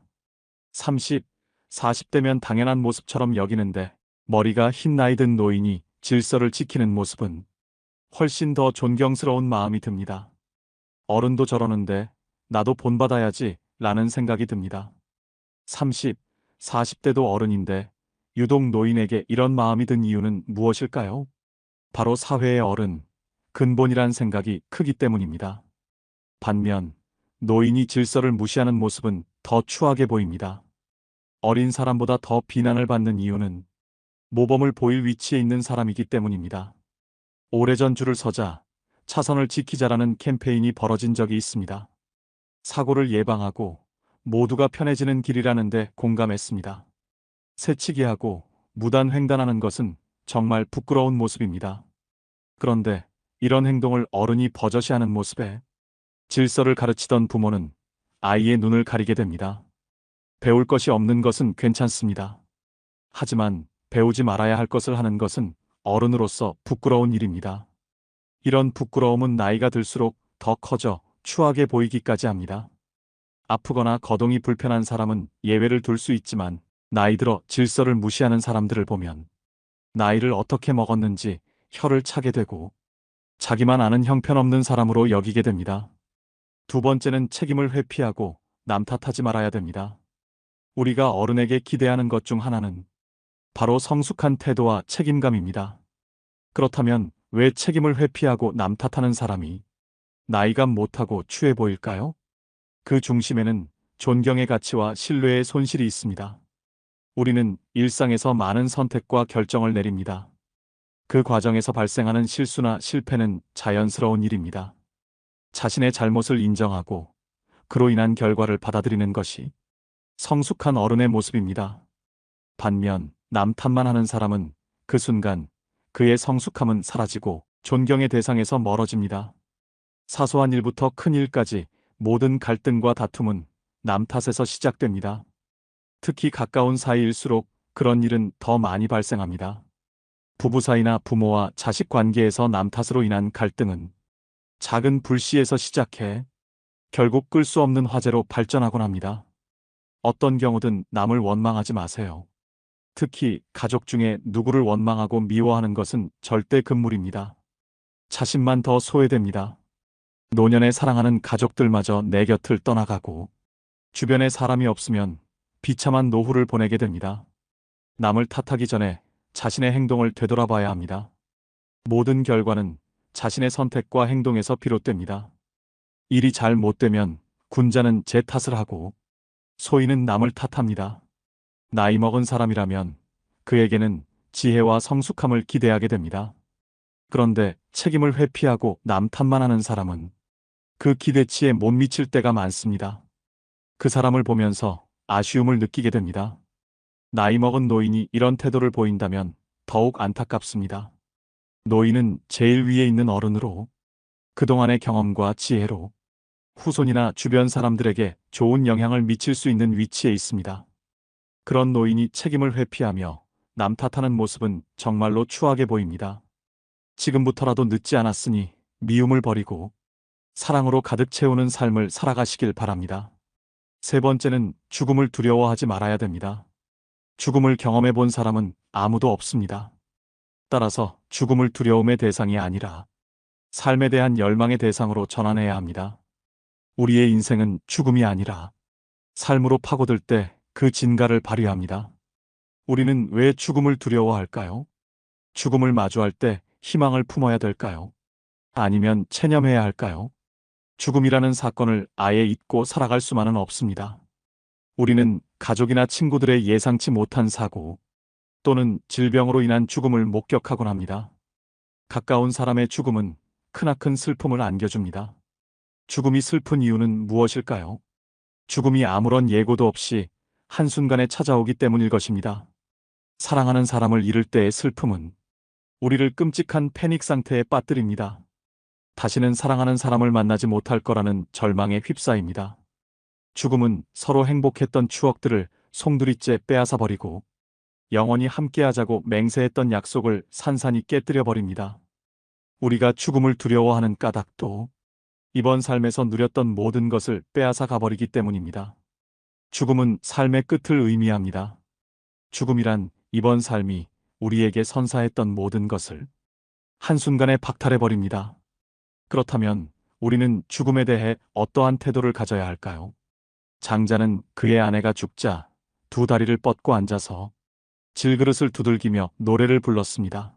30, 40대면 당연한 모습처럼 여기는데 머리가 흰 나이 든 노인이 질서를 지키는 모습은 훨씬 더 존경스러운 마음이 듭니다. 어른도 저러는데 나도 본받아야지 라는 생각이 듭니다. 30, 40대도 어른인데 유독 노인에게 이런 마음이 든 이유는 무엇일까요? 바로 사회의 어른, 근본이란 생각이 크기 때문입니다. 반면 노인이 질서를 무시하는 모습은 더 추하게 보입니다. 어린 사람보다 더 비난을 받는 이유는 모범을 보일 위치에 있는 사람이기 때문입니다. 오래전 줄을 서자, 차선을 지키자라는 캠페인이 벌어진 적이 있습니다. 사고를 예방하고 모두가 편해지는 길이라는데 공감했습니다. 새치기하고 무단횡단하는 것은 정말 부끄러운 모습입니다. 그런데 이런 행동을 어른이 버젓이 하는 모습에 질서를 가르치던 부모는 아이의 눈을 가리게 됩니다. 배울 것이 없는 것은 괜찮습니다. 하지만 배우지 말아야 할 것을 하는 것은 어른으로서 부끄러운 일입니다. 이런 부끄러움은 나이가 들수록 더 커져 추하게 보이기까지 합니다. 아프거나 거동이 불편한 사람은 예외를 둘 수 있지만 나이 들어 질서를 무시하는 사람들을 보면 나이를 어떻게 먹었는지 혀를 차게 되고 자기만 아는 형편없는 사람으로 여기게 됩니다. 두 번째는 책임을 회피하고 남 탓하지 말아야 됩니다. 우리가 어른에게 기대하는 것 중 하나는 바로 성숙한 태도와 책임감입니다. 그렇다면 왜 책임을 회피하고 남 탓하는 사람이 나이가 못하고 추해 보일까요? 그 중심에는 존경의 가치와 신뢰의 손실이 있습니다. 우리는 일상에서 많은 선택과 결정을 내립니다. 그 과정에서 발생하는 실수나 실패는 자연스러운 일입니다. 자신의 잘못을 인정하고 그로 인한 결과를 받아들이는 것이 성숙한 어른의 모습입니다. 반면 남 탓만 하는 사람은 그 순간 그의 성숙함은 사라지고 존경의 대상에서 멀어집니다. 사소한 일부터 큰 일까지 모든 갈등과 다툼은 남 탓에서 시작됩니다. 특히 가까운 사이일수록 그런 일은 더 많이 발생합니다. 부부 사이나 부모와 자식 관계에서 남 탓으로 인한 갈등은 작은 불씨에서 시작해 결국 끌 수 없는 화재로 발전하곤 합니다. 어떤 경우든 남을 원망하지 마세요. 특히 가족 중에 누구를 원망하고 미워하는 것은 절대 금물입니다. 자신만 더 소외됩니다. 노년에 사랑하는 가족들마저 내 곁을 떠나가고 주변에 사람이 없으면 비참한 노후를 보내게 됩니다. 남을 탓하기 전에 자신의 행동을 되돌아봐야 합니다. 모든 결과는 자신의 선택과 행동에서 비롯됩니다. 일이 잘 못되면 군자는 제 탓을 하고 소인은 남을 탓합니다. 나이 먹은 사람이라면 그에게는 지혜와 성숙함을 기대하게 됩니다. 그런데 책임을 회피하고 남 탓만 하는 사람은 그 기대치에 못 미칠 때가 많습니다. 그 사람을 보면서 아쉬움을 느끼게 됩니다. 나이 먹은 노인이 이런 태도를 보인다면 더욱 안타깝습니다. 노인은 제일 위에 있는 어른으로 그동안의 경험과 지혜로 후손이나 주변 사람들에게 좋은 영향을 미칠 수 있는 위치에 있습니다. 그런 노인이 책임을 회피하며 남 탓하는 모습은 정말로 추하게 보입니다. 지금부터라도 늦지 않았으니 미움을 버리고 사랑으로 가득 채우는 삶을 살아가시길 바랍니다. 세 번째는 죽음을 두려워하지 말아야 됩니다. 죽음을 경험해 본 사람은 아무도 없습니다. 따라서 죽음을 두려움의 대상이 아니라 삶에 대한 열망의 대상으로 전환해야 합니다. 우리의 인생은 죽음이 아니라 삶으로 파고들 때 그 진가를 발휘합니다. 우리는 왜 죽음을 두려워할까요? 죽음을 마주할 때 희망을 품어야 될까요? 아니면 체념해야 할까요? 죽음이라는 사건을 아예 잊고 살아갈 수만은 없습니다. 우리는 가족이나 친구들의 예상치 못한 사고 또는 질병으로 인한 죽음을 목격하곤 합니다. 가까운 사람의 죽음은 크나큰 슬픔을 안겨줍니다. 죽음이 슬픈 이유는 무엇일까요? 죽음이 아무런 예고도 없이 한순간에 찾아오기 때문일 것입니다. 사랑하는 사람을 잃을 때의 슬픔은 우리를 끔찍한 패닉 상태에 빠뜨립니다. 다시는 사랑하는 사람을 만나지 못할 거라는 절망에 휩싸입니다. 죽음은 서로 행복했던 추억들을 송두리째 빼앗아 버리고 영원히 함께하자고 맹세했던 약속을 산산이 깨뜨려 버립니다. 우리가 죽음을 두려워하는 까닭도 이번 삶에서 누렸던 모든 것을 빼앗아 가버리기 때문입니다. 죽음은 삶의 끝을 의미합니다. 죽음이란 이번 삶이 우리에게 선사했던 모든 것을 한순간에 박탈해버립니다. 그렇다면 우리는 죽음에 대해 어떠한 태도를 가져야 할까요? 장자는 그의 아내가 죽자 두 다리를 뻗고 앉아서 질그릇을 두들기며 노래를 불렀습니다.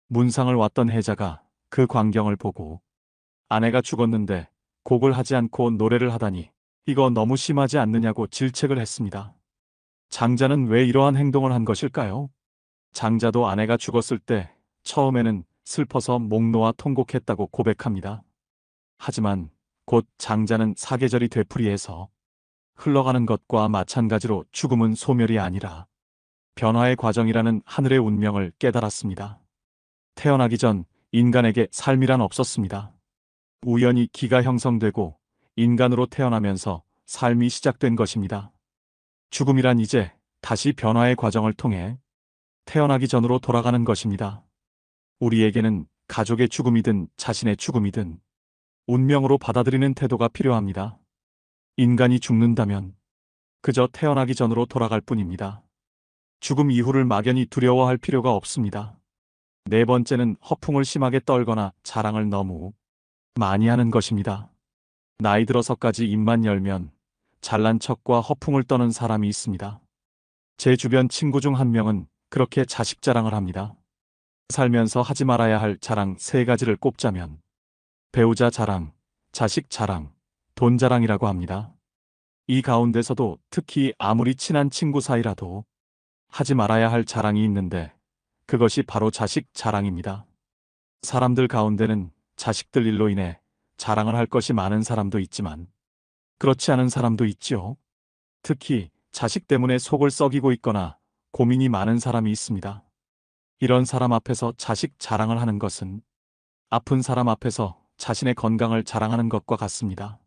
문상을 왔던 해자가 그 광경을 보고 아내가 죽었는데 곡을 하지 않고 노래를 하다니 이거 너무 심하지 않느냐고 질책을 했습니다. 장자는 왜 이러한 행동을 한 것일까요? 장자도 아내가 죽었을 때 처음에는 슬퍼서 목 놓아 통곡했다고 고백합니다. 하지만 곧 장자는 사계절이 되풀이해서 흘러가는 것과 마찬가지로 죽음은 소멸이 아니라 변화의 과정이라는 하늘의 운명을 깨달았습니다. 태어나기 전 인간에게 삶이란 없었습니다. 우연히 기가 형성되고 인간으로 태어나면서 삶이 시작된 것입니다. 죽음이란 이제 다시 변화의 과정을 통해 태어나기 전으로 돌아가는 것입니다. 우리에게는 가족의 죽음이든 자신의 죽음이든 운명으로 받아들이는 태도가 필요합니다. 인간이 죽는다면 그저 태어나기 전으로 돌아갈 뿐입니다. 죽음 이후를 막연히 두려워할 필요가 없습니다. 네 번째는 허풍을 심하게 떨거나 자랑을 너무 많이 하는 것입니다. 나이 들어서까지 입만 열면 잘난 척과 허풍을 떠는 사람이 있습니다. 제 주변 친구 중 한 명은 그렇게 자식 자랑을 합니다. 살면서 하지 말아야 할 자랑 세 가지를 꼽자면 배우자 자랑, 자식 자랑, 돈 자랑이라고 합니다. 이 가운데서도 특히 아무리 친한 친구 사이라도 하지 말아야 할 자랑이 있는데 그것이 바로 자식 자랑입니다. 사람들 가운데는 자식들 일로 인해 자랑을 할 것이 많은 사람도 있지만 그렇지 않은 사람도 있지요. 특히 자식 때문에 속을 썩이고 있거나 고민이 많은 사람이 있습니다. 이런 사람 앞에서 자식 자랑을 하는 것은 아픈 사람 앞에서 자신의 건강을 자랑하는 것과 같습니다.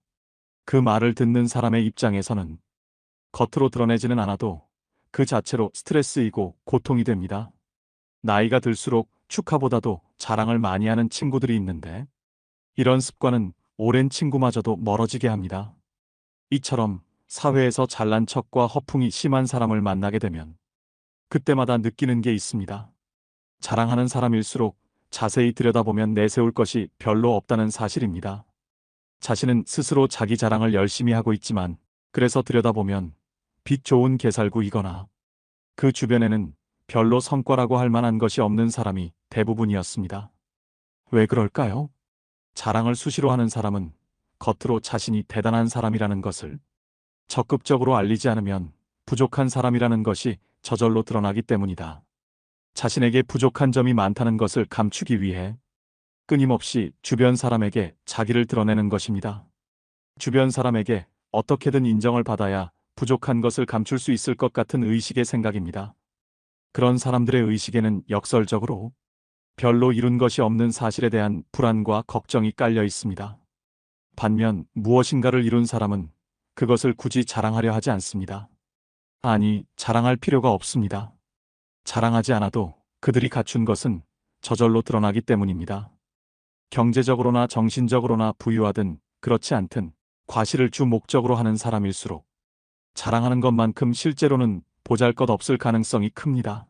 그 말을 듣는 사람의 입장에서는 겉으로 드러내지는 않아도 그 자체로 스트레스이고 고통이 됩니다. 나이가 들수록 축하보다도 자랑을 많이 하는 친구들이 있는데 이런 습관은 오랜 친구마저도 멀어지게 합니다. 이처럼 사회에서 잘난 척과 허풍이 심한 사람을 만나게 되면 그때마다 느끼는 게 있습니다. 자랑하는 사람일수록 자세히 들여다보면 내세울 것이 별로 없다는 사실입니다. 자신은 스스로 자기 자랑을 열심히 하고 있지만 그래서 들여다보면 빛 좋은 개살구이거나 그 주변에는 별로 성과라고 할 만한 것이 없는 사람이 대부분이었습니다. 왜 그럴까요? 자랑을 수시로 하는 사람은 겉으로 자신이 대단한 사람이라는 것을 적극적으로 알리지 않으면 부족한 사람이라는 것이 저절로 드러나기 때문이다. 자신에게 부족한 점이 많다는 것을 감추기 위해 끊임없이 주변 사람에게 자기를 드러내는 것입니다. 주변 사람에게 어떻게든 인정을 받아야 부족한 것을 감출 수 있을 것 같은 의식의 생각입니다. 그런 사람들의 의식에는 역설적으로 별로 이룬 것이 없는 사실에 대한 불안과 걱정이 깔려 있습니다. 반면 무엇인가를 이룬 사람은 그것을 굳이 자랑하려 하지 않습니다. 아니, 자랑할 필요가 없습니다. 자랑하지 않아도 그들이 갖춘 것은 저절로 드러나기 때문입니다. 경제적으로나 정신적으로나 부유하든 그렇지 않든 과시를 주 목적으로 하는 사람일수록 자랑하는 것만큼 실제로는 보잘것없을 가능성이 큽니다.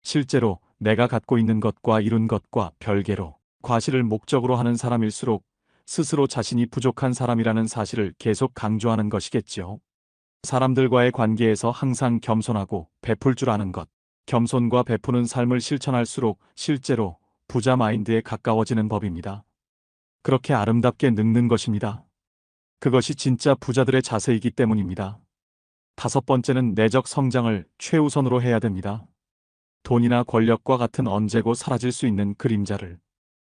실제로 내가 갖고 있는 것과 이룬 것과 별개로 과시를 목적으로 하는 사람일수록 스스로 자신이 부족한 사람이라는 사실을 계속 강조하는 것이겠지요. 사람들과의 관계에서 항상 겸손하고 베풀 줄 아는 것, 겸손과 베푸는 삶을 실천할수록 실제로 부자 마인드에 가까워지는 법입니다. 그렇게 아름답게 늙는 것입니다. 그것이 진짜 부자들의 자세이기 때문입니다. 다섯 번째는 내적 성장을 최우선으로 해야 됩니다. 돈이나 권력과 같은 언제고 사라질 수 있는 그림자를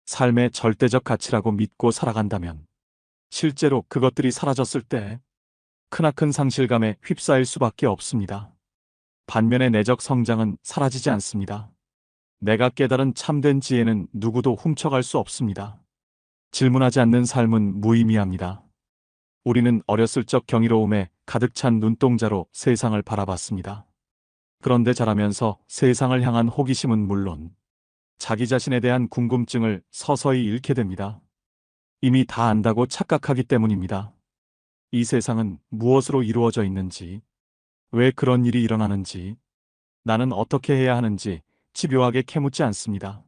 삶의 절대적 가치라고 믿고 살아간다면 실제로 그것들이 사라졌을 때 크나큰 상실감에 휩싸일 수밖에 없습니다. 반면에 내적 성장은 사라지지 않습니다. 내가 깨달은 참된 지혜는 누구도 훔쳐갈 수 없습니다. 질문하지 않는 삶은 무의미합니다. 우리는 어렸을 적 경이로움에 가득 찬 눈동자로 세상을 바라봤습니다. 그런데 자라면서 세상을 향한 호기심은 물론 자기 자신에 대한 궁금증을 서서히 잃게 됩니다. 이미 다 안다고 착각하기 때문입니다. 이 세상은 무엇으로 이루어져 있는지, 왜 그런 일이 일어나는지, 나는 어떻게 해야 하는지 집요하게 캐묻지 않습니다.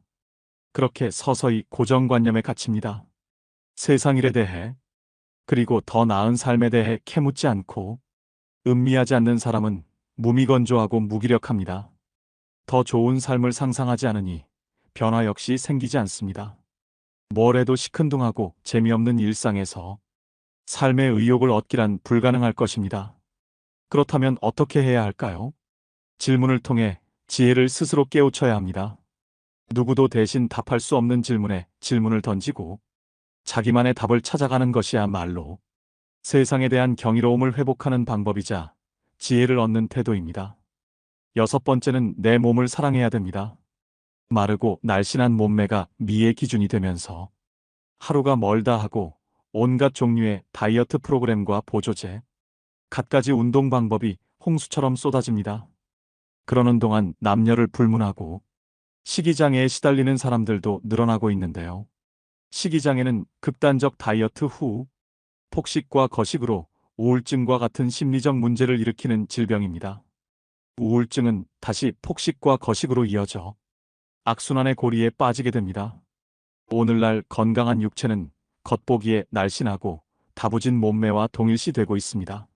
그렇게 서서히 고정관념에 갇힙니다. 세상 일에 대해, 그리고 더 나은 삶에 대해 캐묻지 않고 음미하지 않는 사람은 무미건조하고 무기력합니다. 더 좋은 삶을 상상하지 않으니 변화 역시 생기지 않습니다. 뭘 해도 시큰둥하고 재미없는 일상에서 삶의 의욕을 얻기란 불가능할 것입니다. 그렇다면 어떻게 해야 할까요? 질문을 통해 지혜를 스스로 깨우쳐야 합니다. 누구도 대신 답할 수 없는 질문에 질문을 던지고 자기만의 답을 찾아가는 것이야말로 세상에 대한 경이로움을 회복하는 방법이자 지혜를 얻는 태도입니다. 여섯 번째는 내 몸을 사랑해야 됩니다. 마르고 날씬한 몸매가 미의 기준이 되면서 하루가 멀다 하고 온갖 종류의 다이어트 프로그램과 보조제, 갖가지 운동 방법이 홍수처럼 쏟아집니다. 그러는 동안 남녀를 불문하고 식이장애에 시달리는 사람들도 늘어나고 있는데요. 식이장애는 극단적 다이어트 후 폭식과 거식으로 우울증과 같은 심리적 문제를 일으키는 질병입니다. 우울증은 다시 폭식과 거식으로 이어져 악순환의 고리에 빠지게 됩니다. 오늘날 건강한 육체는 겉보기에 날씬하고 다부진 몸매와 동일시되고 있습니다.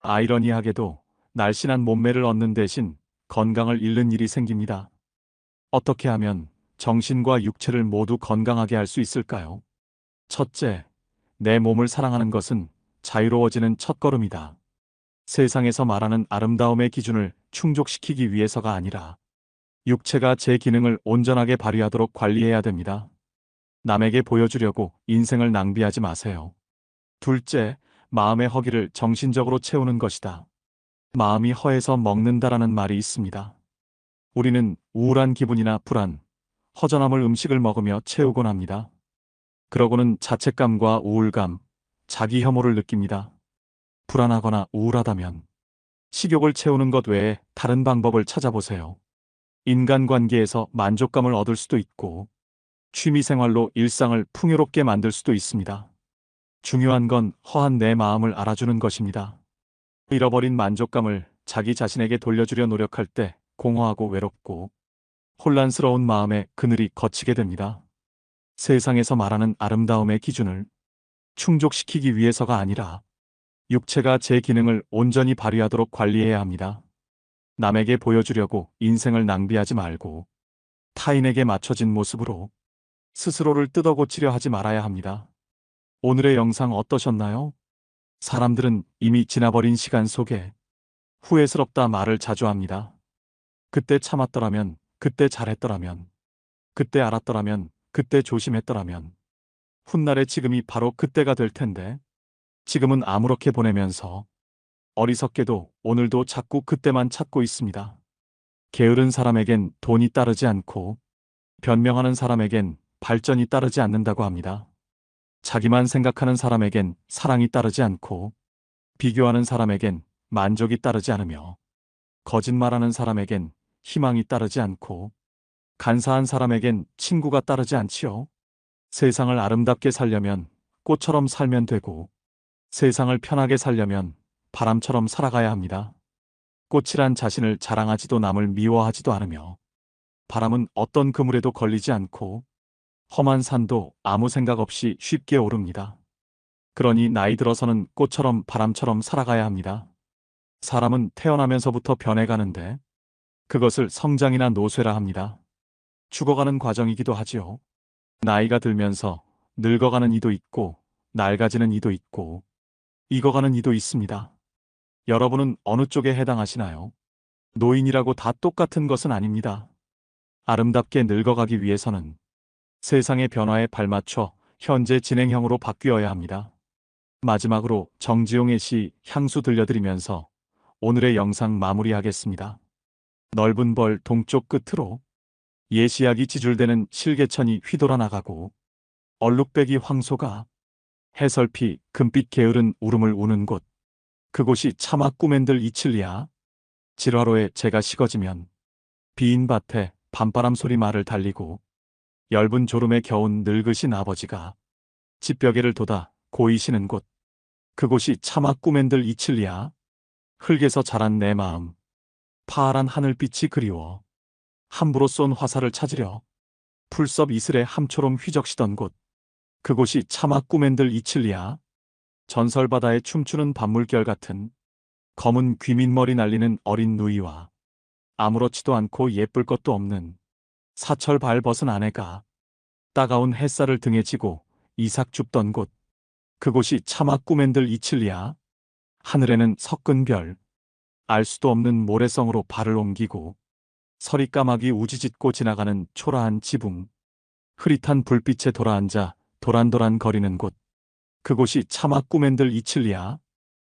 아이러니하게도 날씬한 몸매를 얻는 대신 건강을 잃는 일이 생깁니다. 어떻게 하면 정신과 육체를 모두 건강하게 할 수 있을까요? 첫째, 내 몸을 사랑하는 것은 자유로워지는 첫걸음이다. 세상에서 말하는 아름다움의 기준을 충족시키기 위해서가 아니라 육체가 제 기능을 온전하게 발휘하도록 관리해야 됩니다. 남에게 보여주려고 인생을 낭비하지 마세요. 둘째, 마음의 허기를 정신적으로 채우는 것이다. 마음이 허해서 먹는다라는 말이 있습니다. 우리는 우울한 기분이나 불안, 허전함을 음식을 먹으며 채우곤 합니다. 그러고는 자책감과 우울감, 자기 혐오를 느낍니다. 불안하거나 우울하다면 식욕을 채우는 것 외에 다른 방법을 찾아보세요. 인간관계에서 만족감을 얻을 수도 있고 취미생활로 일상을 풍요롭게 만들 수도 있습니다. 중요한 건 허한 내 마음을 알아주는 것입니다. 잃어버린 만족감을 자기 자신에게 돌려주려 노력할 때 공허하고 외롭고 혼란스러운 마음에 그늘이 걷히게 됩니다. 세상에서 말하는 아름다움의 기준을 충족시키기 위해서가 아니라 육체가 제 기능을 온전히 발휘하도록 관리해야 합니다. 남에게 보여주려고 인생을 낭비하지 말고 타인에게 맞춰진 모습으로 스스로를 뜯어 고치려 하지 말아야 합니다. 오늘의 영상 어떠셨나요? 사람들은 이미 지나버린 시간 속에 후회스럽다 말을 자주 합니다. 그때 참았더라면, 그때 잘했더라면, 그때 알았더라면, 그때 조심했더라면, 훗날의 지금이 바로 그때가 될 텐데, 지금은 아무렇게 보내면서 어리석게도 오늘도 자꾸 그때만 찾고 있습니다. 게으른 사람에겐 돈이 따르지 않고 변명하는 사람에겐 발전이 따르지 않는다고 합니다. 자기만 생각하는 사람에겐 사랑이 따르지 않고 비교하는 사람에겐 만족이 따르지 않으며 거짓말하는 사람에겐 희망이 따르지 않고 간사한 사람에겐 친구가 따르지 않지요. 세상을 아름답게 살려면 꽃처럼 살면 되고 세상을 편하게 살려면 바람처럼 살아가야 합니다. 꽃이란 자신을 자랑하지도 남을 미워하지도 않으며 바람은 어떤 그물에도 걸리지 않고 험한 산도 아무 생각 없이 쉽게 오릅니다. 그러니 나이 들어서는 꽃처럼 바람처럼 살아가야 합니다. 사람은 태어나면서부터 변해가는데 그것을 성장이나 노쇠라 합니다. 죽어가는 과정이기도 하지요. 나이가 들면서 늙어가는 이도 있고 낡아지는 이도 있고 익어가는 이도 있습니다. 여러분은 어느 쪽에 해당하시나요? 노인이라고 다 똑같은 것은 아닙니다. 아름답게 늙어가기 위해서는 세상의 변화에 발맞춰 현재 진행형으로 바뀌어야 합니다. 마지막으로 정지용의 시 향수 들려드리면서 오늘의 영상 마무리하겠습니다. 넓은 벌 동쪽 끝으로 예시약이 지줄대는 실개천이 휘돌아 나가고 얼룩배기 황소가 해설피 금빛 게으른 울음을 우는 곳 그곳이 차마 꾸맨들 이칠리야. 질화로에 재가 식어지면 비인 밭에 밤바람 소리 말을 달리고 엷은 졸음에 겨운 늙으신 아버지가 집벽에를 돋아 고이시는 곳 그곳이 차마 꾸맨들 이칠리야. 흙에서 자란 내 마음 파란 하늘빛이 그리워 함부로 쏜 화살을 찾으려 풀섭 이슬에 함초롬 휘적시던 곳 그곳이 차마 꾸맨들 이칠리야. 전설바다에 춤추는 밤물결 같은 검은 귀민머리 날리는 어린 누이와 아무렇지도 않고 예쁠 것도 없는 사철 발 벗은 아내가 따가운 햇살을 등에 지고 이삭 줍던 곳 그곳이 차마 꾸맨들 이칠리야. 하늘에는 섞은 별 알 수도 없는 모래성으로 발을 옮기고 서리까마귀 우지짓고 지나가는 초라한 지붕 흐릿한 불빛에 돌아앉아 도란도란 거리는 곳 그곳이 차마 꾸맨들 이칠리야.